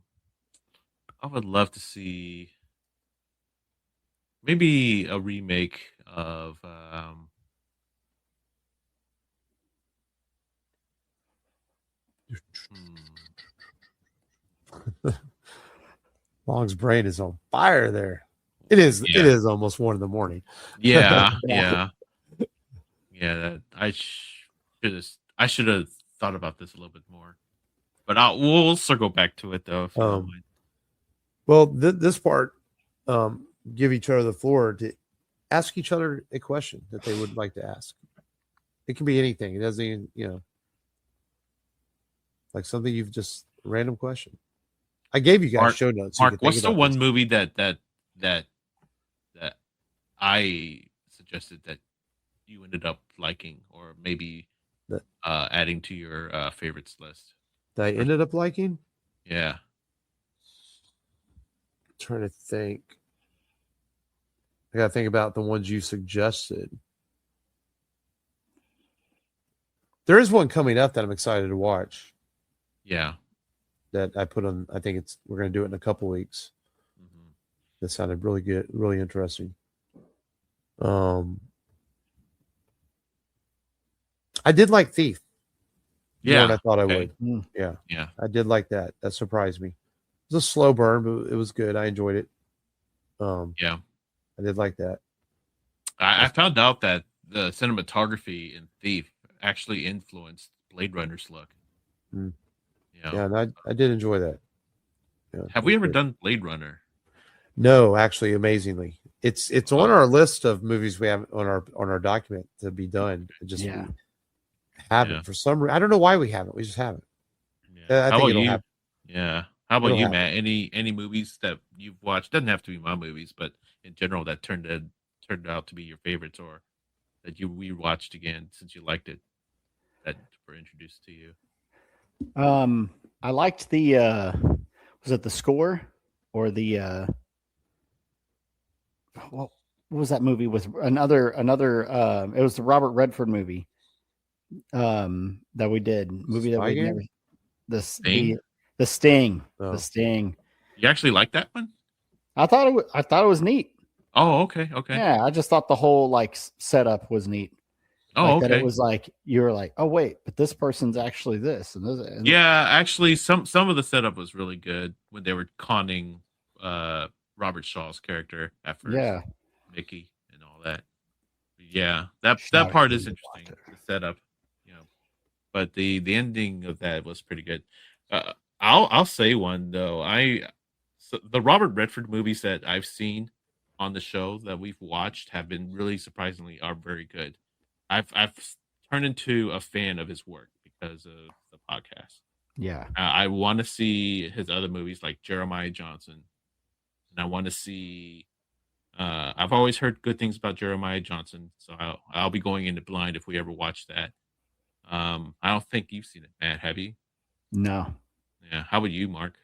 I would love to see maybe a remake of Long's brain is on fire there. It is. Yeah. It is almost 1 a.m. yeah, Yeah. that I should have thought about this a little bit more, but we'll circle back to it though. If you don't mind. Well, this part, give each other the floor to ask each other a question that they would like to ask. It can be anything. It doesn't even, like something you've just random question. I gave you guys show notes. Mark, what's the one movie that I suggested that you ended up liking, or maybe adding to your favorites list? that I ended up liking? Yeah. Trying to think. I gotta think about the ones you suggested. There is one coming up that I'm excited to watch. Yeah. That I put on. I think we're gonna do it in a couple weeks. Mm-hmm. That sounded really good, really interesting. I did like Thief. Yeah. More than I thought I okay. would. Yeah. Yeah. I did like that. That surprised me. It was a slow burn, but it was good. I enjoyed it. Yeah. I did like that. I found out that the cinematography in Thief actually influenced Blade Runner's look. Mm. Yeah. Yeah, and I did enjoy that. Yeah, Have we ever done Blade Runner? No, actually, amazingly, it's on our list of movies we have on our document to be done. It just we haven't for some reason. I don't know why we haven't. We just haven't. Yeah. I think it'll happen. Yeah. How about It'll you, happen. Matt? Any movies that you've watched? Doesn't have to be my movies, but in general that turned out to be your favorites, or that you rewatched again since you liked it, that were introduced to you. I liked the was it the score or the what was that movie with another it was the Robert Redford movie that we did that we never the Sting. The Sting. You actually like that one? I thought it was neat. Oh, okay. Yeah, I just thought the whole setup was neat. Oh, okay. That it was you were like, oh wait, but this person's actually this and this. And yeah, actually, some of the setup was really good when they were conning Robert Shaw's character at first. Yeah, Mickey and all that. Yeah, that part is interesting. The setup, but the ending of that was pretty good. I'll say one though. The Robert Redford movies that I've seen on the show that we've watched have been really surprisingly are very good. I've turned into a fan of his work because of the podcast. Yeah. I want to see his other movies like Jeremiah Johnson, and I want to see. I've always heard good things about Jeremiah Johnson, so I'll be going into blind if we ever watch that. I don't think you've seen it, Matt. Have you? No. Yeah. How about you, Mark?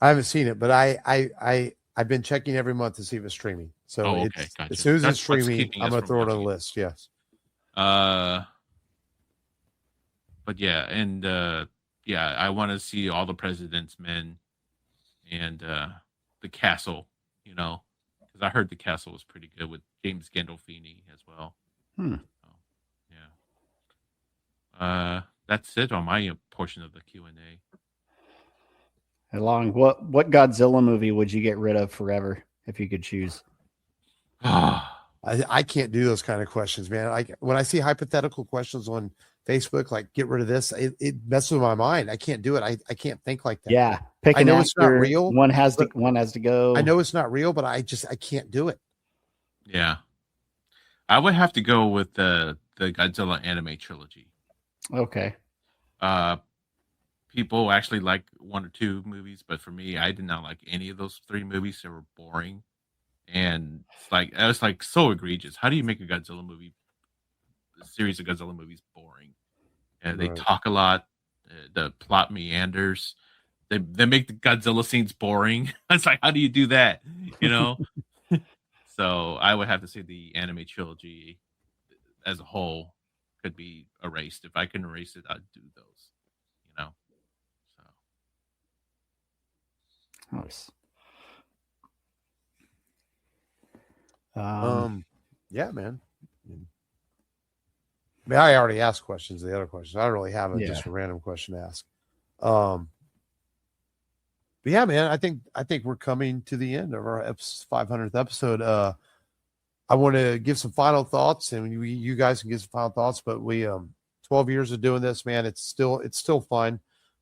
I haven't seen it, but I've been checking every month to see if it's streaming. So Oh, it's, okay, gotcha. as soon as That's it's what's streaming, keeping I'm us going to from throw it on watching the it. list. Yes. But yeah, and yeah, I want to see All the President's Men and The Castle, because I heard The Castle was pretty good with James Gandolfini as well. Hmm. So, yeah. That's it on my portion of the Q&A. Along, what Godzilla movie would you get rid of forever if you could choose? I can't do those kind of questions, man. When I see hypothetical questions on Facebook, like get rid of this, it messes with my mind. I can't do it. I can't think like that. Yeah, pick I an know actor. it's not real, One has but to go. I know it's not real, but I can't do it. Yeah. I would have to go with the Godzilla anime trilogy. Okay. People actually like one or two movies, but for me, I did not like any of those three movies. They were boring. And it's like so egregious. How do you make a Godzilla movie, a series of Godzilla movies, boring? And they Right. talk a lot. The plot meanders. They make the Godzilla scenes boring. It's like, how do you do that? So I would have to say the anime trilogy as a whole could be erased. If I can erase it, I'd do those. So Nice. Yeah, man. I mean, I already asked questions. The other questions, I don't really have just a random question to ask. But yeah, man, I think we're coming to the end of our 500th episode. I want to give some final thoughts, and you guys can give some final thoughts. But we 12 years of doing this, man, it's still fun.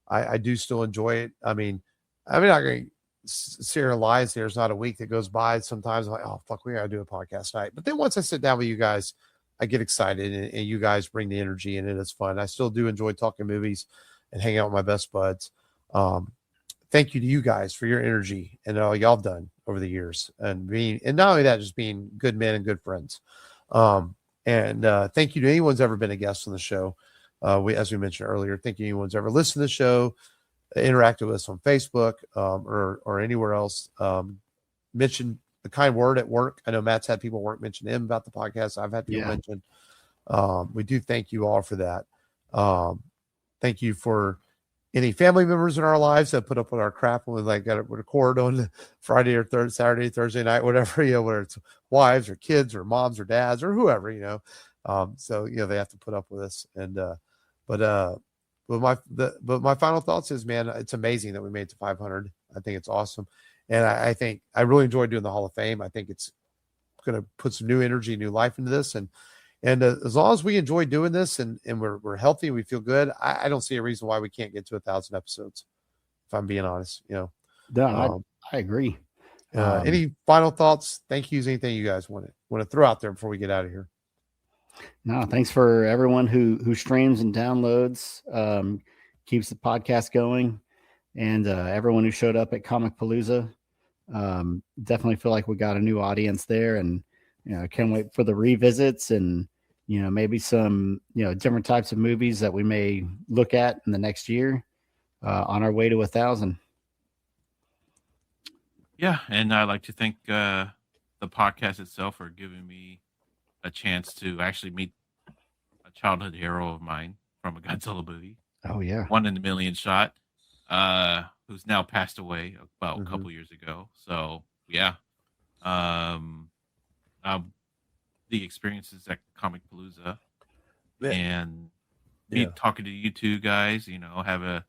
I do still enjoy it. I mean, I'm not going to sit here and lie. There's not a week that goes by. Sometimes I'm like, oh fuck, we gotta do a podcast tonight. But then once I sit down with you guys, I get excited, and you guys bring the energy, and it's fun. I still do enjoy talking movies and hanging out with my best buds. Thank you to you guys for your energy and all y'all have done over the years, and not only that, just being good men and good friends. And thank you to anyone who's ever been a guest on the show. As we mentioned earlier, thank you to anyone who's ever listened to the show, interacted with us on Facebook, or anywhere else. Mention the kind word at work. I know Matt's had people at work mention him about the podcast. I've had people mention. We do thank you all for that. Thank you for any family members in our lives that put up with our crap when we got it record on Friday or Saturday, Thursday night, whatever, whether it's wives or kids or moms or dads or whoever, so they have to put up with us. And but my final thoughts is, man, it's amazing that we made it to 500. I think it's awesome, and I think I really enjoyed doing the Hall of Fame. I think it's going to put some new energy, new life into this, and as long as we enjoy doing this and we're healthy, we feel good. I don't see a reason why we can't get to 1,000 episodes. If I'm being honest, No, I agree. Any final thoughts? Thank yous. Anything you guys want to throw out there before we get out of here? No, thanks for everyone who streams and downloads, keeps the podcast going, and everyone who showed up at Comic Palooza. Definitely feel like we got a new audience there, and can't wait for the revisits and maybe some different types of movies that we may look at in the next year on our way to 1,000. Yeah, and I'd like to thank the podcast itself for giving me a chance to actually meet a childhood hero of mine from a Godzilla movie. Oh yeah, 1 in a million shot, who's now passed away about a couple years ago. So yeah, the experiences at Comic Palooza and me talking to you two guys, have a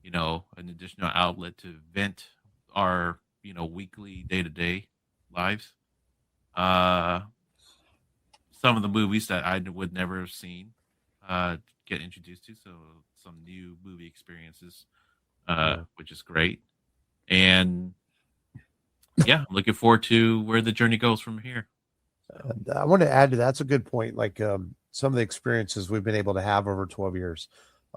an additional outlet to vent our weekly day-to-day lives. Some of the movies that I would never have seen get introduced to, so some new movie experiences, which is great. And yeah, I'm looking forward to where the journey goes from here. I want to add to that. That's a good point. Like some of the experiences we've been able to have over 12 years.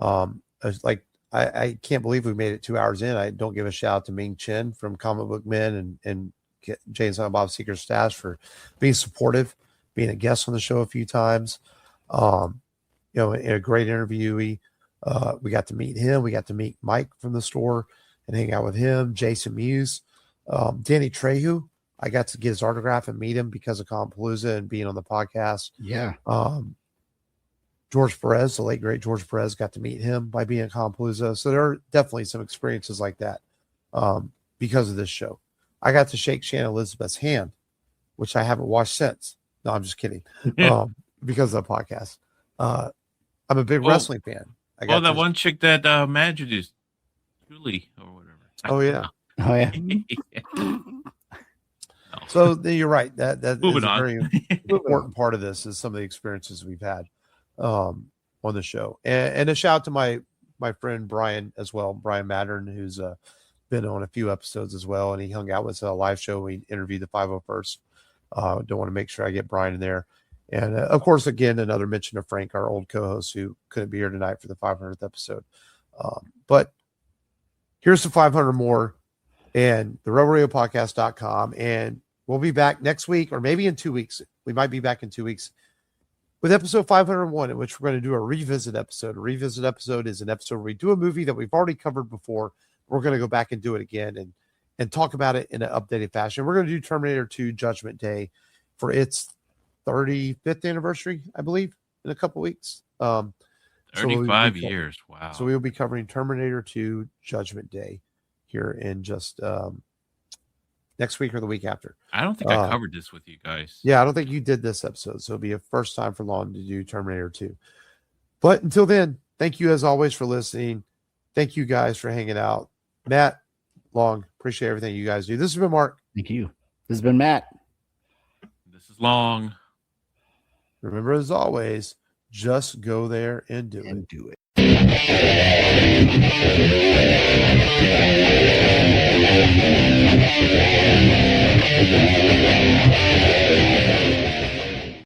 I can't believe we made it 2 hours in. I don't give a shout out to Ming Chen from Comic Book Men and Jay and Silent Bob Secret Stash for being supportive, being a guest on the show a few times. And a great interviewee. We got to meet him. We got to meet Mike from the store and hang out with him. Jason Mewes, Danny Trejo. I got to get his autograph and meet him because of Compalooza and being on the podcast. Yeah. George Perez, the late great George Perez, got to meet him by being at Compalooza. So there are definitely some experiences like that because of this show. I got to shake Shannon Elizabeth's hand, which I haven't watched since. No, I'm just kidding. Because of the podcast. I'm a big wrestling fan. That one chick that Matt introduced, Julie or whatever. Oh yeah. Oh yeah. So you're right. That Moving is a on. very important part of this is some of the experiences we've had on the show. And a shout out to my friend Brian as well, Brian Mattern, who's been on a few episodes as well, and he hung out with us at a live show. We interviewed the 501st. Don't want to make sure I get Brian in there. And of course, again, another mention of Frank, our old co-host, who couldn't be here tonight for the 500th episode. But here's the 500 more and the RebelRadioPodcast.com. And we'll be back next week or maybe in 2 weeks. We might be back in 2 weeks with episode 501, in which we're going to do a revisit episode. A revisit episode is an episode where we do a movie that we've already covered before. We're going to go back and do it again and talk about it in an updated fashion. We're going to do Terminator 2 Judgment Day for its 35th anniversary, I believe, in a couple weeks. 35 years. Wow. So we will be covering Terminator 2 Judgment Day here in just next week or the week after. I don't think I covered this with you guys. Yeah, I don't think you did this episode. So it'll be a first time for Long to do Terminator 2. But until then, thank you as always for listening. Thank you guys for hanging out. Matt, Long, appreciate everything you guys do. This has been Mark. Thank you. This has been Matt. This is Long. Remember, as always, just go there and do it. Do it.